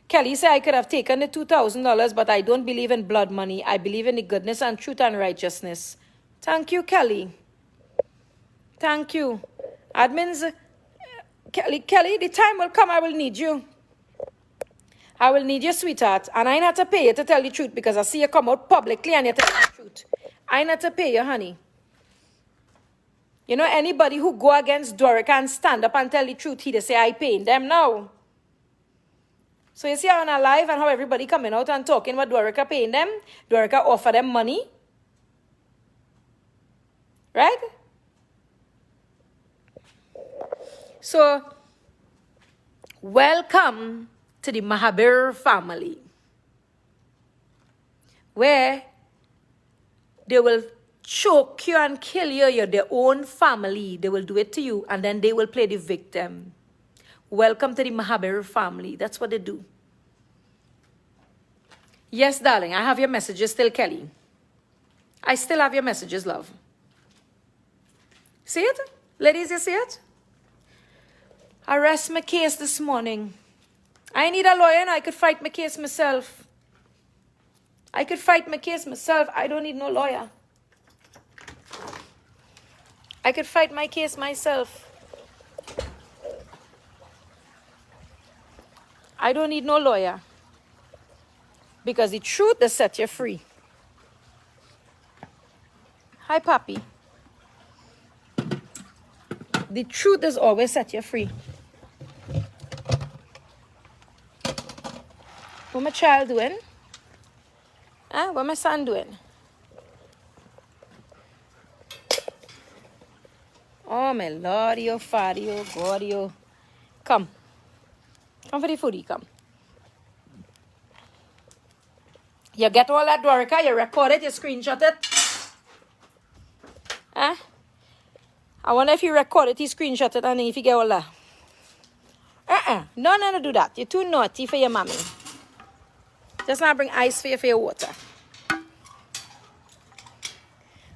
Speaker 1: Kelly said I could have taken the $2,000, but I don't believe in blood money. I believe in the goodness and truth and righteousness. Thank you, Kelly. Thank you. Admins, Kelly, the time will come I will need you. I will need you, sweetheart. And I ain't have to pay you to tell the truth because I see you come out publicly and you tell the truth. I ain't have to pay you, honey. You know, anybody who go against Dorica and stand up and tell the truth, he they say, I paying them now. So you see how on our live and how everybody coming out and talking about Dorica paying them? Dorica offer them money. Right? So, welcome to the Mahabir family, where they will choke you and kill you. You're their own family. They will do it to you, and then they will play the victim. Welcome to the Mahabir family. That's what they do. Yes, darling, I have your messages still, Kelly. I still have your messages, love. See it? Ladies, you see it? I rest my case this morning. I need a lawyer and I could fight my case myself. I could fight my case myself. I don't need no lawyer. I could fight my case myself. I don't need no lawyer. Because the truth will set you free. Hi, Papi. The truth is always set you free. What my child doing? Huh? What my son doing? Oh, my Lord, oh, Father, oh, God, oh. Come. Come for the foodie, come. You get all that, Dorica? You record it, you screenshot it? Huh? I wonder if you record it, you screenshot it, and then if you get all that. No, do that. You're too naughty for your mommy. Just now bring ice for your water.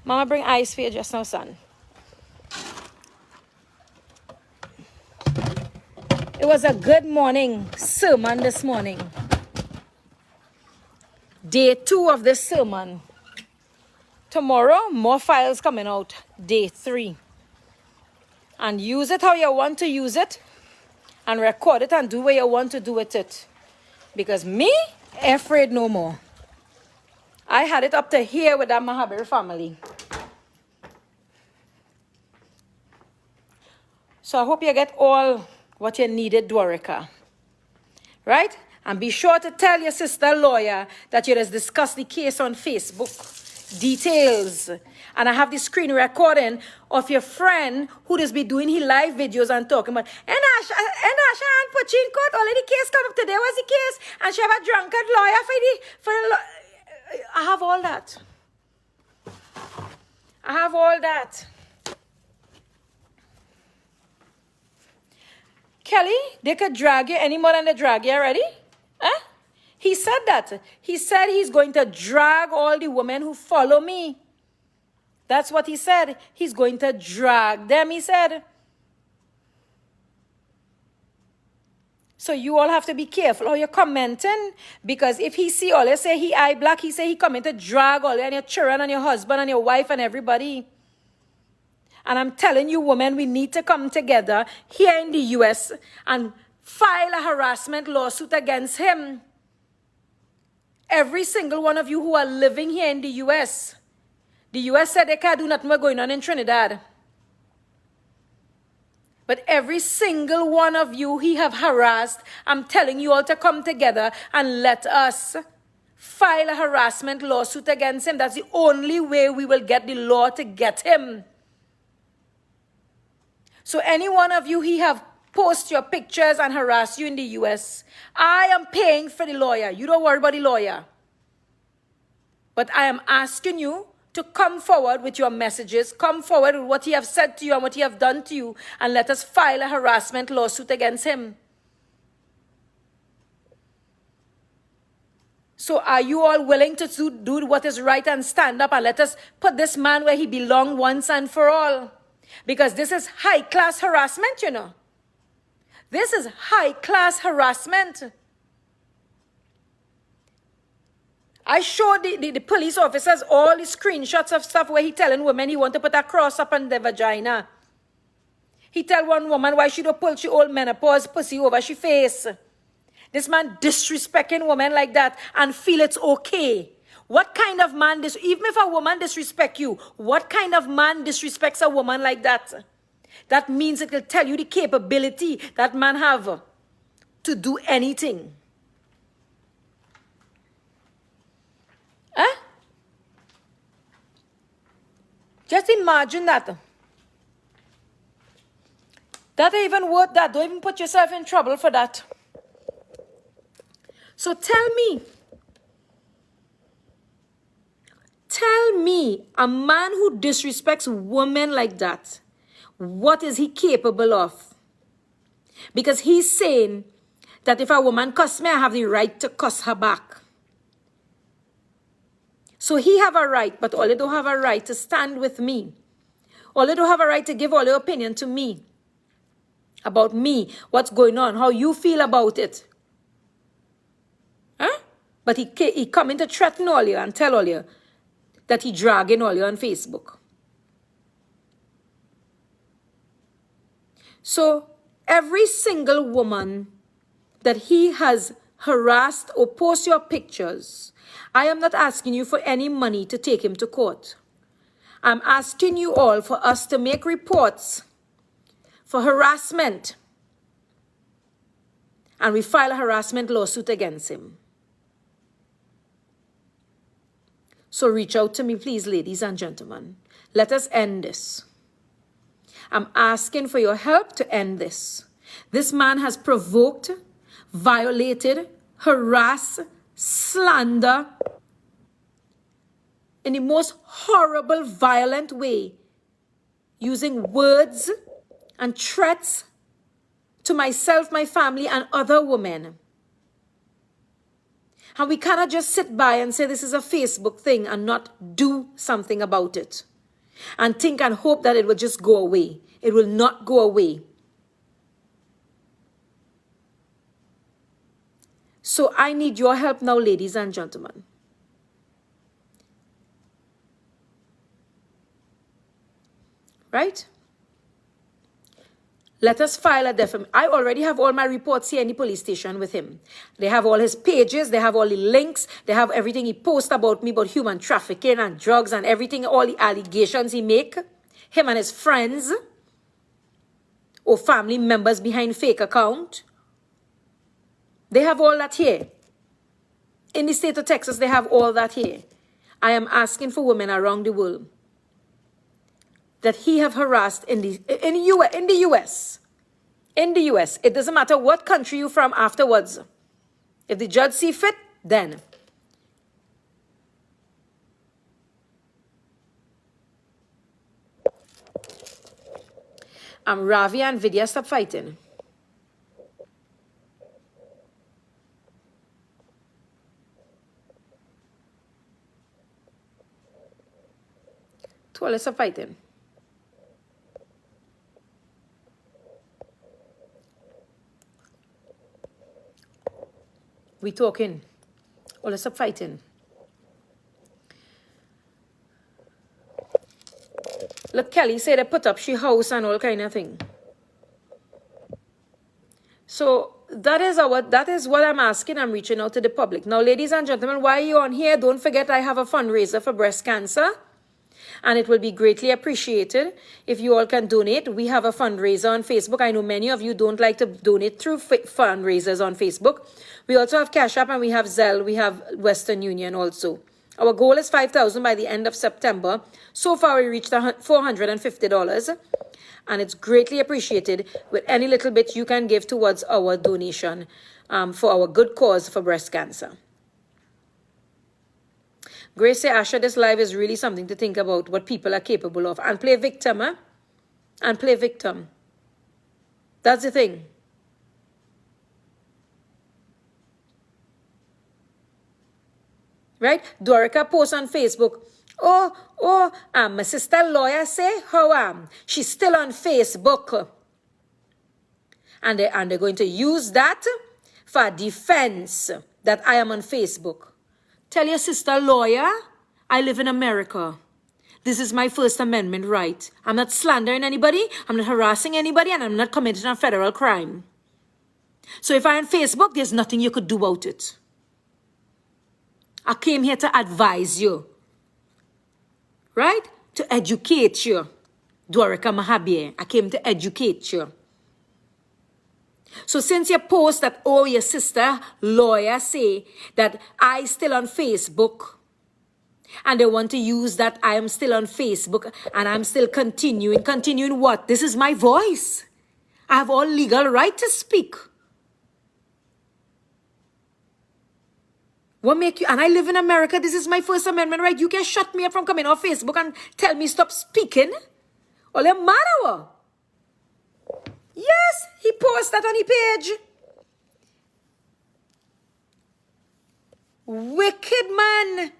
Speaker 1: Mama bring ice for you just now, son. It was a good morning sermon this morning. Day 2 of this sermon. Tomorrow, more files coming out. Day 3. And use it how you want to use it. And record it and do what you want to do with it. Because me, afraid no more. I had it up to here with that Mahabir family. So I hope you get all what you needed, Dorica. Right? And be sure to tell your sister lawyer that you just discussed the case on Facebook. Details. And I have the screen recording of your friend who just be doing his live videos and talking about, and Asha and put you in court, already case come up today was the case, and she have a drunkard lawyer I have all that. I have all that. Kelly, they could drag you any more than they drag you already? Huh? He said that. He said he's going to drag all the women who follow me. That's what he said. He's going to drag them, he said. So you all have to be careful how you're commenting. Because if he see all, you say he eye black, he say he coming to drag all you and your children and your husband and your wife and everybody. And I'm telling you, women, we need to come together here in the U.S. and file a harassment lawsuit against him. Every single one of you who are living here in the U.S. The U.S. said they can't do nothing more going on in Trinidad. But every single one of you he have harassed, I'm telling you all to come together and let us file a harassment lawsuit against him. That's the only way we will get the law to get him. So any one of you he have post your pictures and harass you in the U.S., I am paying for the lawyer. You don't worry about the lawyer. But I am asking you to come forward with your messages, come forward with what he have said to you and what he have done to you, and let us file a harassment lawsuit against him. So are you all willing to do what is right and stand up and let us put this man where he belongs once and for all? Because this is high-class harassment, you know. This is high-class harassment. I showed the police officers all the screenshots of stuff where he telling women he want to put a cross up on their vagina. He tell one woman why she don't pull she old menopause pussy over she face. This man disrespecting women like that and feel it's okay. What kind of man, even if a woman disrespect you, what kind of man disrespects a woman like that? That means it will tell you the capability that man have to do anything. Huh? Just imagine that. That ain't even worth that. Don't even put yourself in trouble for that. So tell me, a man who disrespects women like that, what is he capable of? Because he's saying that if a woman cuss me, I have the right to cuss her back. So he have a right, but all they don't have a right to stand with me. All they don't have a right to give all their opinion to me. About me, what's going on, how you feel about it. Huh? But he come in to threaten all you and tell all you that he dragging all you on Facebook. So every single woman that he has harassed or post your pictures, I am not asking you for any money to take him to court. I'm asking you all for us to make reports for harassment, and we file a harassment lawsuit against him. So reach out to me, please, ladies and gentlemen. Let us end this. I'm asking for your help to end this. This man has provoked, violated, harassed, slander in the most horrible, violent way, using words and threats to myself, my family, and other women. And we cannot just sit by and say this is a Facebook thing and not do something about it. And think and hope that it will just go away. It will not go away. So I need your help now, ladies and gentlemen. Right? Let us file a defamation. I already have all my reports here in the police station with him. They have all his pages. They have all the links. They have everything he posts about me, about human trafficking and drugs and everything, all the allegations he make. Him and his friends or family members behind fake account. They have all that here. In the state of Texas, they have all that here. I am asking for women around the world that he have harassed in the US. In the US. It doesn't matter what country you're from afterwards. If the judge see fit, then. Ravi and Vidya, stop fighting. Two, let's stop fighting. We talking. Or let's stop fighting. Look, Kelly said they put up she house and all kind of thing. So that is what I'm asking. I'm reaching out to the public. Now, ladies and gentlemen, while you're on here, don't forget I have a fundraiser for breast cancer. And it will be greatly appreciated if you all can donate. We have a fundraiser on Facebook. I know many of you don't like to donate through fundraisers on Facebook. We also have Cash App and we have Zelle. We have Western Union also. Our goal is $5,000 by the end of September. So far, we reached $450. And it's greatly appreciated with any little bit you can give towards our donation for our good cause for breast cancer. Grace say, Asha, this live is really something to think about, what people are capable of. And play victim, huh? And play victim. That's the thing. Right? Dorica posts on Facebook, my sister lawyer say how she's still on Facebook. And they're going to use that for defense that I am on Facebook. Tell your sister lawyer, I live in America. This is my First Amendment right. I'm not slandering anybody, I'm not harassing anybody, and I'm not committing a federal crime. So if I'm on Facebook, there's nothing you could do about it. I came here to advise you. Right? To educate you. Dorica Mahabir, I came to educate you. So since you post that, your sister lawyer say that I still on Facebook, and they want to use that I am still on Facebook, and I'm still continuing what? This is my voice. I have all legal right to speak. What make you, and I live in America, this is my First Amendment right. You can shut me up from coming on Facebook and tell me stop speaking. All the matter. Yes, he posted that on his page. Wicked man.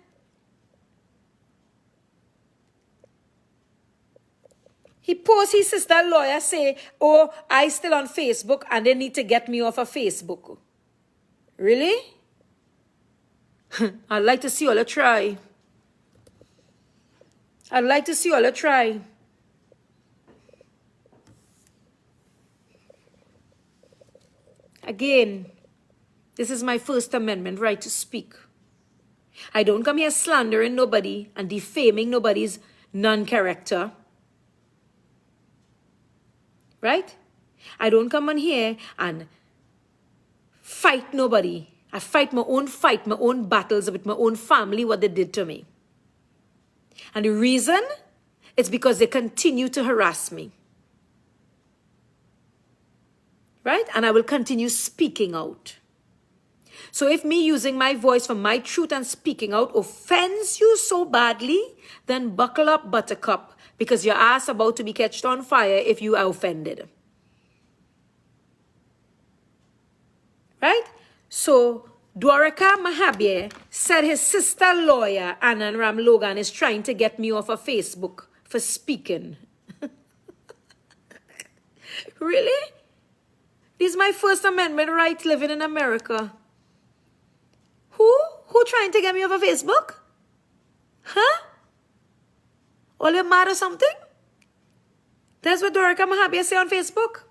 Speaker 1: He posts his sister lawyer say, oh, I still on Facebook and they need to get me off of Facebook. Really? I'd like to see all a try. I'd like to see all a try. Again, this is my First Amendment right to speak. I don't come here slandering nobody and defaming nobody's non-character. Right? I don't come on here and fight nobody. I fight, my own battles with my own family, what they did to me. And the reason is because they continue to harass me. Right? And I will continue speaking out. So if me using my voice for my truth and speaking out offends you so badly, then buckle up, buttercup, because your ass about to be catched on fire if you are offended. Right? So, Asha Mahabir said his sister lawyer, Anand Ram Logan, is trying to get me off of Facebook for speaking. Really? This is my First Amendment right living in America. Who trying to get me off of Facebook? Huh? All you mad or something? That's what Asha Mahabir say on Facebook?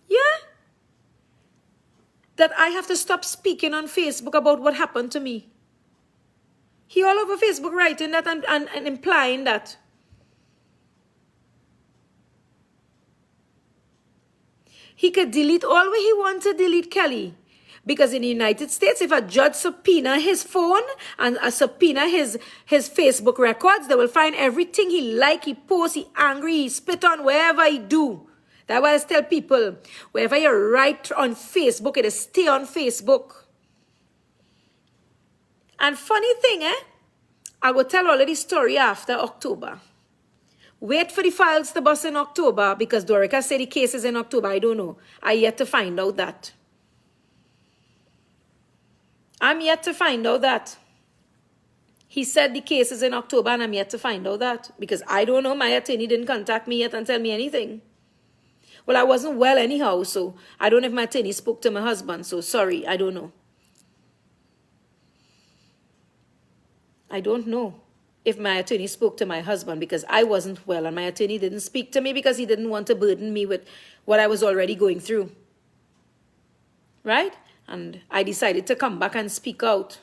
Speaker 1: Yeah? That I have to stop speaking on Facebook about what happened to me. He all over Facebook writing that and implying that. He could delete all what he wants to delete, Kelly. Because in the United States, if a judge subpoena his phone and subpoena his Facebook records, they will find everything he like, he post, he angry, he spit on, wherever he do. That's why I tell people, wherever you write on Facebook, it is stay on Facebook. And funny thing, I will tell all of this story after October. Wait for the files to bust in October, because Dorica said the case is in October. I don't know. I yet to find out that. I'm yet to find out that. He said the case is in October, and I'm yet to find out that. Because I don't know, my attorney didn't contact me yet and tell me anything. Well, I wasn't well anyhow, so I don't know if my attorney spoke to my husband, so sorry, I don't know. I don't know if my attorney spoke to my husband because I wasn't well, and my attorney didn't speak to me because he didn't want to burden me with what I was already going through. Right? And I decided to come back and speak out.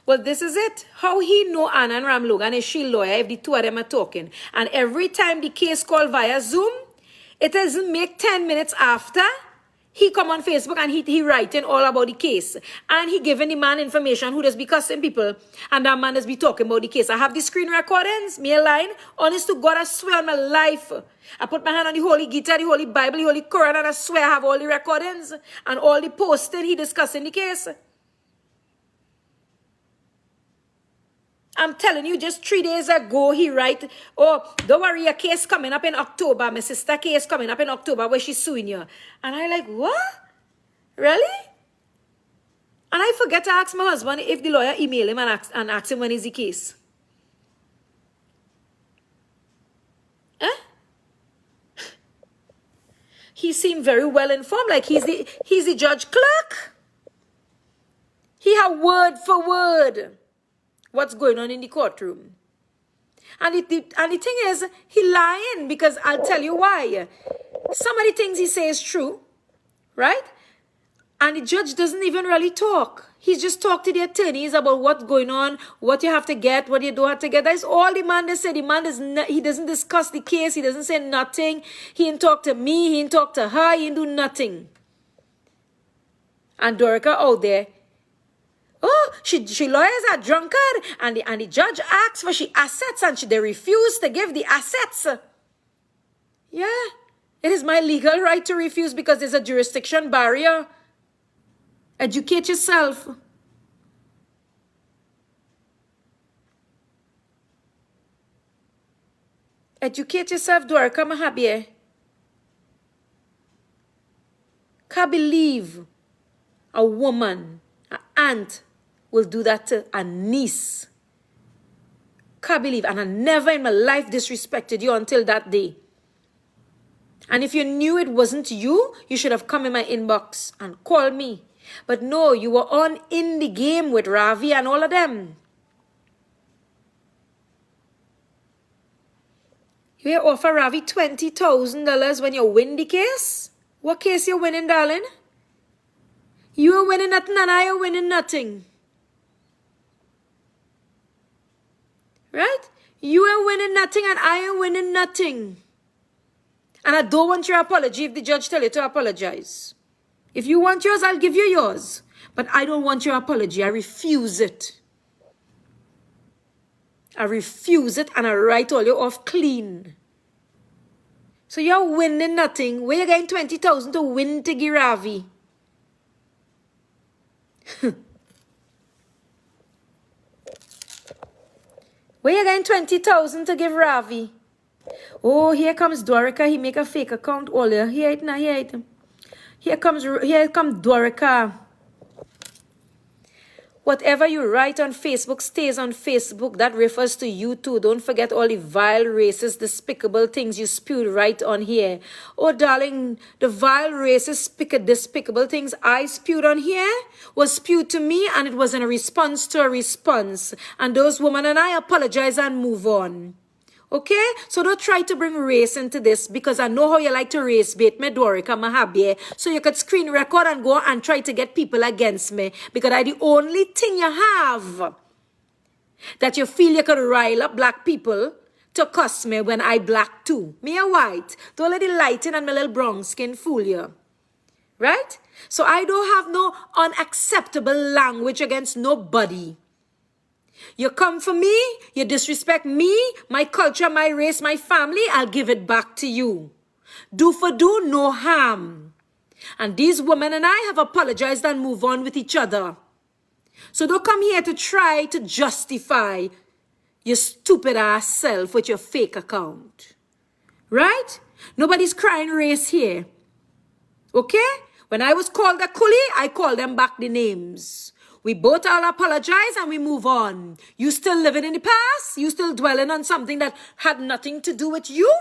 Speaker 1: Well, this is it. How he know Anand Ram Logan is she lawyer if the two of them are talking. And every time the case call via Zoom, it doesn't make 10 minutes after, he come on Facebook and he writing all about the case. And he giving the man information who does be cussing people. And that man does be talking about the case. I have the screen recordings, me a line. Honest to God, I swear on my life. I put my hand on the Holy Gita, the Holy Bible, the Holy Quran, and I swear I have all the recordings and all the posting he discussing the case. I'm telling you, just 3 days ago, he write, oh, don't worry, a case coming up in October. My sister case coming up in October where she's suing you. And I like, what? Really? And I forget to ask my husband if the lawyer email him and ask him when is the case. He seemed very well informed, like he's the judge clerk. He had word for word what's going on in the courtroom. And the thing is, he lying, because I'll tell you why. Some of the things he says is true, right? And the judge doesn't even really talk. He just talk to the attorneys about what's going on, what you have to get, what you don't have to get. That's all the man does say. The man he doesn't discuss the case. He doesn't say nothing. He didn't talk to me. He didn't talk to her. He didn't do nothing. And Dorica out there, oh, she lawyers are drunkard, and the judge asks for she assets, and they refuse to give the assets. Yeah, it is my legal right to refuse because there's a jurisdiction barrier. Educate yourself. Educate yourself, Dwarka Mahabir. Can't believe a woman, an aunt, will do that to a niece. Can't believe. And I never in my life disrespected you until that day. And if you knew it wasn't you, you should have come in my inbox and called me. But no, you were on in the game with Ravi and all of them. You offer Ravi $20,000 when you win the case? What case you winning, darling? You are winning nothing and I are winning nothing. Right? You are winning nothing and I am winning nothing. And I don't want your apology if the judge tell you to apologize. If you want yours, I'll give you yours. But I don't want your apology. I refuse it. I refuse it and I write all you off clean. So you're winning nothing. Where you getting 20,000 to win to give Ravi? Where you getting 20,000 to give Ravi? Oh, here comes Dwarka. He make a fake account. All here. Hear it now. Hear it. Here comes Dwarka. Whatever you write on Facebook stays on Facebook. That refers to you too. Don't forget all the vile, racist, despicable things you spewed right on here. Oh, darling, the vile, racist, despicable things I spewed on here was spewed to me, and it was in a response to a response. And those women and I apologize and move on. Okay? So don't try to bring race into this, because I know how you like to race bait me, Dwarka Mahabir. So you could screen record and go and try to get people against me, because I the only thing you have that you feel you could rile up black people to cuss me when I black too. Me a white. Don't let the lighting and my little brown skin fool you. Right? So I don't have no unacceptable language against nobody. You come for me, you disrespect me, my culture, my race, my family, I'll give it back to you. Do for do, no harm. And these women and I have apologized and move on with each other. So don't come here to try to justify your stupid ass self with your fake account. Right? Nobody's crying race here. Okay? When I was called a coolie, I called them back the names. We both all apologize and we move on. You still living in the past? You still dwelling on something that had nothing to do with you?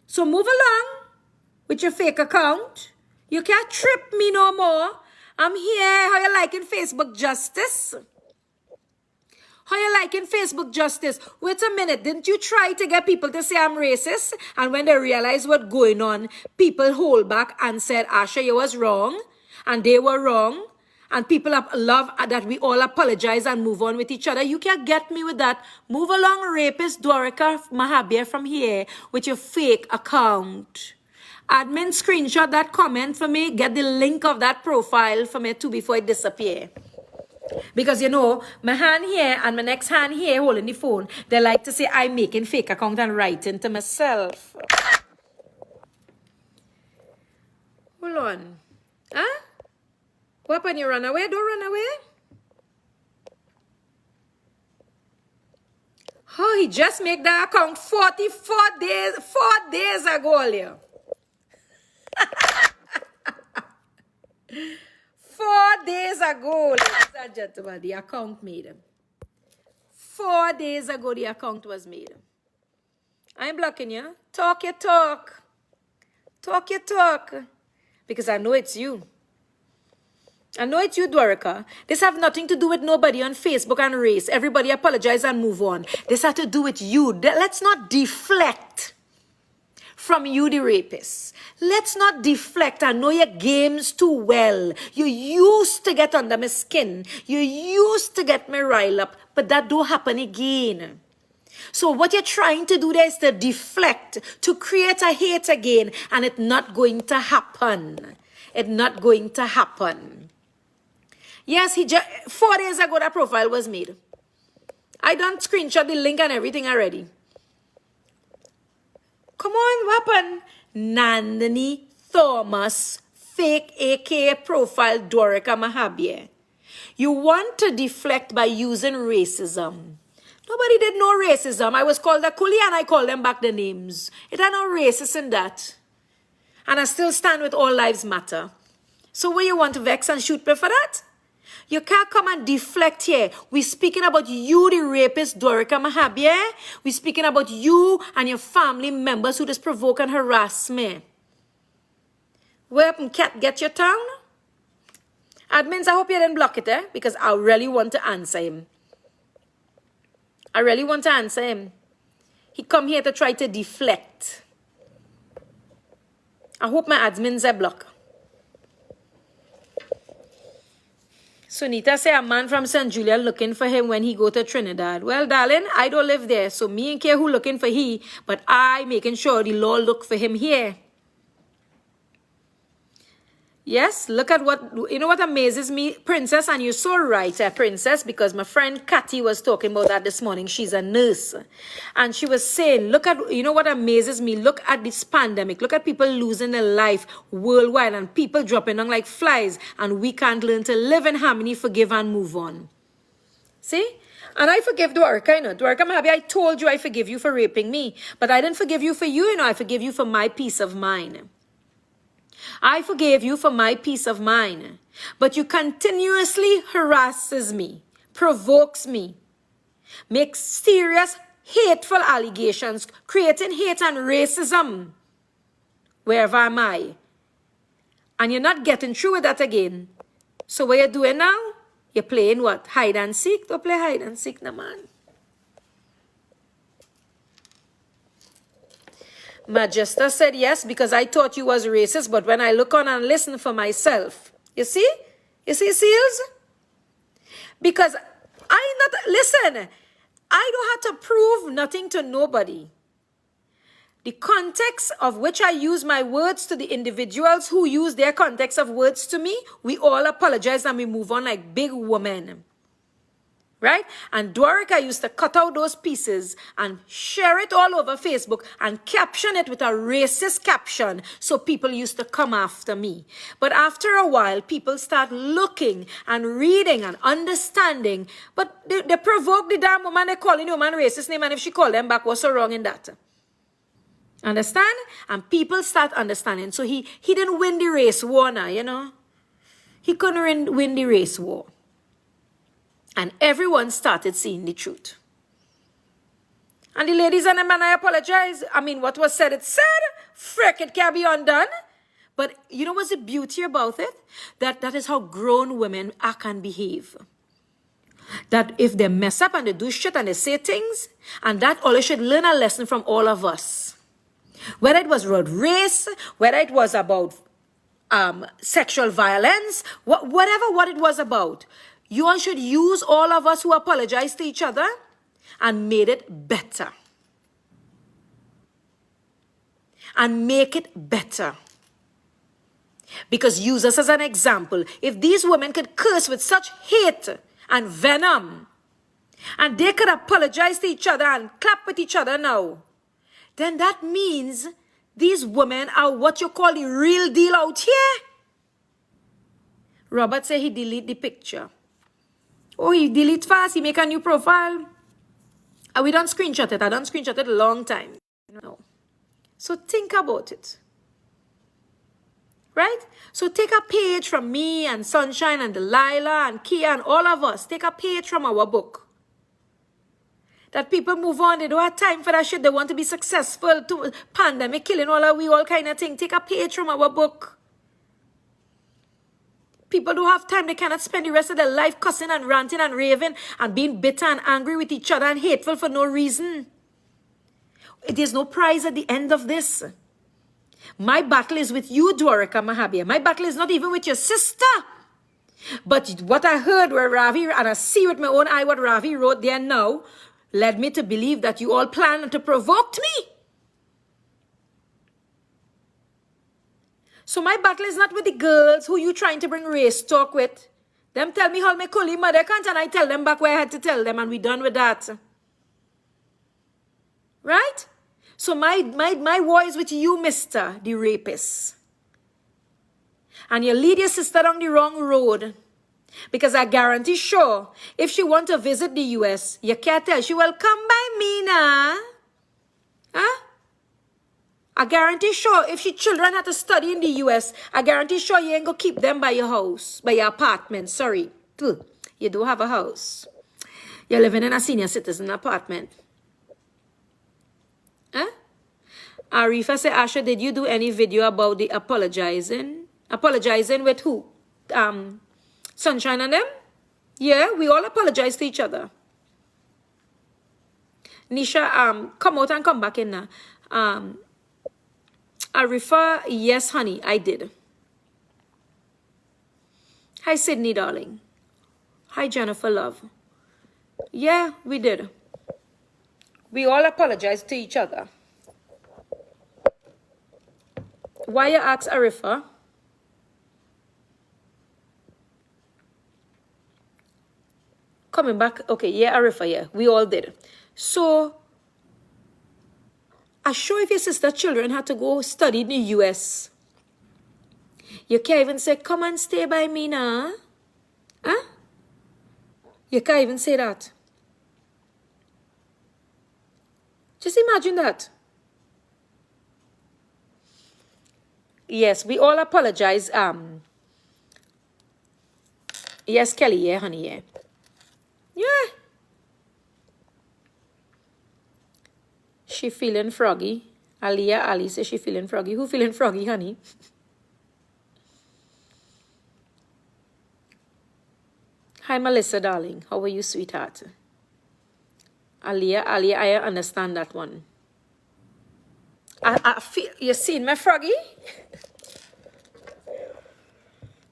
Speaker 1: So move along with your fake account. You can't trip me no more. I'm here. How you liking Facebook justice? How you liking Facebook justice? Wait a minute. Didn't you try to get people to say I'm racist? And when they realize what's going on, people hold back and said, Asha, you was wrong. And they were wrong. And people love that we all apologize and move on with each other. You can't get me with that. Move along, rapist Dwarka Mahabir, from here with your fake account. Admin, screenshot that comment for me. Get the link of that profile for me too before it disappear. Because you know, my hand here and my next hand here holding the phone, they like to say I'm making fake account and writing to myself. Hold on. Huh? What when you run away? Don't run away. Oh, he just made that account 44 days ago, Leo. 4 days ago, ladies and gentlemen, the account made. 4 days ago, the account was made. I'm blocking you. Talk your talk. Talk your talk. Because I know it's you. I know it's you, Dwarka. This have nothing to do with nobody on Facebook and race. Everybody apologize and move on. This have to do with you. Let's not deflect from you, the rapist. Let's not deflect. I know your games too well. You used to get under my skin. You used to get me riled up. But that don't happen again. So what you're trying to do there is to deflect, to create a hate again. And it's not going to happen. It's not going to happen. Yes, 4 days ago that profile was made. I done screenshot the link and everything already. Come on, what happened? Nandini Thomas, fake aka profile Dwarika Mahabir. You want to deflect by using racism. Nobody did no racism. I was called a coolie and I called them back the names. It had no racist in that. And I still stand with all lives matter. So what you want to vex and shoot me for that? You can't come and deflect here. We're speaking about you, the rapist, Dwarika Mahabir. We're speaking about you and your family members who just provoke and harass me. Where up and cat get your tongue? Admins, I hope you didn't block it, because I really want to answer him. I really want to answer him. He come here to try to deflect. I hope my admins are blocked. Sunita say a man from St. Julia looking for him when he go to Trinidad. Well, darling, I don't live there, so me ain't care who looking for he, but I making sure the law look for him here. Yes, look at what, you know what amazes me, Princess, and you're so right, Princess, because my friend Kathy was talking about that this morning. She's a nurse. And she was saying, look at, you know what amazes me? Look at this pandemic. Look at people losing their life worldwide and people dropping down like flies. And we can't learn to live in harmony, forgive, and move on. See? And I forgive Dwarika, you know. Dwarika Mahabir, I told you I forgive you for raping me. But I didn't forgive you for you, you know. I forgive you for my peace of mind. I forgave you for my peace of mind, but you continuously harasses me, provokes me, makes serious, hateful allegations, creating hate and racism. Wherever am I? And you're not getting through with that again. So what you're doing now? You're playing what? Hide and seek? Don't play hide and seek, no man. Majesta said yes because I thought you was racist, but when I look on and listen for myself, you see? You see, Seals? Because listen, I don't have to prove nothing to nobody. The context of which I use my words to the individuals who use their context of words to me, we all apologize and we move on like big women. Right? And Dwarika used to cut out those pieces and share it all over Facebook and caption it with a racist caption. So people used to come after me. But after a while, people start looking and reading and understanding. But they provoke the damn woman, they calling the woman racist name. And if she called them back, what's so wrong in that? Understand? And people start understanding. So he didn't win the race war now, you know. He couldn't win the race war. And everyone started seeing the truth. And the ladies and the men, I apologize. I mean, what was said, it's said. Frick, it can't be undone. But you know what's the beauty about it? That is how grown women act and behave. That if they mess up and they do shit and they say things, and that all they should learn a lesson from all of us. Whether it was about race, whether it was about sexual violence, whatever what it was about. You all should use all of us who apologize to each other and made it better. And make it better. Because use us as an example. If these women could curse with such hate and venom, and they could apologize to each other and clap with each other now, then that means these women are what you call the real deal out here. Robert said he deleted the picture. Oh, he delete fast, he make a new profile. And we don't screenshot it. I don't screenshot it a long time. No. So think about it. Right? So take a page from me and Sunshine and Delilah and Kia and all of us. Take a page from our book. That people move on. They don't have time for that shit. They want to be successful. To pandemic killing all kind of thing. Take a page from our book. People don't have time. They cannot spend the rest of their life cussing and ranting and raving and being bitter and angry with each other and hateful for no reason. There's no prize at the end of this. My battle is with you, Dwarika Mahabir. My battle is not even with your sister. But what I heard where Ravi, and I see with my own eye what Ravi wrote there now, led me to believe that you all planned to provoke me. So my battle is not with the girls who you trying to bring race talk with. Them tell me how me call mother can't, and I tell them back where I had to tell them, and we done with that. Right? So my war is with you, mister, the rapist. And you lead your sister down the wrong road. Because I guarantee sure, if she want to visit the US, you can't tell she will come by me now. Huh? I guarantee sure, if she children had to study in the US, I guarantee sure you ain't gonna keep them by your house, by your apartment. Sorry. You do have a house. You're living in a senior citizen apartment. Huh? Arifa said, Asha, did you do any video about the apologizing? Apologizing with who? Sunshine and them? Yeah, we all apologize to each other. Nisha, come out and come back in now. Arifa, yes, honey, I did. Hi, Sydney, darling. Hi, Jennifer, love. Yeah, we did. We all apologize to each other. Why you ask Arifa? Coming back. Okay, yeah, Arifa, yeah. We all did. So, I'm sure if your sister's children had to go study in the US, you can't even say, come and stay by me now. Huh? You can't even say that. Just imagine that. Yes, we all apologize. Yes, Kelly, yeah, honey, yeah. Yeah. She feeling froggy. Aliyah Ali says she feeling froggy. Who feeling froggy, honey? Hi, Melissa, darling. How are you, sweetheart? Aliyah, I understand that one. I feel, you seen my froggy?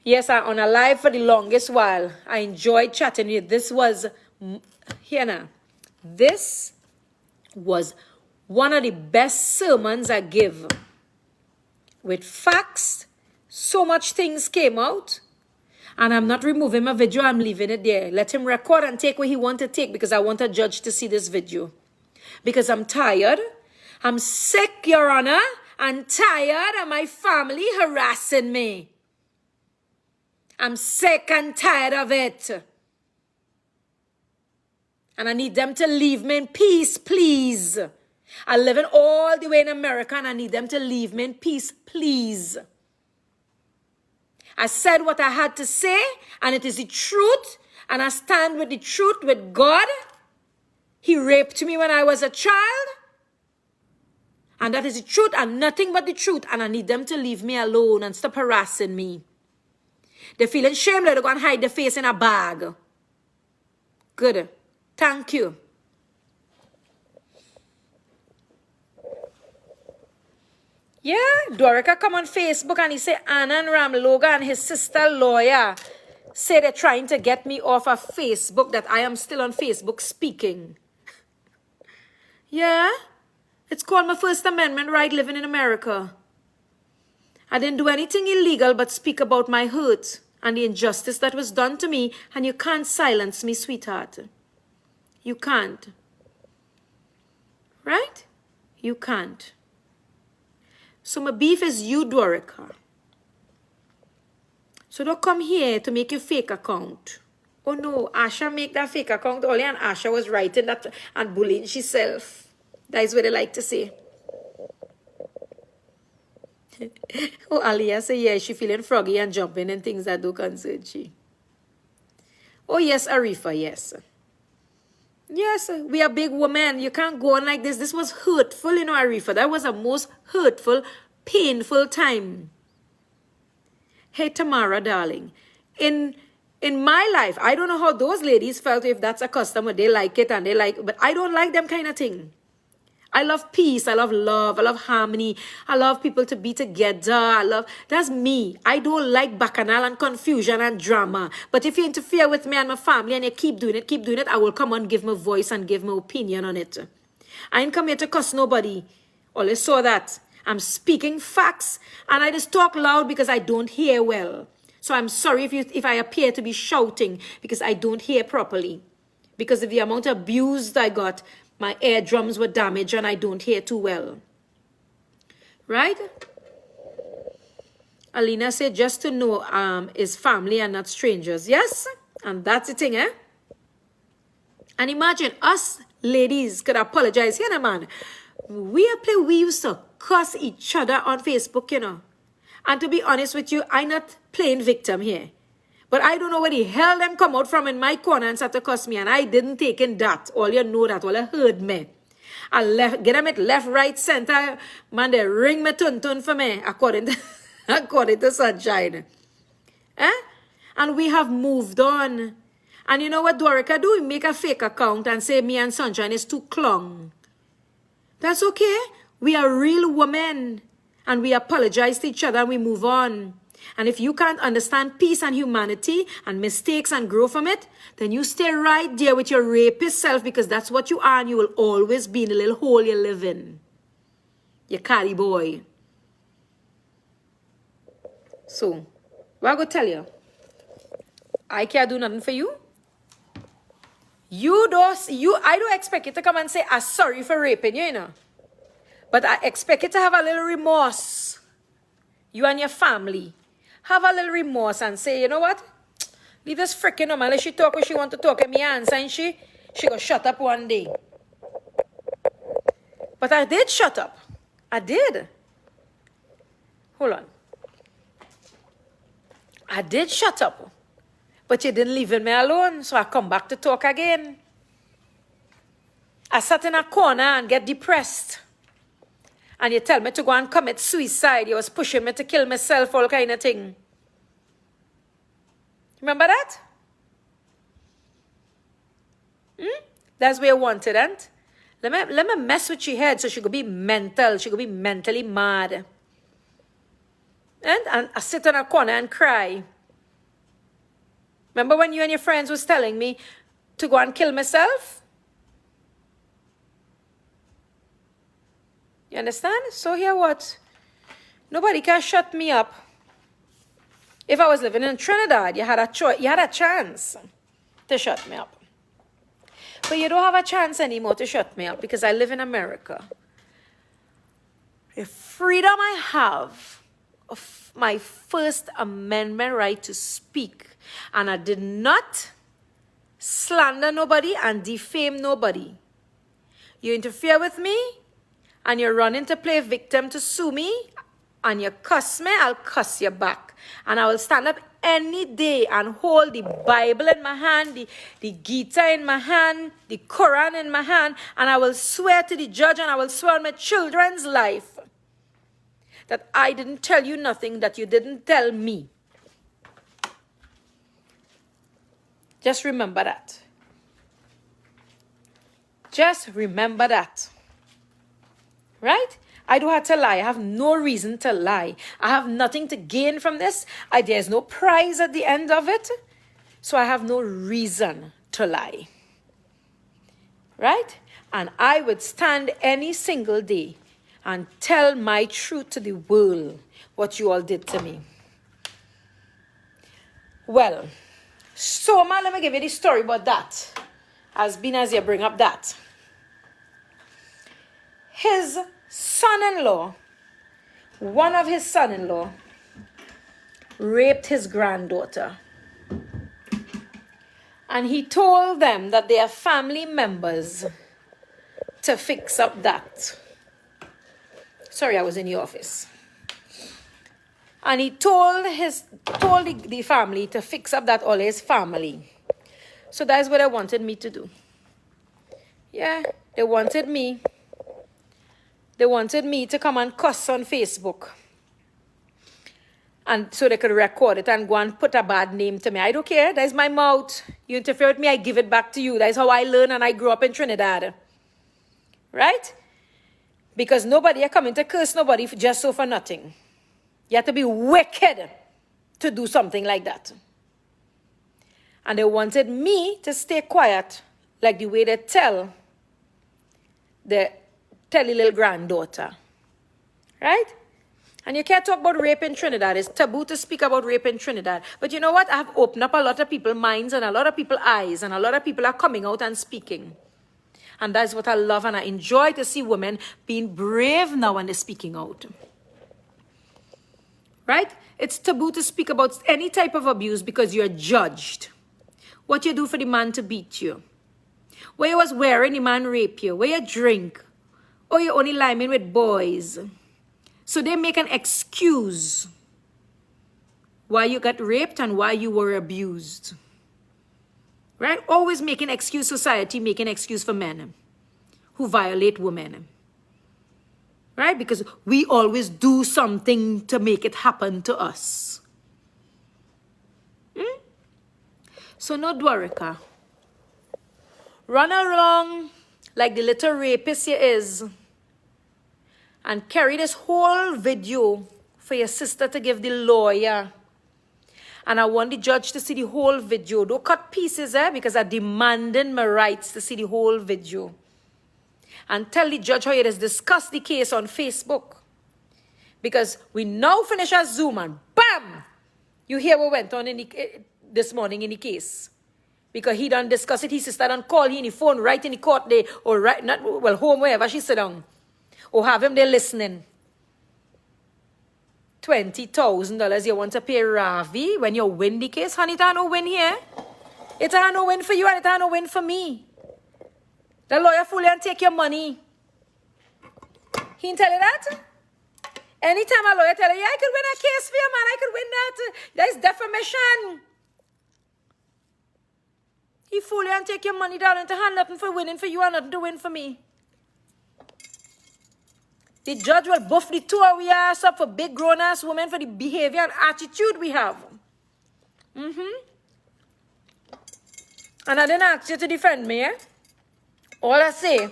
Speaker 1: Yes, I'm on a live for the longest while. I enjoyed chatting with you. This was, here now, this was one of the best sermons I give. With facts, so much things came out. And I'm not removing my video, I'm leaving it there. Let him record and take what he wants to take because I want a judge to see this video. Because I'm tired. I'm sick, Your Honor. I'm tired of my family harassing me. I'm sick and tired of it. And I need them to leave me in peace, please. I'm living all the way in America and I need them to leave me in peace, please. I said what I had to say and it is the truth. And I stand with the truth with God. He raped me when I was a child. And that is the truth and nothing but the truth. And I need them to leave me alone and stop harassing me. They're feeling shame, they're going to hide their face in a bag. Good. Thank you. Yeah, Dorica come on Facebook and he say Anna and Ramloga and his sister lawyer say they're trying to get me off of Facebook, that I am still on Facebook speaking. Yeah, it's called my First Amendment right living in America. I didn't do anything illegal but speak about my hurt and the injustice that was done to me, and you can't silence me, sweetheart. You can't. Right? You can't. So my beef is you, Dorica. So don't come here to make your fake account. Oh no, Asha make that fake account only and Asha was writing that and bullying herself. That is what they like to say. Oh, Aliyah say, yeah, she feeling froggy and jumping and things that do concern she. Oh, yes, Arifa, yes. Yes, we are big women. You can't go on like this. This was hurtful, you know, Arifa. That was a most hurtful, painful time. Hey, Tamara, darling. In my life, I don't know how those ladies felt, if that's a customer, they like it and they like, but I don't like them kind of thing. I love peace. I love love. I love harmony. I love people to be together. That's me. I don't like bacchanal and confusion and drama. But if you interfere with me and my family and you keep doing it, I will come and give my voice and give my opinion on it. I ain't come here to cuss nobody. All I saw that. I'm speaking facts and I just talk loud because I don't hear well. So I'm sorry if I appear to be shouting because I don't hear properly. Because of the amount of abuse I got My eardrums were damaged and I don't hear too well. Right? Alina said, just to know is family and not strangers. Yes? And that's the thing, eh? And imagine us ladies could apologize. You know, man. We used to cuss each other on Facebook, you know. And to be honest with you, I'm not playing victim here. But I don't know where the hell them come out from in my corner and start to cuss me. And I didn't take in that. All you know that. All you heard me. I get them at left, right, center. Man, they ring me tun for me. According to Sunshine. Eh? And we have moved on. And you know what Dorica do? We make a fake account and say me and Sunshine is too clung. That's okay. We are real women. And we apologize to each other and we move on. And if you can't understand peace and humanity and mistakes and grow from it, then you stay right there with your rapist self, because that's what you are and you will always be in the little hole you live in. You carry boy. So, what I go tell you? I can't do nothing for you. I don't expect you to come and say, I'm sorry for raping you, you know. But I expect you to have a little remorse. You and your family. Have a little remorse and say, you know what? Leave this freaking woman. Let she talk what she want to talk and me answer, and she go shut up one day. But I did shut up. I did. Hold on. I did shut up. But you didn't leave me alone, so I come back to talk again. I sat in a corner and get depressed. And you tell me to go and commit suicide. You was pushing me to kill myself, all kind of thing. Remember that? That's where you wanted, and let me mess with your head so she could be mental. She could be mentally mad. And I sit in a corner and cry. Remember when you and your friends was telling me to go and kill myself? You understand? So here what? Nobody can shut me up. If I was living in Trinidad, you had a choice, you had a chance to shut me up. But you don't have a chance anymore to shut me up because I live in America. The freedom I have of my First Amendment right to speak, and I did not slander nobody and defame nobody. You interfere with me, and you're running to play victim to sue me, and you cuss me, I'll cuss you back. And I will stand up any day and hold the Bible in my hand, the Gita in my hand, the Quran in my hand, and I will swear to the judge and I will swear on my children's life that I didn't tell you nothing that you didn't tell me. Just remember that. Just remember that. Right? I don't have to lie. I have no reason to lie. I have nothing to gain from this. There's no prize at the end of it. So I have no reason to lie. Right? And I would stand any single day and tell my truth to the world, what you all did to me. Well, so man, let me give you the story about that. As you bring up that. His son-in-law, one of his son-in-law, raped his granddaughter. And he told them that they are family members to fix up that. Sorry, I was in the office. And he told the family to fix up that, all his family. So that's what they wanted me to do. Yeah, they wanted me to come and cuss on Facebook. And so they could record it and go and put a bad name to me. I don't care. That's my mouth. You interfere with me, I give it back to you. That's how I learn, and I grew up in Trinidad. Right? Because nobody are coming to curse nobody just so for nothing. You have to be wicked to do something like that. And they wanted me to stay quiet, like the way they tell the little granddaughter. Right? And you can't talk about rape in Trinidad. It's taboo to speak about rape in Trinidad. But you know what? I have opened up a lot of people's minds and a lot of people's eyes, and a lot of people are coming out and speaking. And that's what I love, and I enjoy to see women being brave now and they're speaking out. Right? It's taboo to speak about any type of abuse because you're judged. What you do for the man to beat you. Where you was wearing, the man rape you. Where you drink. Or you only liming with boys. So they make an excuse why you got raped and why you were abused. Right? Always making excuse, society making excuse for men who violate women. Right? Because we always do something to make it happen to us. So no, Dwarika. Run along like the little rapist you is and carry this whole video for your sister to give the lawyer. And I want the judge to see the whole video. Don't cut pieces, because I'm demanding my rights to see the whole video. And tell the judge how you just discuss the case on Facebook. Because we now finish our Zoom and bam! You hear what went on this morning in the case. Because he done discuss it, his sister done call him in the phone right in the court there, or right, not, well, home, wherever she sit down. Or have him there listening. $20,000 you want to pay Ravi when you win the case? Honey, it's no win here. It's no win for you and it's no win for me. The lawyer fully and take your money. He didn't tell you that? Anytime a lawyer tell you, yeah, I could win a case for you, man, I could win that. That is defamation. He fully and take your money, darling, to hand nothing for winning for you and nothing to win for me. The judge will buff the two of we ass up for big grown-ass women for the behavior and attitude we have. And I didn't ask you to defend me, eh? All I say,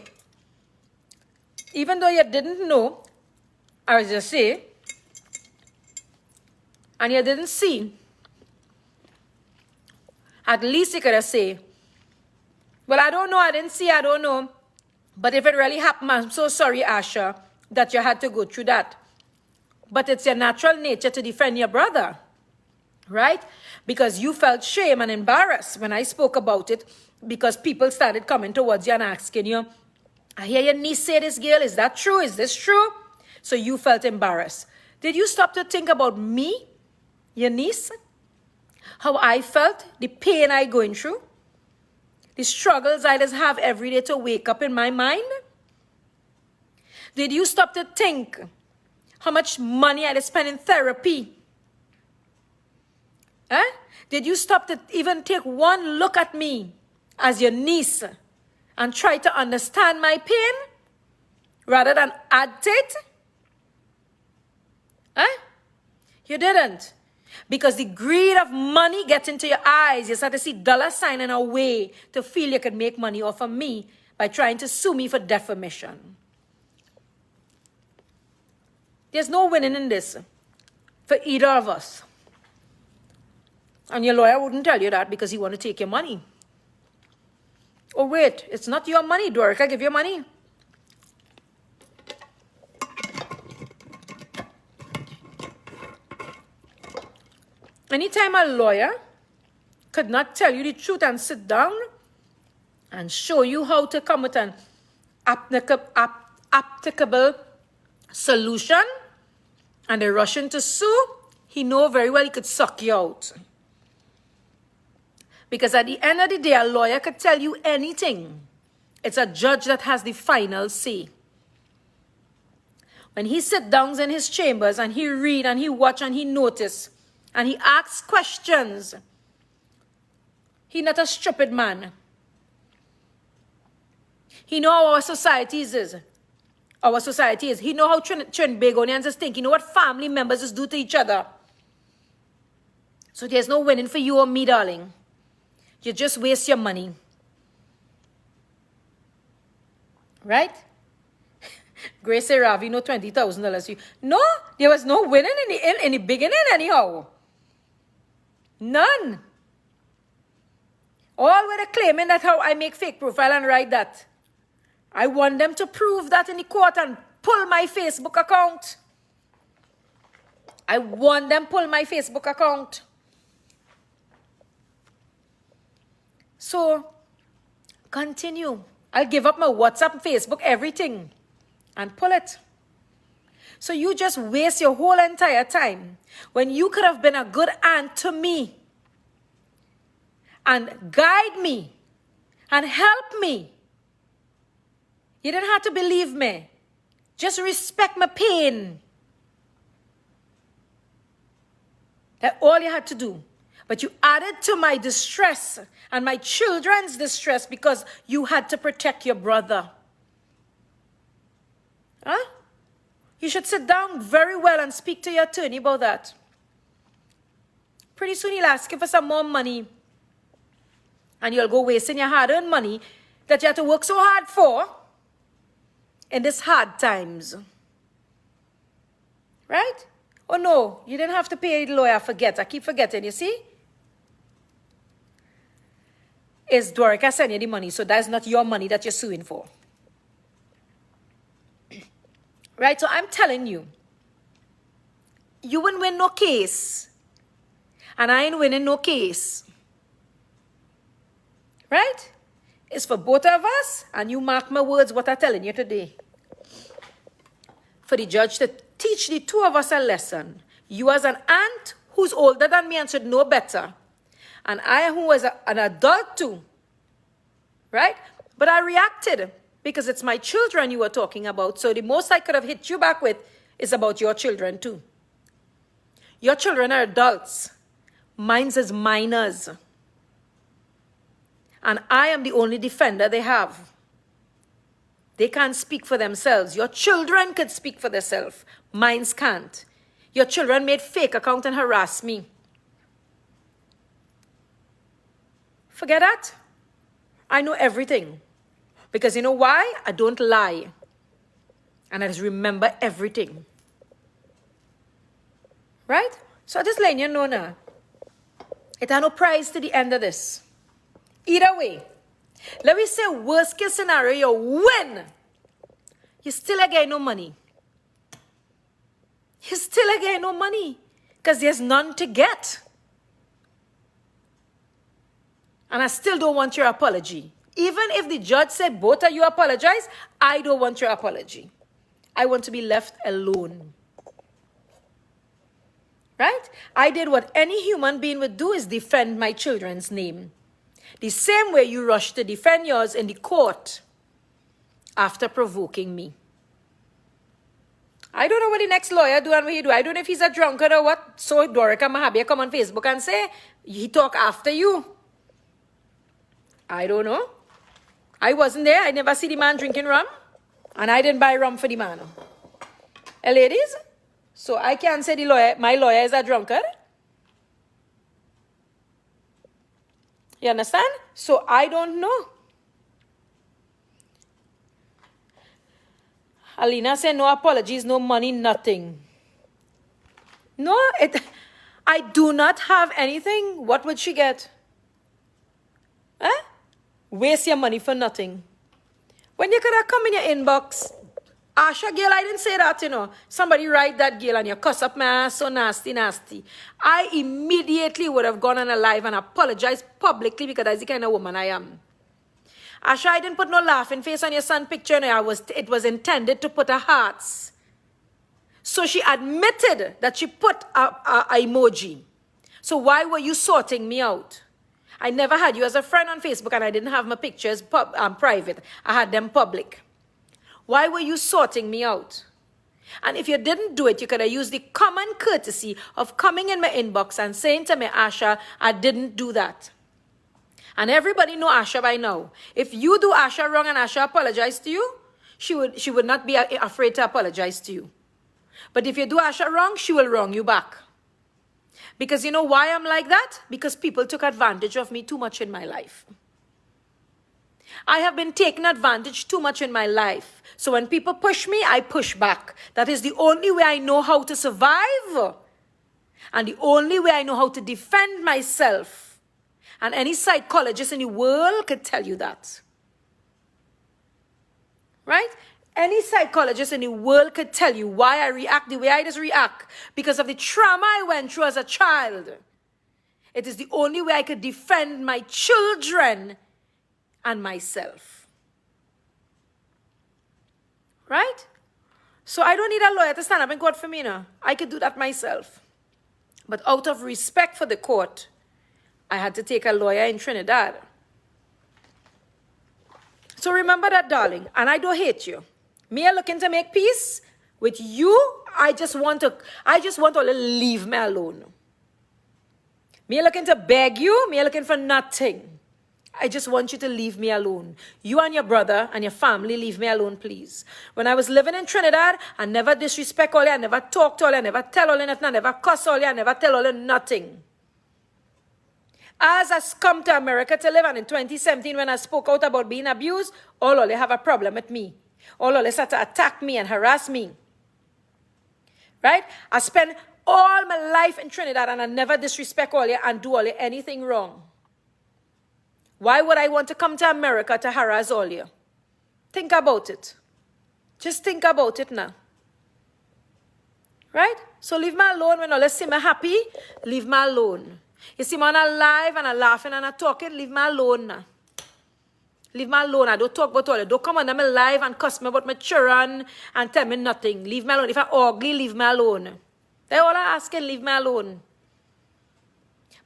Speaker 1: even though you didn't know, I was just say, and you didn't see, at least you could have said, well, I don't know, I didn't see, I don't know. But if it really happened, I'm so sorry, Asha, that you had to go through that. But it's your natural nature to defend your brother, right? Because you felt shame and embarrassed when I spoke about it, because people started coming towards you and asking you, I hear your niece say this, girl, is that true? Is this true? So you felt embarrassed. Did you stop to think about me, your niece? How I felt, the pain I going through, the struggles I just have every day to wake up in my mind? Did you stop to think how much money I spend in therapy? Did you stop to even take one look at me as your niece and try to understand my pain rather than add to it? You didn't. Because the greed of money gets into your eyes. You start to see dollar sign in a way to feel you could make money off of me by trying to sue me for defamation. There's no winning in this for either of us. And your lawyer wouldn't tell you that because he want to take your money. Oh, wait, it's not your money, Dorica. Give your money. Anytime a lawyer could not tell you the truth and sit down and show you how to come with an applicable solution and they're rushing to sue, he know very well he could suck you out. Because at the end of the day, a lawyer could tell you anything. It's a judge that has the final say. When he sits down in his chambers and he read and he watch and he notice and he asks questions, he's not a stupid man. He know how our society is. Our society is. He know how Trinbagonians think. He know what family members just do to each other. So there's no winning for you or me, darling. You just waste your money. Right? Grace say, Ravi, no $20,000. No, there was no winning in the beginning anyhow. None. All were claiming that how I make fake profile and write that. I want them to prove that in the court and pull my Facebook account. I want them to pull my Facebook account. So, continue. I'll give up my WhatsApp, Facebook, everything, and pull it. So you just waste your whole entire time when you could have been a good aunt to me and guide me and help me. You didn't have to believe me. Just respect my pain. That's all you had to do. But you added to my distress and my children's distress because you had to protect your brother. Huh? You should sit down very well and speak to your attorney about that. Pretty soon he'll ask you for some more money. And you'll go wasting your hard-earned money that you have to work so hard for in these hard times. Right? Oh no, you didn't have to pay the lawyer. I keep forgetting, you see? It's Dorica sending you the money, so that's not your money that you're suing for. Right? So I'm telling you, you won't win no case. And I ain't winning no case. Right? It's for both of us, and you mark my words what I'm telling you today. For the judge to teach the two of us a lesson. You as an aunt who's older than me and should know better. And I who was an adult too. Right? But I reacted because it's my children you were talking about. So the most I could have hit you back with is about your children too. Your children are adults. Mine's is minors. And I am the only defender they have. They can't speak for themselves. Your children could speak for themselves. Mines can't. Your children made fake account and harassed me. Forget that. I know everything. Because you know why? I don't lie. And I just remember everything. Right? So I just letting you know now. It had no prize to the end of this. Either way, let me say worst case scenario, you win. You still get no money. You still get no money. Because there's none to get. And I still don't want your apology. Even if the judge said both of you apologize, I don't want your apology. I want to be left alone. Right? I did what any human being would do, is defend my children's name. The same way you rushed to defend yours in the court after provoking me. I don't know what the next lawyer do and what he do. I don't know if he's a drunkard or what. So Asha Mahabir come on Facebook and say, he talk after you. I don't know. I wasn't there. I never see the man drinking rum. And I didn't buy rum for the man. Ladies? So I can't say my lawyer is a drunkard. You understand? So I don't know. Alina said no apologies, no money, nothing. No, I do not have anything. What would she get? Huh? Waste your money for nothing. When you could have come in your inbox, Asha, girl, I didn't say that, you know. Somebody write that, girl, and you cuss up my ass so nasty, nasty. I immediately would have gone on a live and apologized publicly because that's the kind of woman I am. Asha, I didn't put no laughing face on your son picture. No, it was intended to put a hearts. So she admitted that she put a emoji. So why were you sorting me out? I never had you as a friend on Facebook and I didn't have my pictures private. I had them public. Why were you sorting me out? And if you didn't do it, you could have used the common courtesy of coming in my inbox and saying to me, Asha, I didn't do that. And everybody know Asha by now. If you do Asha wrong and Asha apologize to you, she would not be afraid to apologize to you. But if you do Asha wrong, she will wrong you back. Because you know why I'm like that? Because people took advantage of me too much in my life. I have been taken advantage too much in my life. So when people push me, I push back. That is the only way I know how to survive. And the only way I know how to defend myself. And any psychologist in the world could tell you that. Right? Any psychologist in the world could tell you why I react the way I just react. Because of the trauma I went through as a child. It is the only way I could defend my children and myself. Right? So I don't need a lawyer to stand up in court for me now. I could do that myself. But out of respect for the court, I had to take a lawyer in Trinidad. So remember that, darling, and I don't hate you. Me are looking to make peace with you. I just want to leave me alone. Me are looking to beg you. Me are looking for nothing. I just want you to leave me alone. You and your brother and your family, leave me alone, please. When I was living in Trinidad, I never disrespect all you. I never talk to all you. I never tell all you nothing. I never cuss all you. I never tell all you nothing. As I come to America to live, and in 2017 when I spoke out about being abused, all of you have a problem with me. All of you start to attack me and harass me. Right? I spent all my life in Trinidad and I never disrespect all you and do all you anything wrong. Why would I want to come to America to harass all you? Think about it. Just think about it now. Right? So leave me alone. When all you see me happy, leave me alone. You see me on a live and I'm laughing and I'm talking, leave me alone now. Leave me alone. I don't talk about all you. Don't come on my live and cuss me about my children and tell me nothing. Leave me alone. If I'm ugly, leave me alone. That's all I'm asking, leave me alone.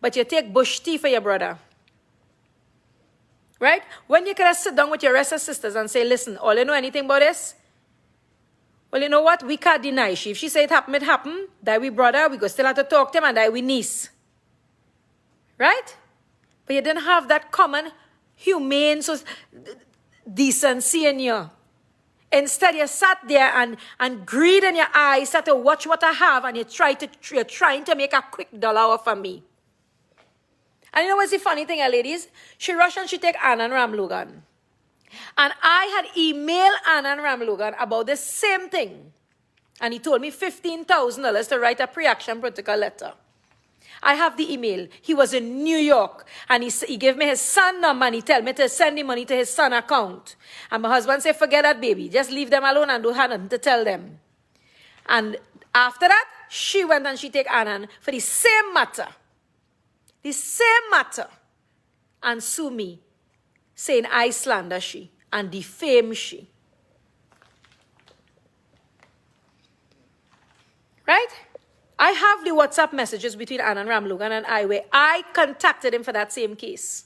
Speaker 1: But you take bush tea for your brother. Right? When you can sit down with your rest of sisters and say, listen, all you know anything about this? Well, you know what? We can't deny she. If she say it happened, it happened. That we brother, we go still have to talk to him, and that we niece. Right? But you didn't have that common humane decency in you. Instead, you sat there and greed in your eyes, sat to watch what I have, and you're trying to make a quick dollar off of me. And you know what's the funny thing, ladies? She rushed and she take Anna and Ramlogan. And I had emailed Anna and Ramlogan about the same thing. And he told me $15,000 to write a pre-action protocol letter. I have the email. He was in New York. And he gave me his son number and he told me to send the money to his son account. And my husband said, forget that, baby. Just leave them alone and don't have nothing to tell them. And after that, she went and she take Anna for the same matter. The same matter, and sue me, saying I slander she and defame she. Right? I have the WhatsApp messages between Anna and Ramlogan and I, where I contacted him for that same case.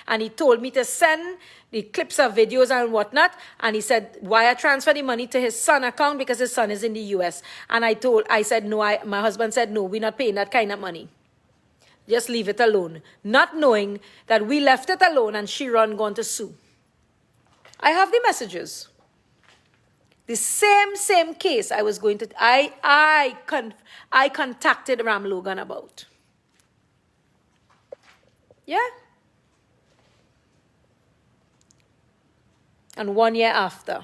Speaker 1: And he told me to send the clips of videos and whatnot. And he said, wire transfer the money to his son account because his son is in the US. And I said, no, my husband said, no, we're not paying that kind of money. Just leave it alone. Not knowing that we left it alone and she gone to sue. I have the messages. The same case I was going to, I contacted Ramlogan about. Yeah. And 1 year after,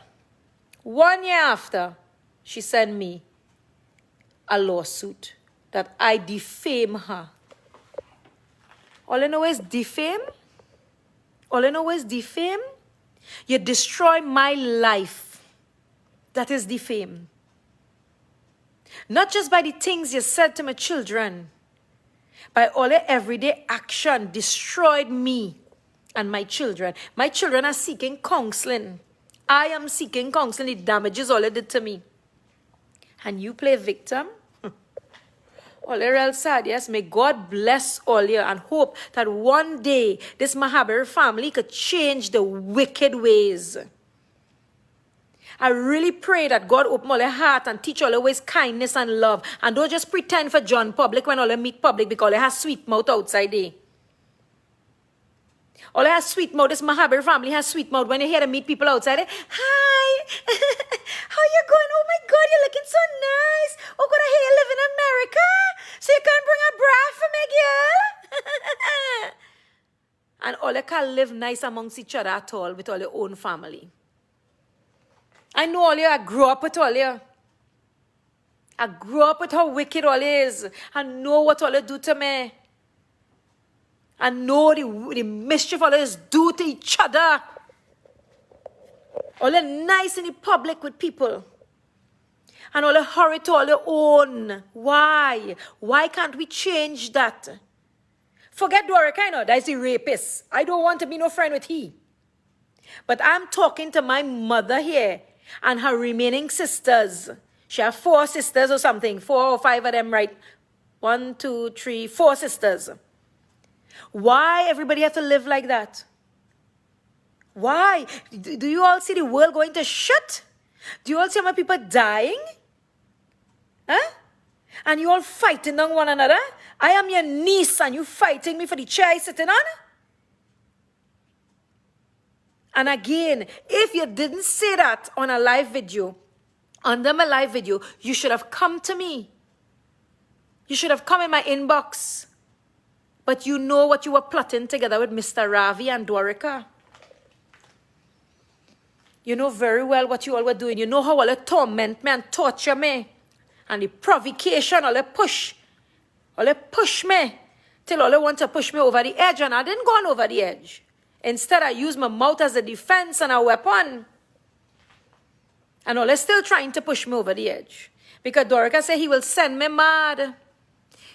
Speaker 1: she sent me a lawsuit that I defame her. All I know is defame. All I know is defame. You destroy my life. That is defame. Not just by the things you said to my children. By all your everyday action destroyed me and my children. My children are seeking counseling. I am seeking counseling. The damages all it did to me. And you play victim? All real sad, yes. May God bless all you and hope that one day this Mahabir family could change the wicked ways. I really pray that God open all your heart and teach all your ways kindness and love. And don't just pretend for John public when all you meet public because they have sweet mouth outside there. All they have sweet mouth. This Mahabir family has sweet mouth. When you hear them meet people outside, they, hi, how you going? Oh my God, you're looking so nice. Oh God, I hear you live in America. So you can bring a bra for me, girl. And all you can live nice amongst each other at all with all your own family. I know all you, I grew up with all you. I grew up with how wicked all is. I know what all you do to me. I know the mischief all is do to each other. All nice in the public with people. And all hurry to all your own. Why? Why can't we change that? Forget Dorica, I know, that's the rapist. I don't want to be no friend with he. But I'm talking to my mother here. And her remaining sisters, she has 4 sisters or something, 4 or 5 of them, right? 1, 2, 3, 4 sisters. Why everybody have to live like that? Why? Do you all see the world going to shit? Do you all see how many people dying? Huh? And you all fighting on one another? I am your niece and you fighting me for the chair I'm sitting on? And again, if you didn't say that on a live video, under my live video, you should have come to me. You should have come in my inbox. But you know what you were plotting together with Mr. Ravi and Dwarika. You know very well what you all were doing. You know how all the torment me and torture me. And the provocation, all the push me. Till all they want to push me over the edge. And I didn't go on over the edge. Instead, I used my mouth as a defense and a weapon. And all they're still trying to push me over the edge. Because Dwarika said he will send me mad.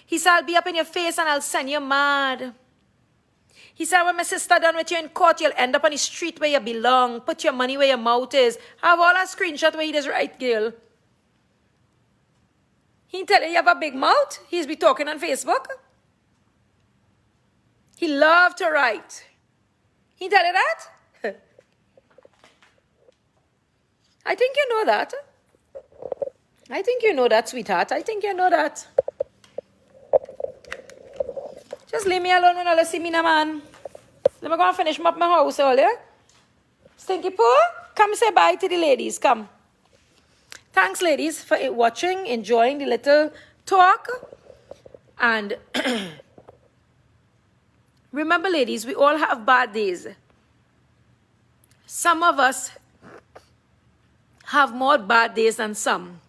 Speaker 1: He said, I'll be up in your face and I'll send you mad. He said, when my sister done with you in court, you'll end up on the street where you belong. Put your money where your mouth is. Have all that screenshot where he does right, girl. He tell you you have a big mouth. He's be talking on Facebook. He loved to write. He tell you that? I think you know that. I think you know that, sweetheart. I think you know that. Just leave me alone when you see me, man. Let me go and finish up my house, all yeah? Stinky Pooh, come say bye to the ladies. Come. Thanks, ladies, for watching, enjoying the little talk. And remember, ladies, we all have bad days. Some of us have more bad days than some.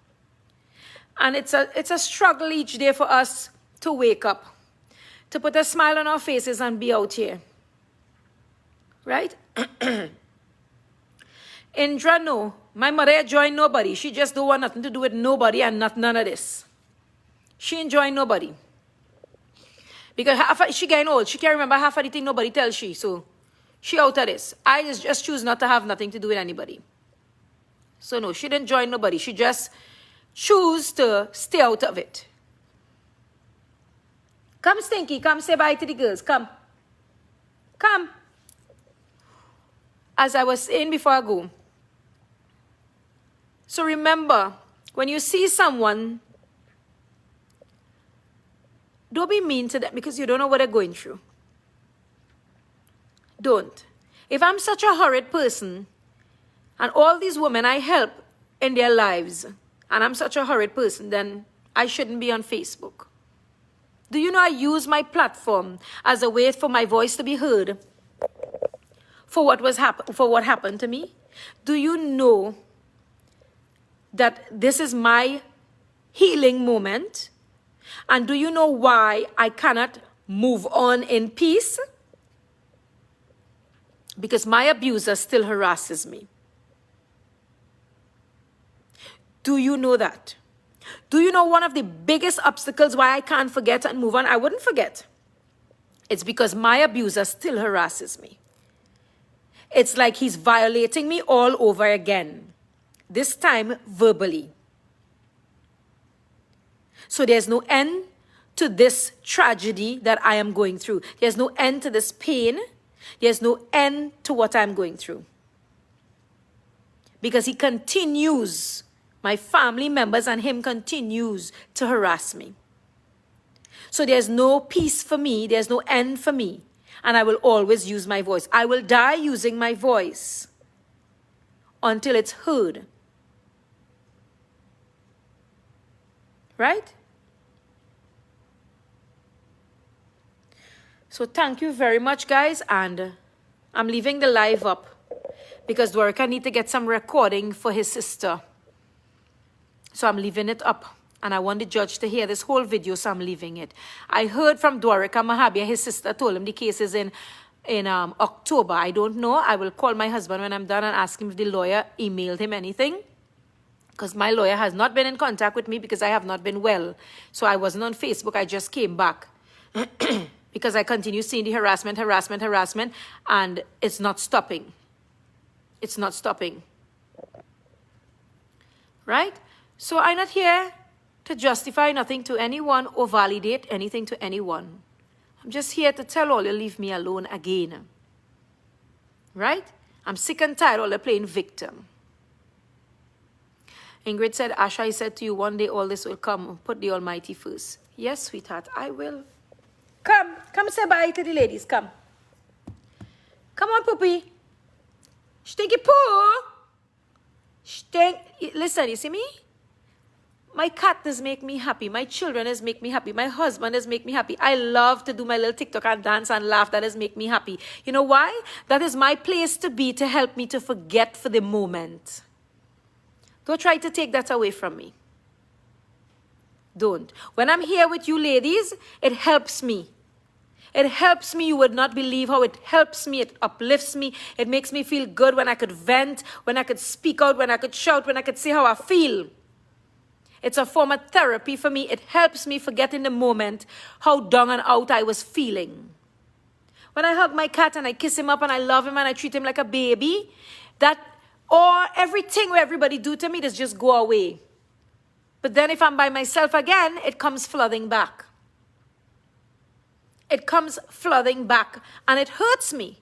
Speaker 1: And it's a struggle each day for us to wake up, to put a smile on our faces and be out here. Right? Indra, no. My mother joined nobody. She just don't want nothing to do with nobody and none of this. She ain't join nobody. Because she getting old. She can't remember half of the thing nobody tells she. So she out of this. I just choose not to have nothing to do with anybody. So no, she didn't join nobody. She just choose to stay out of it. Come, Stinky. Come say bye to the girls. Come. Come. As I was saying before I go. So remember, when you see someone, don't be mean to them because you don't know what they're going through. Don't. If I'm such a horrid person, and all these women I help in their lives, and I'm such a horrid person, then I shouldn't be on Facebook. Do you know I use my platform as a way for my voice to be heard? For what happened to me? Do you know that this is my healing moment? And do you know why I cannot move on in peace? Because my abuser still harasses me. Do you know that? Do you know one of the biggest obstacles why I can't forget and move on? I wouldn't forget. It's because my abuser still harasses me. It's like he's violating me all over again. This time, verbally. So there's no end to this tragedy that I am going through. There's no end to this pain. There's no end to what I'm going through. Because he continues, my family members and him continues to harass me. So there's no peace for me. There's no end for me. And I will always use my voice. I will die using my voice until it's heard. Right? So thank you very much, guys. And I'm leaving the live up because Dwarika need to get some recording for his sister. So I'm leaving it up. And I want the judge to hear this whole video, so I'm leaving it. I heard from Dwarika Mahabir, his sister told him the case is in October. I don't know. I will call my husband when I'm done and ask him if the lawyer emailed him anything. Because my lawyer has not been in contact with me because I have not been well. So I wasn't on Facebook. I just came back. Because I continue seeing the harassment. And it's not stopping. It's not stopping. right? So I'm not here to justify nothing to anyone or validate anything to anyone. I'm just here to tell all you leave me alone again. Right? I'm sick and tired of all the playing victim. Ingrid said, Asha, I said to you, one day all this will come. Put the Almighty first. Yes, sweetheart, I will. Come say bye to the ladies, come. Come on, puppy. Stinky poo. Listen, you see me? My cat does make me happy. My children does make me happy. My husband does make me happy. I love to do my little TikTok and dance and laugh. That does make me happy. You know why? That is my place to be, to help me to forget for the moment. Don't try to take that away from me. Don't. When I'm here with you ladies, it helps me. It helps me. You would not believe how it helps me. It uplifts me. It makes me feel good when I could vent, when I could speak out, when I could shout, when I could say how I feel. It's a form of therapy for me. It helps me forget in the moment how down and out I was feeling. When I hug my cat and I kiss him up and I love him and I treat him like a baby, that or everything where everybody do to me does just go away. But then if I'm by myself again, it comes flooding back. It comes flooding back and it hurts me.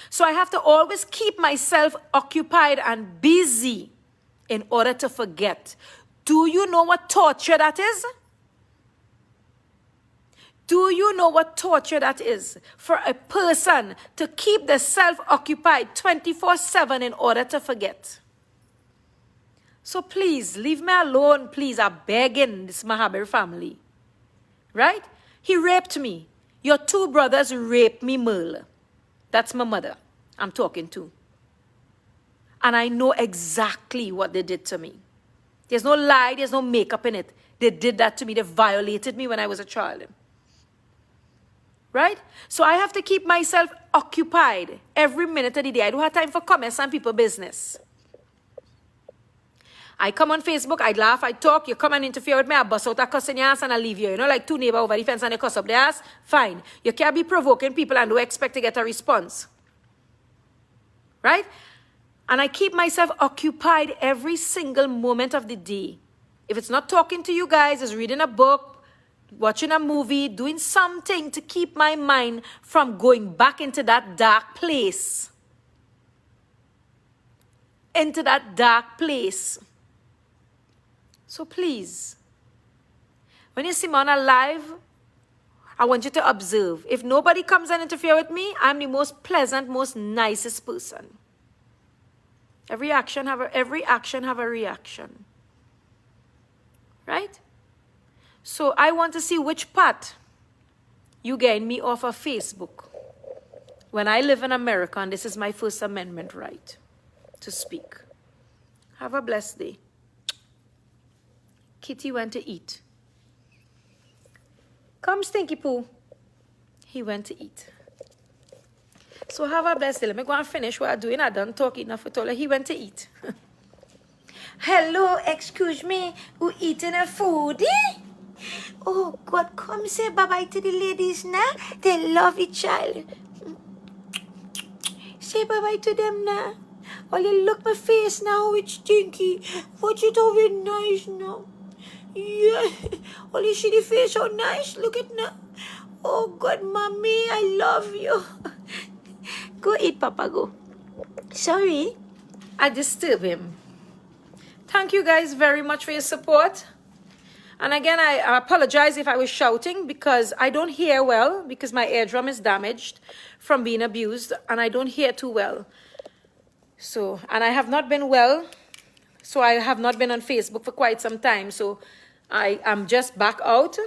Speaker 1: So I have to always keep myself occupied and busy in order to forget. Do you know what torture that is? Do you know what torture that is for a person to keep themselves occupied 24/7 in order to forget? So please, leave me alone, please. I'm begging this Mahabir family. Right? He raped me. Your two brothers raped me, Merle. That's my mother I'm talking to. And I know exactly what they did to me. There's no lie, there's no makeup in it. They did that to me. They violated me when I was a child. Right? So I have to keep myself occupied every minute of the day. I don't have time for comments and people business. I come on Facebook, I laugh, I talk, you come and interfere with me, I bust out a cuss in your ass and I leave you. You know, like two neighbors over the fence and they cuss up their ass? Fine. You can't be provoking people and don't expect to get a response. Right? And I keep myself occupied every single moment of the day. If it's not talking to you guys, it's reading a book, watching a movie, doing something to keep my mind from going back into that dark place. Into that dark place. So please, when you see me on a live, I want you to observe. If nobody comes and interfere with me, I'm the most pleasant, most nicest person. Every action have a reaction. Right? So I want to see which part you gain me off of Facebook. When I live in America, and this is my First Amendment right to speak. Have a blessed day. Kitty went to eat. Come, Stinky Poo. He went to eat. So have a blessed day. Let me go and finish what I'm doing. I done talk enough with all. He went to eat. Hello, excuse me. Who eating a food? Oh, God, come say bye-bye to the ladies now. They love each other. Say bye-bye to them now. Oh, you look my face now, it's stinky. What you doing nice now? Yeah. Oh, you see the face so nice. Look at now. Oh, God, mommy, I love you. Go eat, Papa, go. Sorry, I disturb him. Thank you guys very much for your support. And again, I apologize if I was shouting because I don't hear well because my eardrum is damaged from being abused and I don't hear too well. So, and I have not been well. So I have not been on Facebook for quite some time. So I am just back out.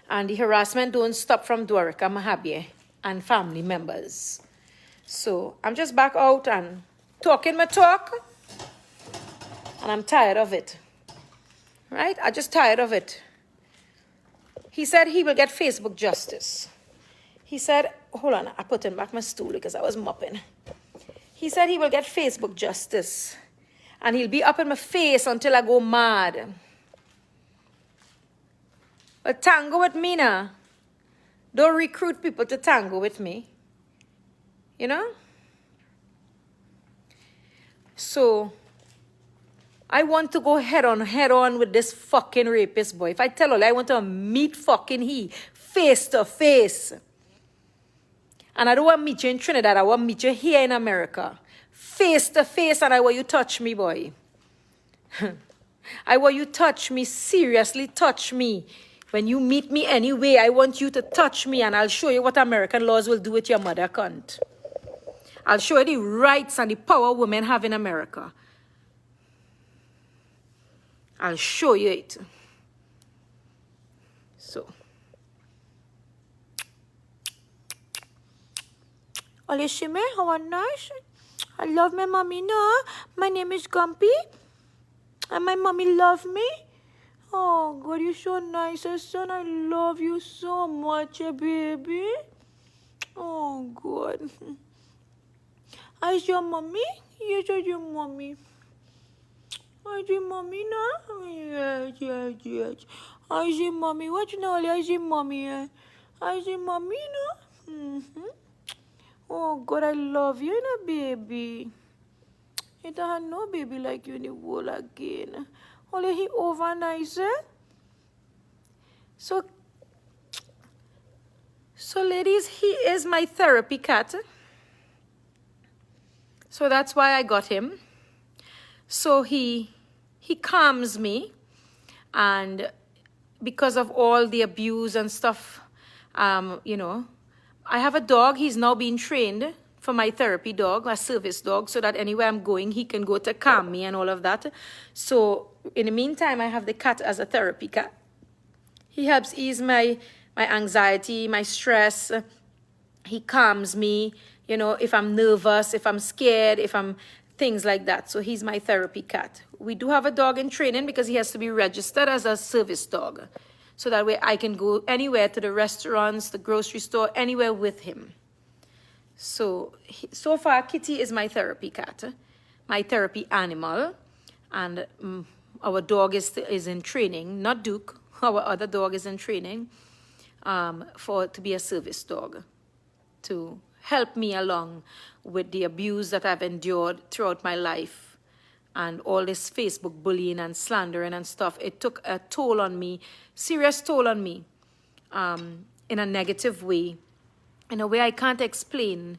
Speaker 1: And the harassment don't stop from Asha Mahabir and family members. So I'm just back out and talking my talk. And I'm tired of it. Right? I'm just tired of it. He said he will get Facebook justice. He said, hold on, I put him back my stool because I was mopping. He said he will get Facebook justice. And he'll be up in my face until I go mad. But tango with me now. Don't recruit people to tango with me. You know? So, I want to go head on with this fucking rapist boy. If I tell all, I want to meet fucking he face to face. And I don't want to meet you in Trinidad. I want to meet you here in America. Face to face, and I want you touch me, boy. I want you touch me, seriously touch me. When you meet me anyway, I want you to touch me, and I'll show you what American laws will do with your mother cunt. I'll show you the rights and the power women have in America. I'll show you it. So. Oh, you see me? How nice. I love my mommy now. My name is Gumpy. And my mommy love me. Oh, God, you're so nice, son. I love you so much, baby. Oh, God. Is your mommy? Yes, is your mommy. Is your mommy now? Yes, yes, yes. Is your mommy? What you know? Is your mommy? Is your mommy now? Mm-hmm. Oh, God, I love you, baby. You don't have no baby like you in the world again. Only he over nice, eh? So, ladies, he is my therapy cat. So that's why I got him. So he calms me, and because of all the abuse and stuff, you know, I have a dog. He's now being trained for my therapy dog, a service dog, so that anywhere I'm going, he can go to calm me and all of that. So in the meantime, I have the cat as a therapy cat. He helps ease my anxiety, my stress. He calms me, you know, if I'm nervous, if I'm scared, if I'm things like that. So he's my therapy cat. We do have a dog in training because he has to be registered as a service dog. So that way I can go anywhere, to the restaurants, the grocery store, anywhere with him. So far, Kitty is my therapy cat, my therapy animal. And our dog is in training, not Duke. Our other dog is in training to be a service dog, to help me along with the abuse that I've endured throughout my life. And all this Facebook bullying and slandering and stuff, it took a toll on me, serious toll on me, in a negative way, in a way I can't explain.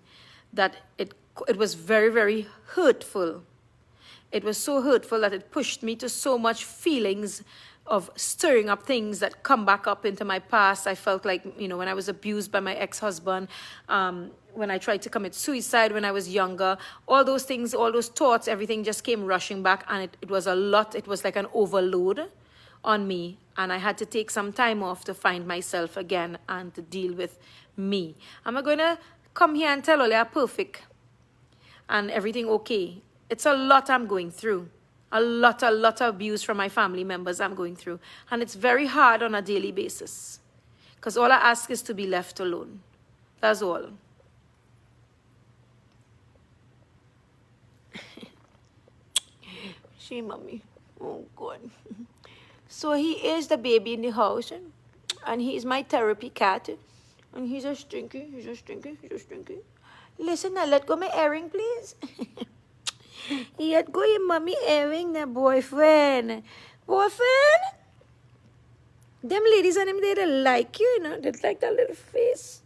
Speaker 1: That it was very, very hurtful. It was so hurtful that it pushed me to so much feelings of stirring up things that come back up into my past. I felt like, you know, when I was abused by my ex-husband, when I tried to commit suicide when I was younger, all those things, all those thoughts, everything just came rushing back, and it was a lot. It was like an overload on me, and I had to take some time off to find myself again and to deal with me. Am I going to come here and tell all you're perfect and everything okay? It's a lot I'm going through. A lot of abuse from my family members I'm going through. And it's very hard on a daily basis. Because all I ask is to be left alone. That's all. See, mommy. Oh, God. So he is the baby in the house. And he's my therapy cat. And he's a stinky. Listen, now let go my earring, please. He had go your mommy earring, the boyfriend. Boyfriend? Them ladies and them, they don't like you, you know. They like that little face.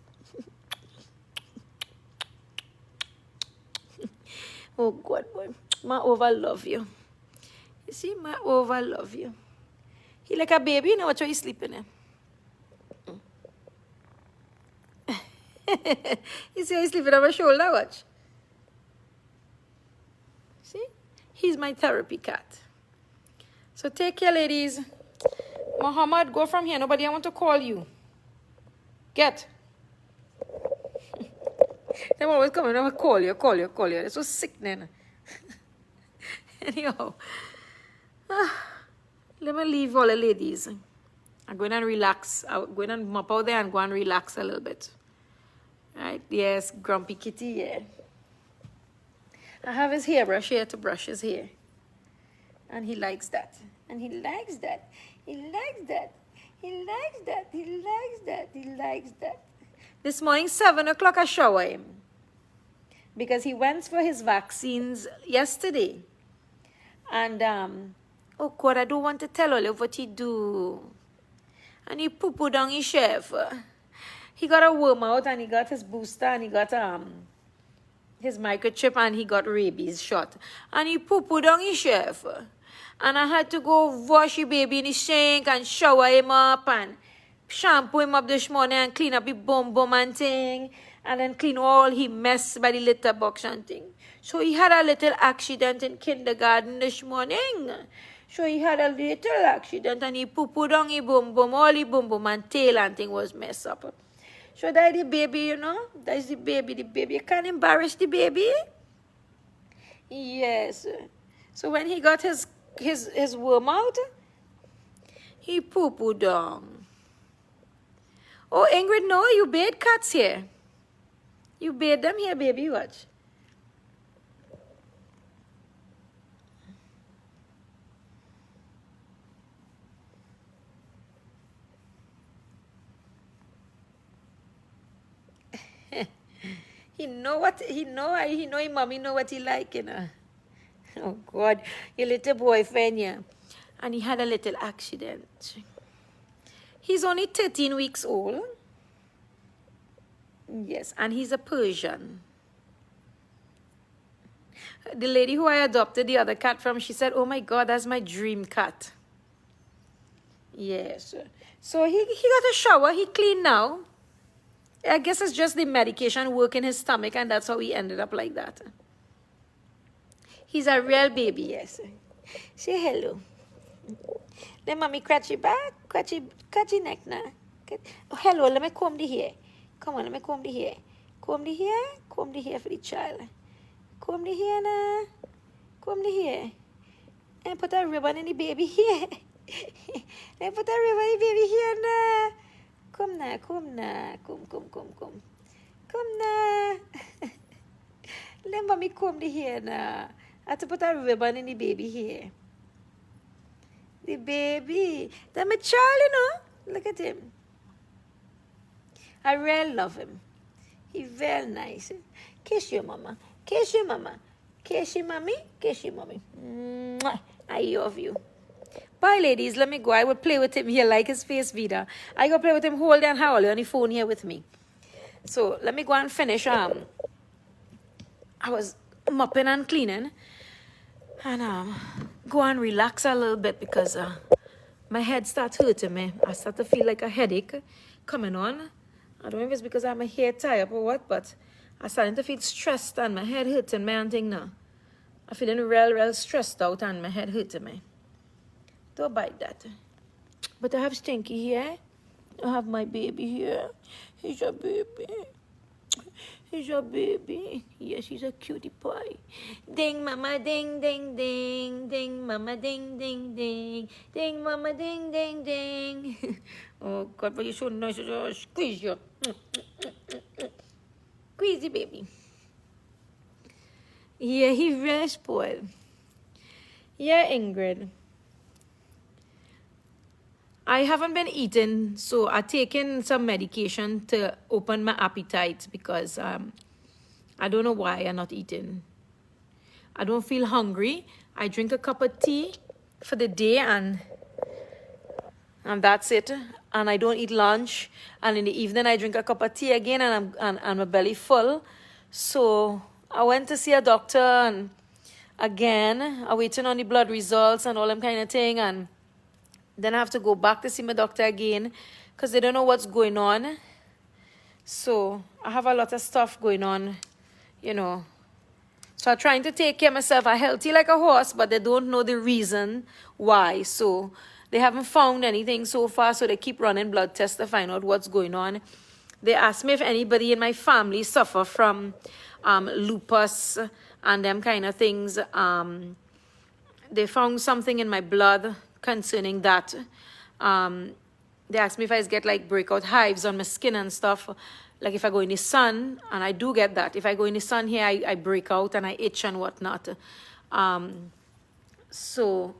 Speaker 1: Oh, God, boy. My over love you. You see, my over love you. He like a baby, you know what, you sleeping in. You see how he's sleeping on my shoulder, watch. See? He's my therapy cat. So take care, ladies. Muhammad, go from here. Nobody I want to call you. Get. They're always coming. I will call you. It's so sickening. Anyhow. Let me leave all the ladies. I'm going and relax. I'm going and mop out there and go and relax a little bit. Right? Yes, Grumpy Kitty, yeah. I have his hairbrush here to brush his hair. And he likes that. And he likes that. He likes that. He likes that. He likes that. He likes that. This morning, 7 o'clock, I shower him. Because he went for his vaccines yesterday. And, oh God, I don't want to tell all of what he do. And he poo-poo down his chef. He got a worm out and he got his booster and he got his microchip and he got rabies shot. And he poo-poo down his chef. And I had to go wash the baby in the sink and shower him up and shampoo him up this morning and clean up his bum and thing. And then clean all he mess by the litter box and thing. So he had a little accident in kindergarten this morning. So he had a little accident and he poo-pooed on his bum, all his bum and tail and thing was messed up. So that the baby, you know, that's the baby. You can't embarrass the baby. Yes. So when he got his worm out, he poo-pooed down. Oh, Ingrid, no, you bathe cats here. You bathe them here, baby, watch. He know his mommy know what he like, you know. Oh God, your little boyfriend, yeah. And he had a little accident. He's only 13 weeks old. Yes, and he's a Persian. The lady who I adopted the other cat from, she said, oh my God, that's my dream cat. Yes. So he got a shower, he clean now. I guess it's just the medication working his stomach and that's how he ended up like that. He's a real baby, yes. Say hello. Let mommy scratch your back, scratch your neck now. Oh, hello, let me comb the hair. Come on, let me comb the hair. Comb the hair for the child. Comb the hair now. Comb the hair. And put a ribbon in the baby hair. Then put a ribbon in the baby hair now. Come now. Come now. Let mommy comb the hair now. I have to put a ribbon in the baby hair. The baby. That's my child, you know. Look at him. I really love him. He's very nice. Kiss your mama. Kiss your mama. Kiss your mommy. Kiss your mommy. Mwah. I love you. Bye, ladies. Let me go. I will play with him here like his face Vida. I go play with him whole day and howl on the phone here with me. So let me go and finish. I was mopping and cleaning. And go and relax a little bit because my head starts hurting me. I start to feel like a headache coming on. I don't know if it's because I'm a hair tie up or what, but I'm starting to feel stressed and my head hurting me and thing now. I'm feeling real stressed out and my head hurting me. Don't bite that. But I have Stinky here. I have my baby here. He's a baby. He's a baby. Yes, he's a cutie pie. Ding, mama, ding, ding, ding. Ding, mama, ding, ding, ding. Ding, mama, ding, ding, ding. Oh, God, but you're so nice. Oh, squeeze you. Squeeze the baby. Yeah, he's really spoiled. Yeah, Ingrid. I haven't been eating, so I've taken some medication to open my appetite because I don't know why I'm not eating. I don't feel hungry. I drink a cup of tea for the day and that's it. And I don't eat lunch. And in the evening I drink a cup of tea again and my belly full. So I went to see a doctor and again, I'm waiting on the blood results and all them kind of thing. And then I have to go back to see my doctor again because they don't know what's going on. So I have a lot of stuff going on, you know. So I'm trying to take care of myself. I'm healthy like a horse, but they don't know the reason why. So they haven't found anything so far, so they keep running blood tests to find out what's going on. They asked me if anybody in my family suffer from lupus and them kind of things. They found something in my blood concerning that. They asked me if I get like breakout hives on my skin and stuff, like if I go in the sun, and I do get that. If I go in the sun here, I break out and I itch and whatnot. So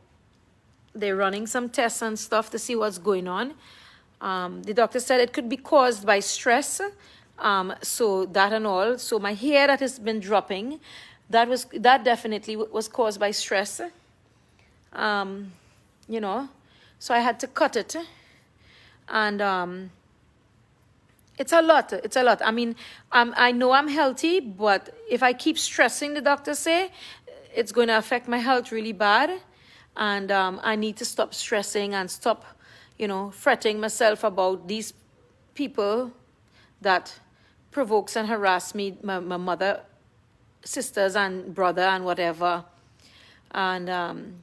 Speaker 1: they're running some tests and stuff to see what's going on. The doctor said it could be caused by stress, so that and all. So my hair that has been dropping, that definitely was caused by stress. You know, so I had to cut it. And it's a lot. It's a lot. I mean, I know I'm healthy, but if I keep stressing, the doctors say, it's going to affect my health really bad. And I need to stop stressing and stop, fretting myself about these people that provokes and harass me, my mother, sisters and brother and whatever. And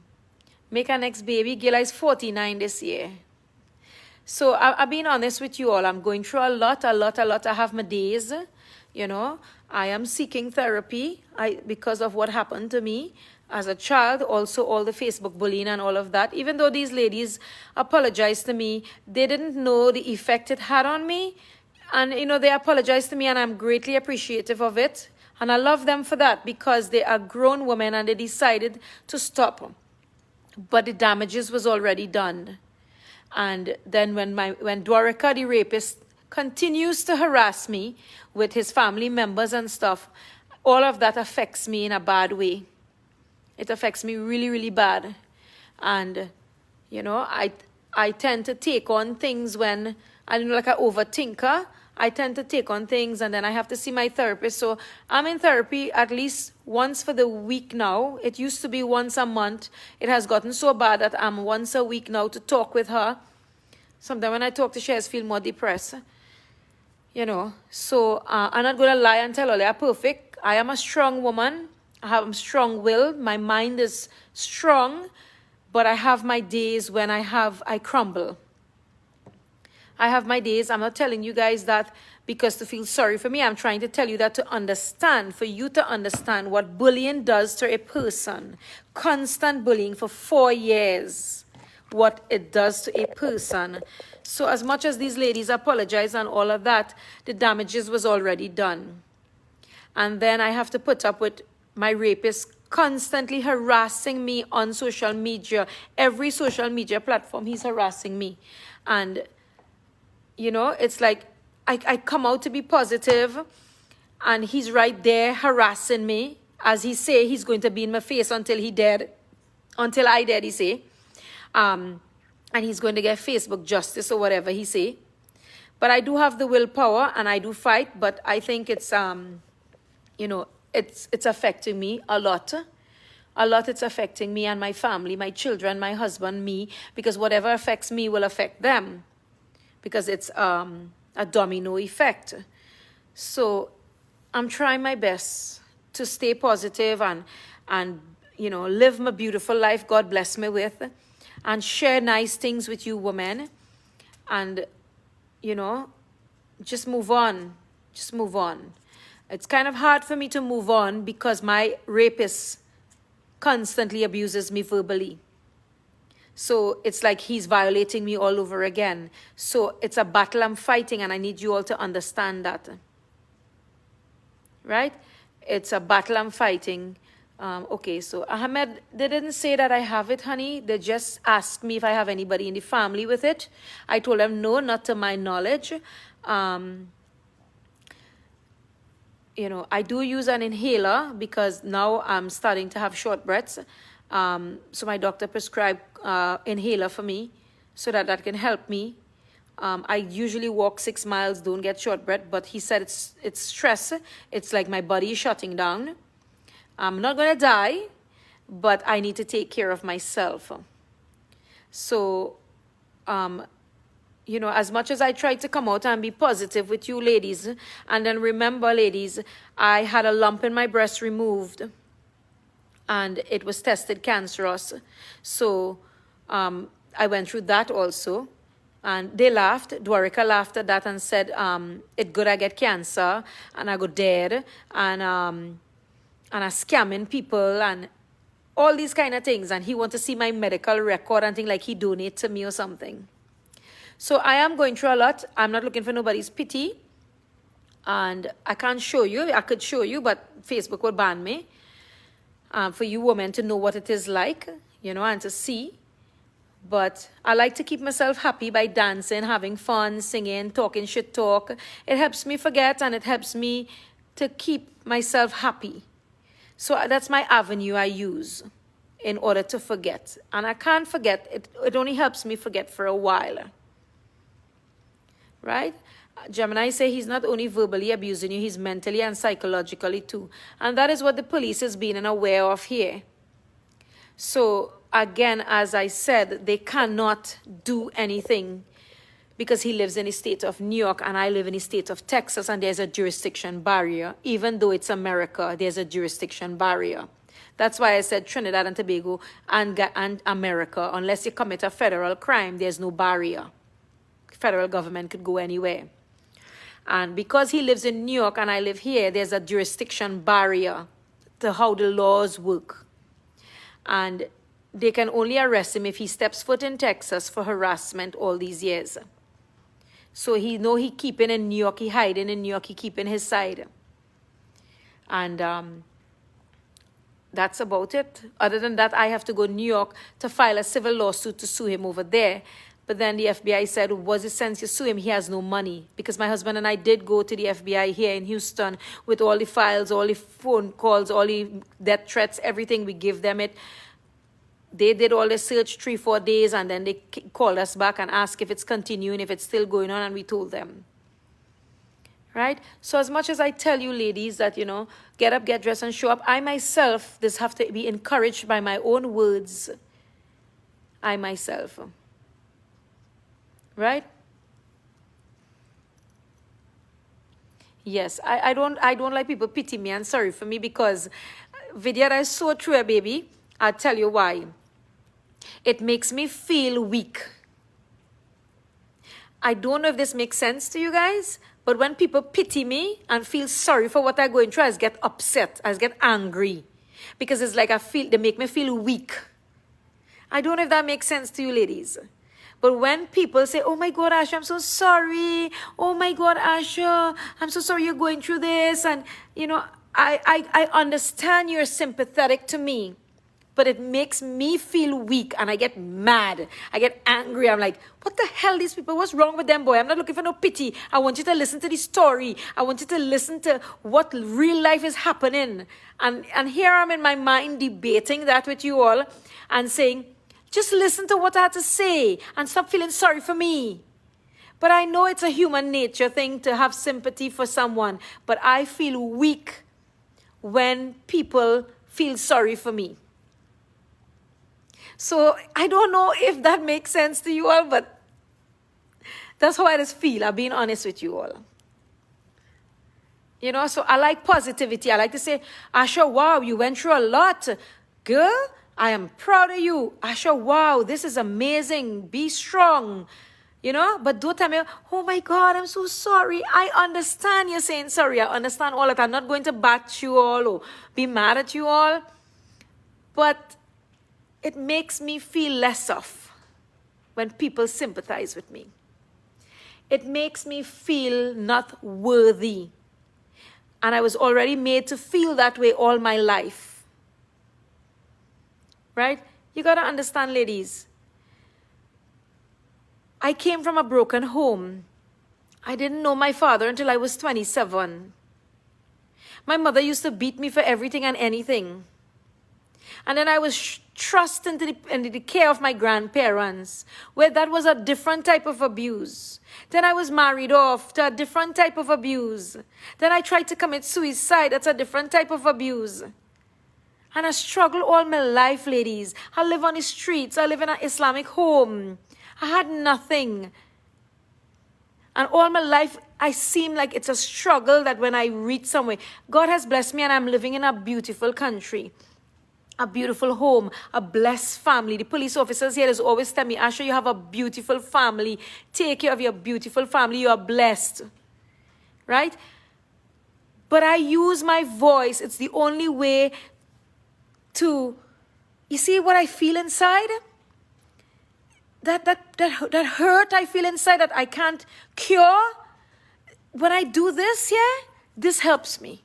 Speaker 1: make our next baby. Gila is 49 this year. So I've been honest with you all. I'm going through a lot. I have my days, I am seeking therapy because of what happened to me as a child. Also, all the Facebook bullying and all of that. Even though these ladies apologized to me, they didn't know the effect it had on me. And, they apologized to me, and I'm greatly appreciative of it. And I love them for that, because they are grown women and they decided to stop. But the damages was already done. And then when Dwarika, the rapist, continues to harass me with his family members and stuff, all of that affects me in a bad way. It affects me really, really bad. And, I tend to take on things when, like an overthinker. I tend to take on things, and then I have to see my therapist. So I'm in therapy at least once for the week now. It used to be once a month. It has gotten so bad that I'm once a week now to talk with her. Sometimes when I talk to her, I feel more depressed. So I'm not going to lie and tell her I'm perfect. I am a strong woman. I have strong will. My mind is strong. But I have my days when I crumble. I have my days. I'm not telling you guys that because to feel sorry for me. I'm trying to tell you that to understand, for you to understand what bullying does to a person. Constant bullying for 4 years. What it does to a person. So as much as these ladies apologize and all of that, the damages was already done. And then I have to put up with my rapist constantly harassing me on social media. Every social media platform, he's harassing me. And it's like I come out to be positive, and he's right there harassing me. As he say, he's going to be in my face until he dead. Until I dead, he say. And he's going to get Facebook justice or whatever he say. But I do have the willpower, and I do fight. But I think it's it's affecting me a lot. A lot. It's affecting me and my family, my children, my husband, me. Because whatever affects me will affect them. Because it's a domino effect. So I'm trying my best to stay positive and live my beautiful life God bless me with, and share nice things with you women, and just move on. Just move on. It's kind of hard for me to move on because my rapist constantly abuses me verbally. So it's like he's violating me all over again. So it's a battle I'm fighting, and I need you all to understand that. Right? It's a battle I'm fighting. Okay, so Ahmed, they didn't say that I have it, honey. They just asked me if I have anybody in the family with it. I told them no, not to my knowledge. I do use an inhaler because now I'm starting to have short breaths. So my doctor prescribed inhaler for me so that can help me. I usually walk 6 miles, don't get short breath, but he said it's stress. It's like my body is shutting down. I'm not going to die, but I need to take care of myself. So, as much as I try to come out and be positive with you ladies, and then remember, ladies, I had a lump in my breast removed, and it was tested cancerous. So I went through that also. And they laughed. Dwarika laughed at that and said, it good I get cancer and I go dead, and I scamming people and all these kind of things. And he want to see my medical record and think like he donate to me or something. So I am going through a lot. I'm not looking for nobody's pity. And I can't show you. I could show you, but Facebook would ban me. For you women to know what it is like, and to see. But I like to keep myself happy by dancing, having fun, singing, talking shit talk. It helps me forget, and it helps me to keep myself happy. So that's my avenue I use. in order to forget. And I can't forget. It only helps me forget for a while. Right? Gemini say he's not only verbally abusing you, he's mentally and psychologically too. And that is what the police is being aware of here. So again, as I said, they cannot do anything because he lives in the state of New York and I live in the state of Texas, and there's a jurisdiction barrier. Even though it's America, there's a jurisdiction barrier. That's why I said Trinidad and Tobago and America. Unless you commit a federal crime, there's no barrier. Federal government could go anywhere. And because he lives in New York and I live here, there's a jurisdiction barrier to how the laws work. And they can only arrest him if he steps foot in Texas for harassment all these years. So he keeping in New York, he hiding in New York, he keeping his side. And that's about it. Other than that, I have to go to New York to file a civil lawsuit to sue him over there. But then the FBI said, was it since you sue him, he has no money. Because my husband and I did go to the FBI here in Houston with all the files, all the phone calls, all the death threats, everything. We give them it. They did all the search 3-4 days, and then they called us back and asked if it's continuing, if it's still going on, and we told them. Right? So as much as I tell you, ladies, that, get up, get dressed, and show up, I myself, this have to be encouraged by my own words. I myself. Right? Yes, I don't like people pity me and sorry for me, because Vidya, that is so true, baby. I'll tell you why. It makes me feel weak. I don't know if this makes sense to you guys, but when people pity me and feel sorry for what I'm going through, I just get upset. I just get angry, because it's like they make me feel weak. I don't know if that makes sense to you, ladies. But when people say, oh my God, Asha, I'm so sorry. Oh my God, Asha, I'm so sorry you're going through this. And, I understand you're sympathetic to me, but it makes me feel weak and I get mad. I get angry. I'm like, what the hell, these people? What's wrong with them, boy? I'm not looking for no pity. I want you to listen to the story. I want you to listen to what real life is happening. And here I'm in my mind debating that with you all and saying, just listen to what I had to say and stop feeling sorry for me. But I know it's a human nature thing to have sympathy for someone. But I feel weak when people feel sorry for me. So I don't know if that makes sense to you all, but that's how I just feel. I'm being honest with you all. So I like positivity. I like to say, Asha, wow, you went through a lot. Girl, I am proud of you. Asha, wow, this is amazing. Be strong. But don't tell me, oh my God, I'm so sorry. I understand you're saying sorry. I understand all that. I'm not going to bat you all or be mad at you all. But it makes me feel less off when people sympathize with me. It makes me feel not worthy. And I was already made to feel that way all my life. Right? You got to understand, ladies. I came from a broken home. I didn't know my father until I was 27. My mother used to beat me for everything and anything. And then I was thrust into the care of my grandparents, where that was a different type of abuse. Then I was married off to a different type of abuse. Then I tried to commit suicide. That's a different type of abuse. And I struggled all my life, ladies. I live on the streets. I live in an Islamic home. I had nothing. And all my life, I seem like it's a struggle that when I reach somewhere, God has blessed me and I'm living in a beautiful country, a beautiful home, a blessed family. The police officers here always tell me, Asha, you have a beautiful family. Take care of your beautiful family. You are blessed. Right? But I use my voice. It's the only way to, you see what I feel inside? That hurt I feel inside that I can't cure. When I do this, this helps me.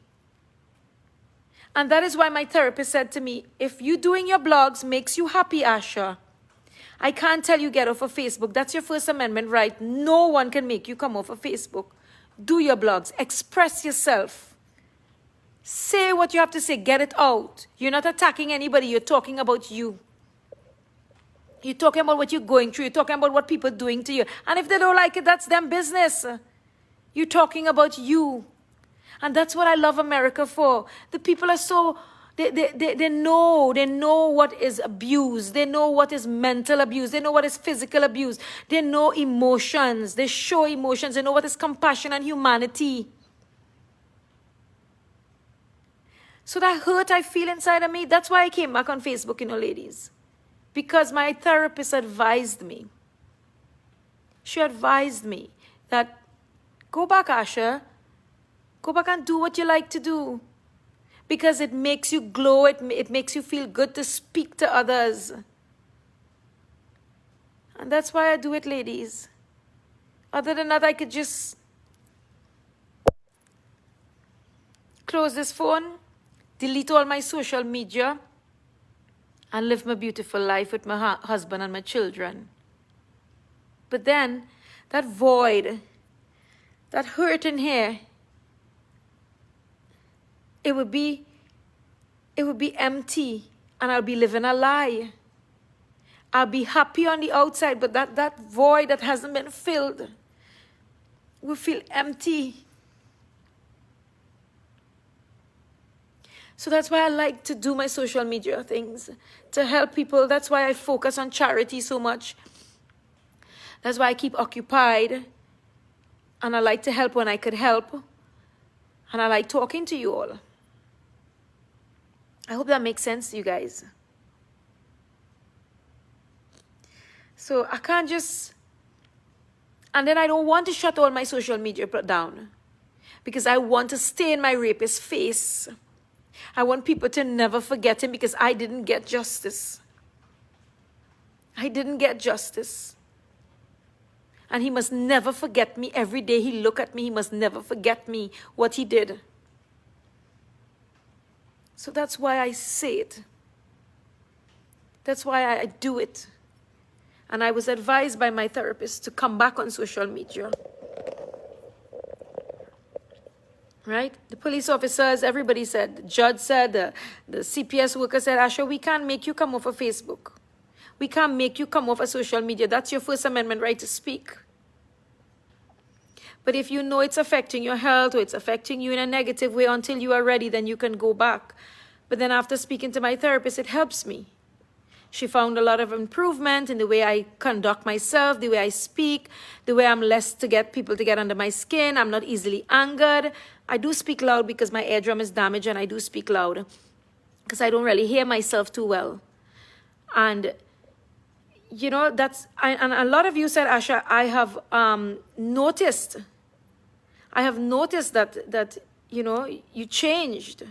Speaker 1: And that is why my therapist said to me, if you doing your blogs makes you happy, Asha, I can't tell you get off of Facebook. That's your First Amendment right. No one can make you come off of Facebook. Do your blogs. Express yourself. Say what you have to say. Get it out. You're not attacking anybody. You're talking about you. You're talking about what you're going through. You're talking about what people are doing to you. And if they don't like it, that's them business. You're talking about you. And that's what I love America for. The people are so, they know what is abuse. They know what is mental abuse. They know what is physical abuse. They know emotions. They show emotions. They know what is compassion and humanity. So that hurt I feel inside of me, that's why I came back on Facebook, ladies. Because my therapist advised me. She advised me that, go back, Asha. Go back and do what you like to do. Because it makes you glow. It makes you feel good to speak to others. And that's why I do it, ladies. Other than that, I could just close this phone, delete all my social media, and live my beautiful life with my husband and my children. But then, that void, that hurt in here, it would be empty, and I'll be living a lie. I'll be happy on the outside, but that void that hasn't been filled will feel empty. So that's why I like to do my social media things, to help people. That's why I focus on charity so much. That's why I keep occupied. And I like to help when I could help. And I like talking to you all. I hope that makes sense to you guys. So I can't just... And then I don't want to shut all my social media down. Because I want to stay in my rapist's face. I want people to never forget him because I didn't get justice. I didn't get justice. And he must never forget me. Every day he look at me, he must never forget me, what he did. So that's why I say it. That's why I do it. And I was advised by my therapist to come back on social media. Right? The police officers, everybody said, the judge said, the CPS worker said, Asha, we can't make you come off of Facebook. We can't make you come off of social media. That's your First Amendment right to speak. But if you know it's affecting your health or it's affecting you in a negative way until you are ready, then you can go back. But then after speaking to my therapist, it helps me. She found a lot of improvement in the way I conduct myself, the way I speak, the way I'm less to get people to get under my skin. I'm not easily angered. I do speak loud because my eardrum is damaged, and I do speak loud because I don't really hear myself too well. And, and a lot of you said, Asha, I have noticed that you changed.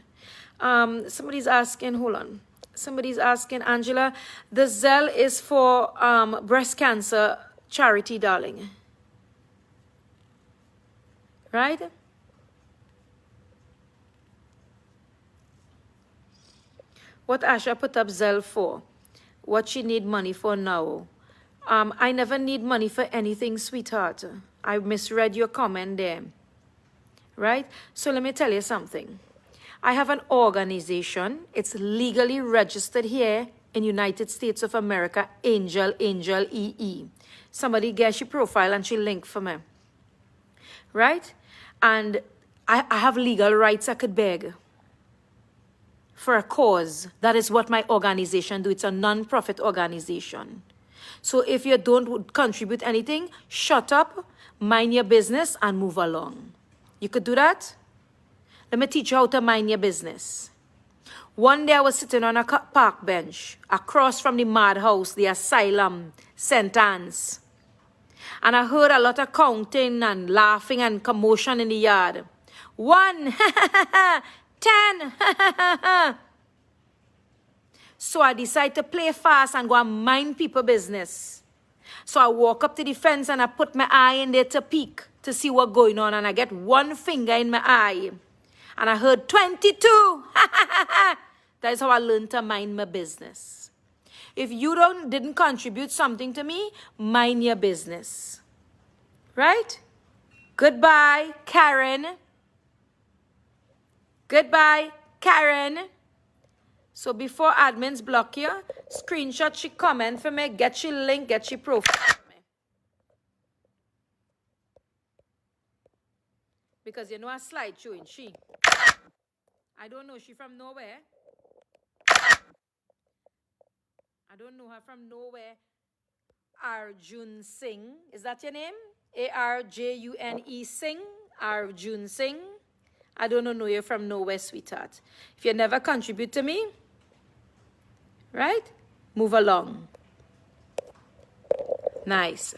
Speaker 1: Somebody's asking, hold on. Somebody's asking, Angela, the Zelle is for breast cancer charity, darling. Right? What Asha put up Zelle for? What she need money for now? I never need money for anything, sweetheart. I misread your comment there. Right? So let me tell you something. I have an organization. It's legally registered here in United States of America, Angel EE. Somebody get your profile and she link for me. Right? And I have legal rights I could beg for a cause. That is what my organization do. It's a non-profit organization. So if you don't contribute anything, shut up, mind your business, and move along. You could do that? Let me teach you how to mind your business. One day I was sitting on a park bench across from the madhouse, the asylum, St. Anne's. And I heard a lot of counting and laughing and commotion in the yard. 1, 10. So I decided to play fast and go and mind people business. So I walk up to the fence and I put my eye in there to peek to see what's going on. And I get one finger in my eye. And I heard 22. That is how I learned to mind my business. If you didn't contribute something to me, mind your business. Right? Goodbye, Karen. Goodbye, Karen. So before admins block you, screenshot she comment for me, get your link, get your profile for me. Because you know a slideshow, ain't she? I don't know, she from nowhere. I don't know her from nowhere. Arjun Singh, is that your name? Arjune Singh, Arjun Singh. I don't know you from nowhere, sweetheart. If you never contribute to me, right? Move along. Nice.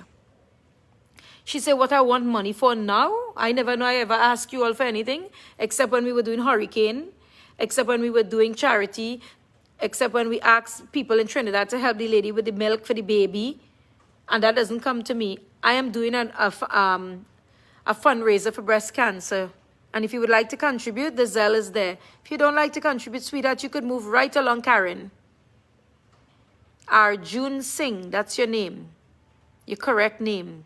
Speaker 1: She said, what I want money for now? I never know I ever asked you all for anything, except when we were doing hurricane, except when we were doing charity, except when we asked people in Trinidad to help the lady with the milk for the baby, and that doesn't come to me. I am doing a fundraiser for breast cancer, and if you would like to contribute, the Zelle is there. If you don't like to contribute, sweetheart, you could move right along, Karen. Arjun Singh, that's your name. Your correct name.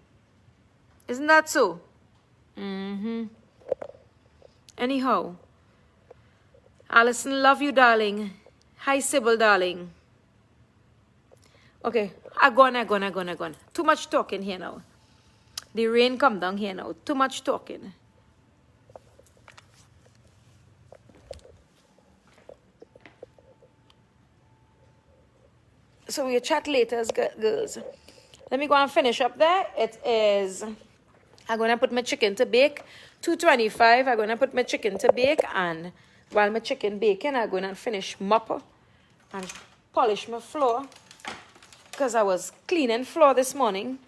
Speaker 1: Isn't that so? Anyhow. Allison, love you, darling. Hi, Sybil, darling. Okay, I gone. Too much talking here now. The rain come down here now. Too much talking. So we'll chat later, girls. Let me go and finish up there. It is, I'm going to put my chicken to bake. 2:25, I'm going to put my chicken to bake. And while my chicken baking, I'm going to finish mop and polish my floor. Because I was cleaning floor this morning.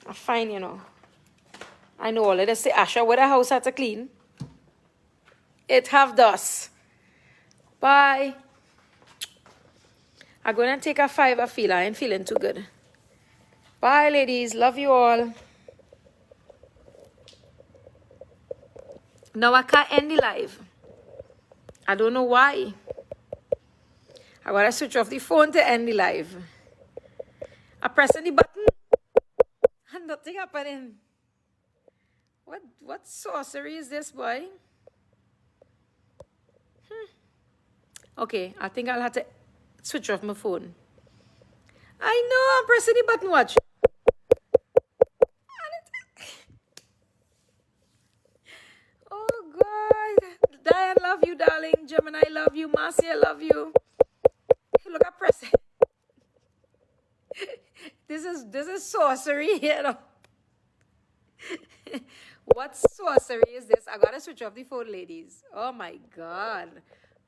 Speaker 1: I find, you know, I know all of this. Say, Asha, what the house had to clean? It have dust. Bye. I'm going to take a 5 I feel. I ain't feeling too good. Bye, ladies. Love you all. Now I can't end the live. I don't know why. I got to switch off the phone to end the live. I pressing the button and nothing happening. What sorcery is this, boy? Okay, I think I'll have to switch off my phone. I know, I'm pressing the button, watch. Oh, God. Diane, love you, darling. Gemini, love you. Marcia, love you. Look, I press it. This is sorcery, you know. What sorcery is this? I gotta switch off the phone, ladies. Oh my God.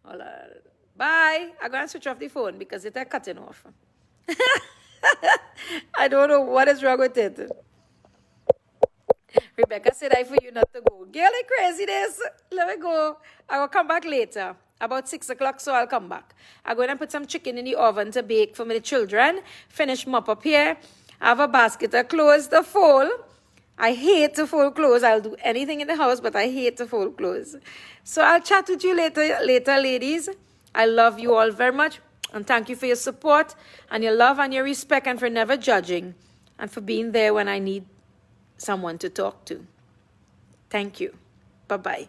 Speaker 1: Hold on. Bye. I gotta switch off the phone because it's cutting off. I don't know what is wrong with it. Rebecca said I for you not to go. Girl, it's crazy this. Let me go. I will come back later. About 6 o'clock, so I'll come back. I'm going to put some chicken in the oven to bake for my children. Finish mop up here. I have a basket of clothes to fold. I hate to fold clothes. I'll do anything in the house, but I hate to fold clothes. So I'll chat with you later, ladies. I love you all very much. And thank you for your support and your love and your respect and for never judging and for being there when I need someone to talk to. Thank you. Bye-bye.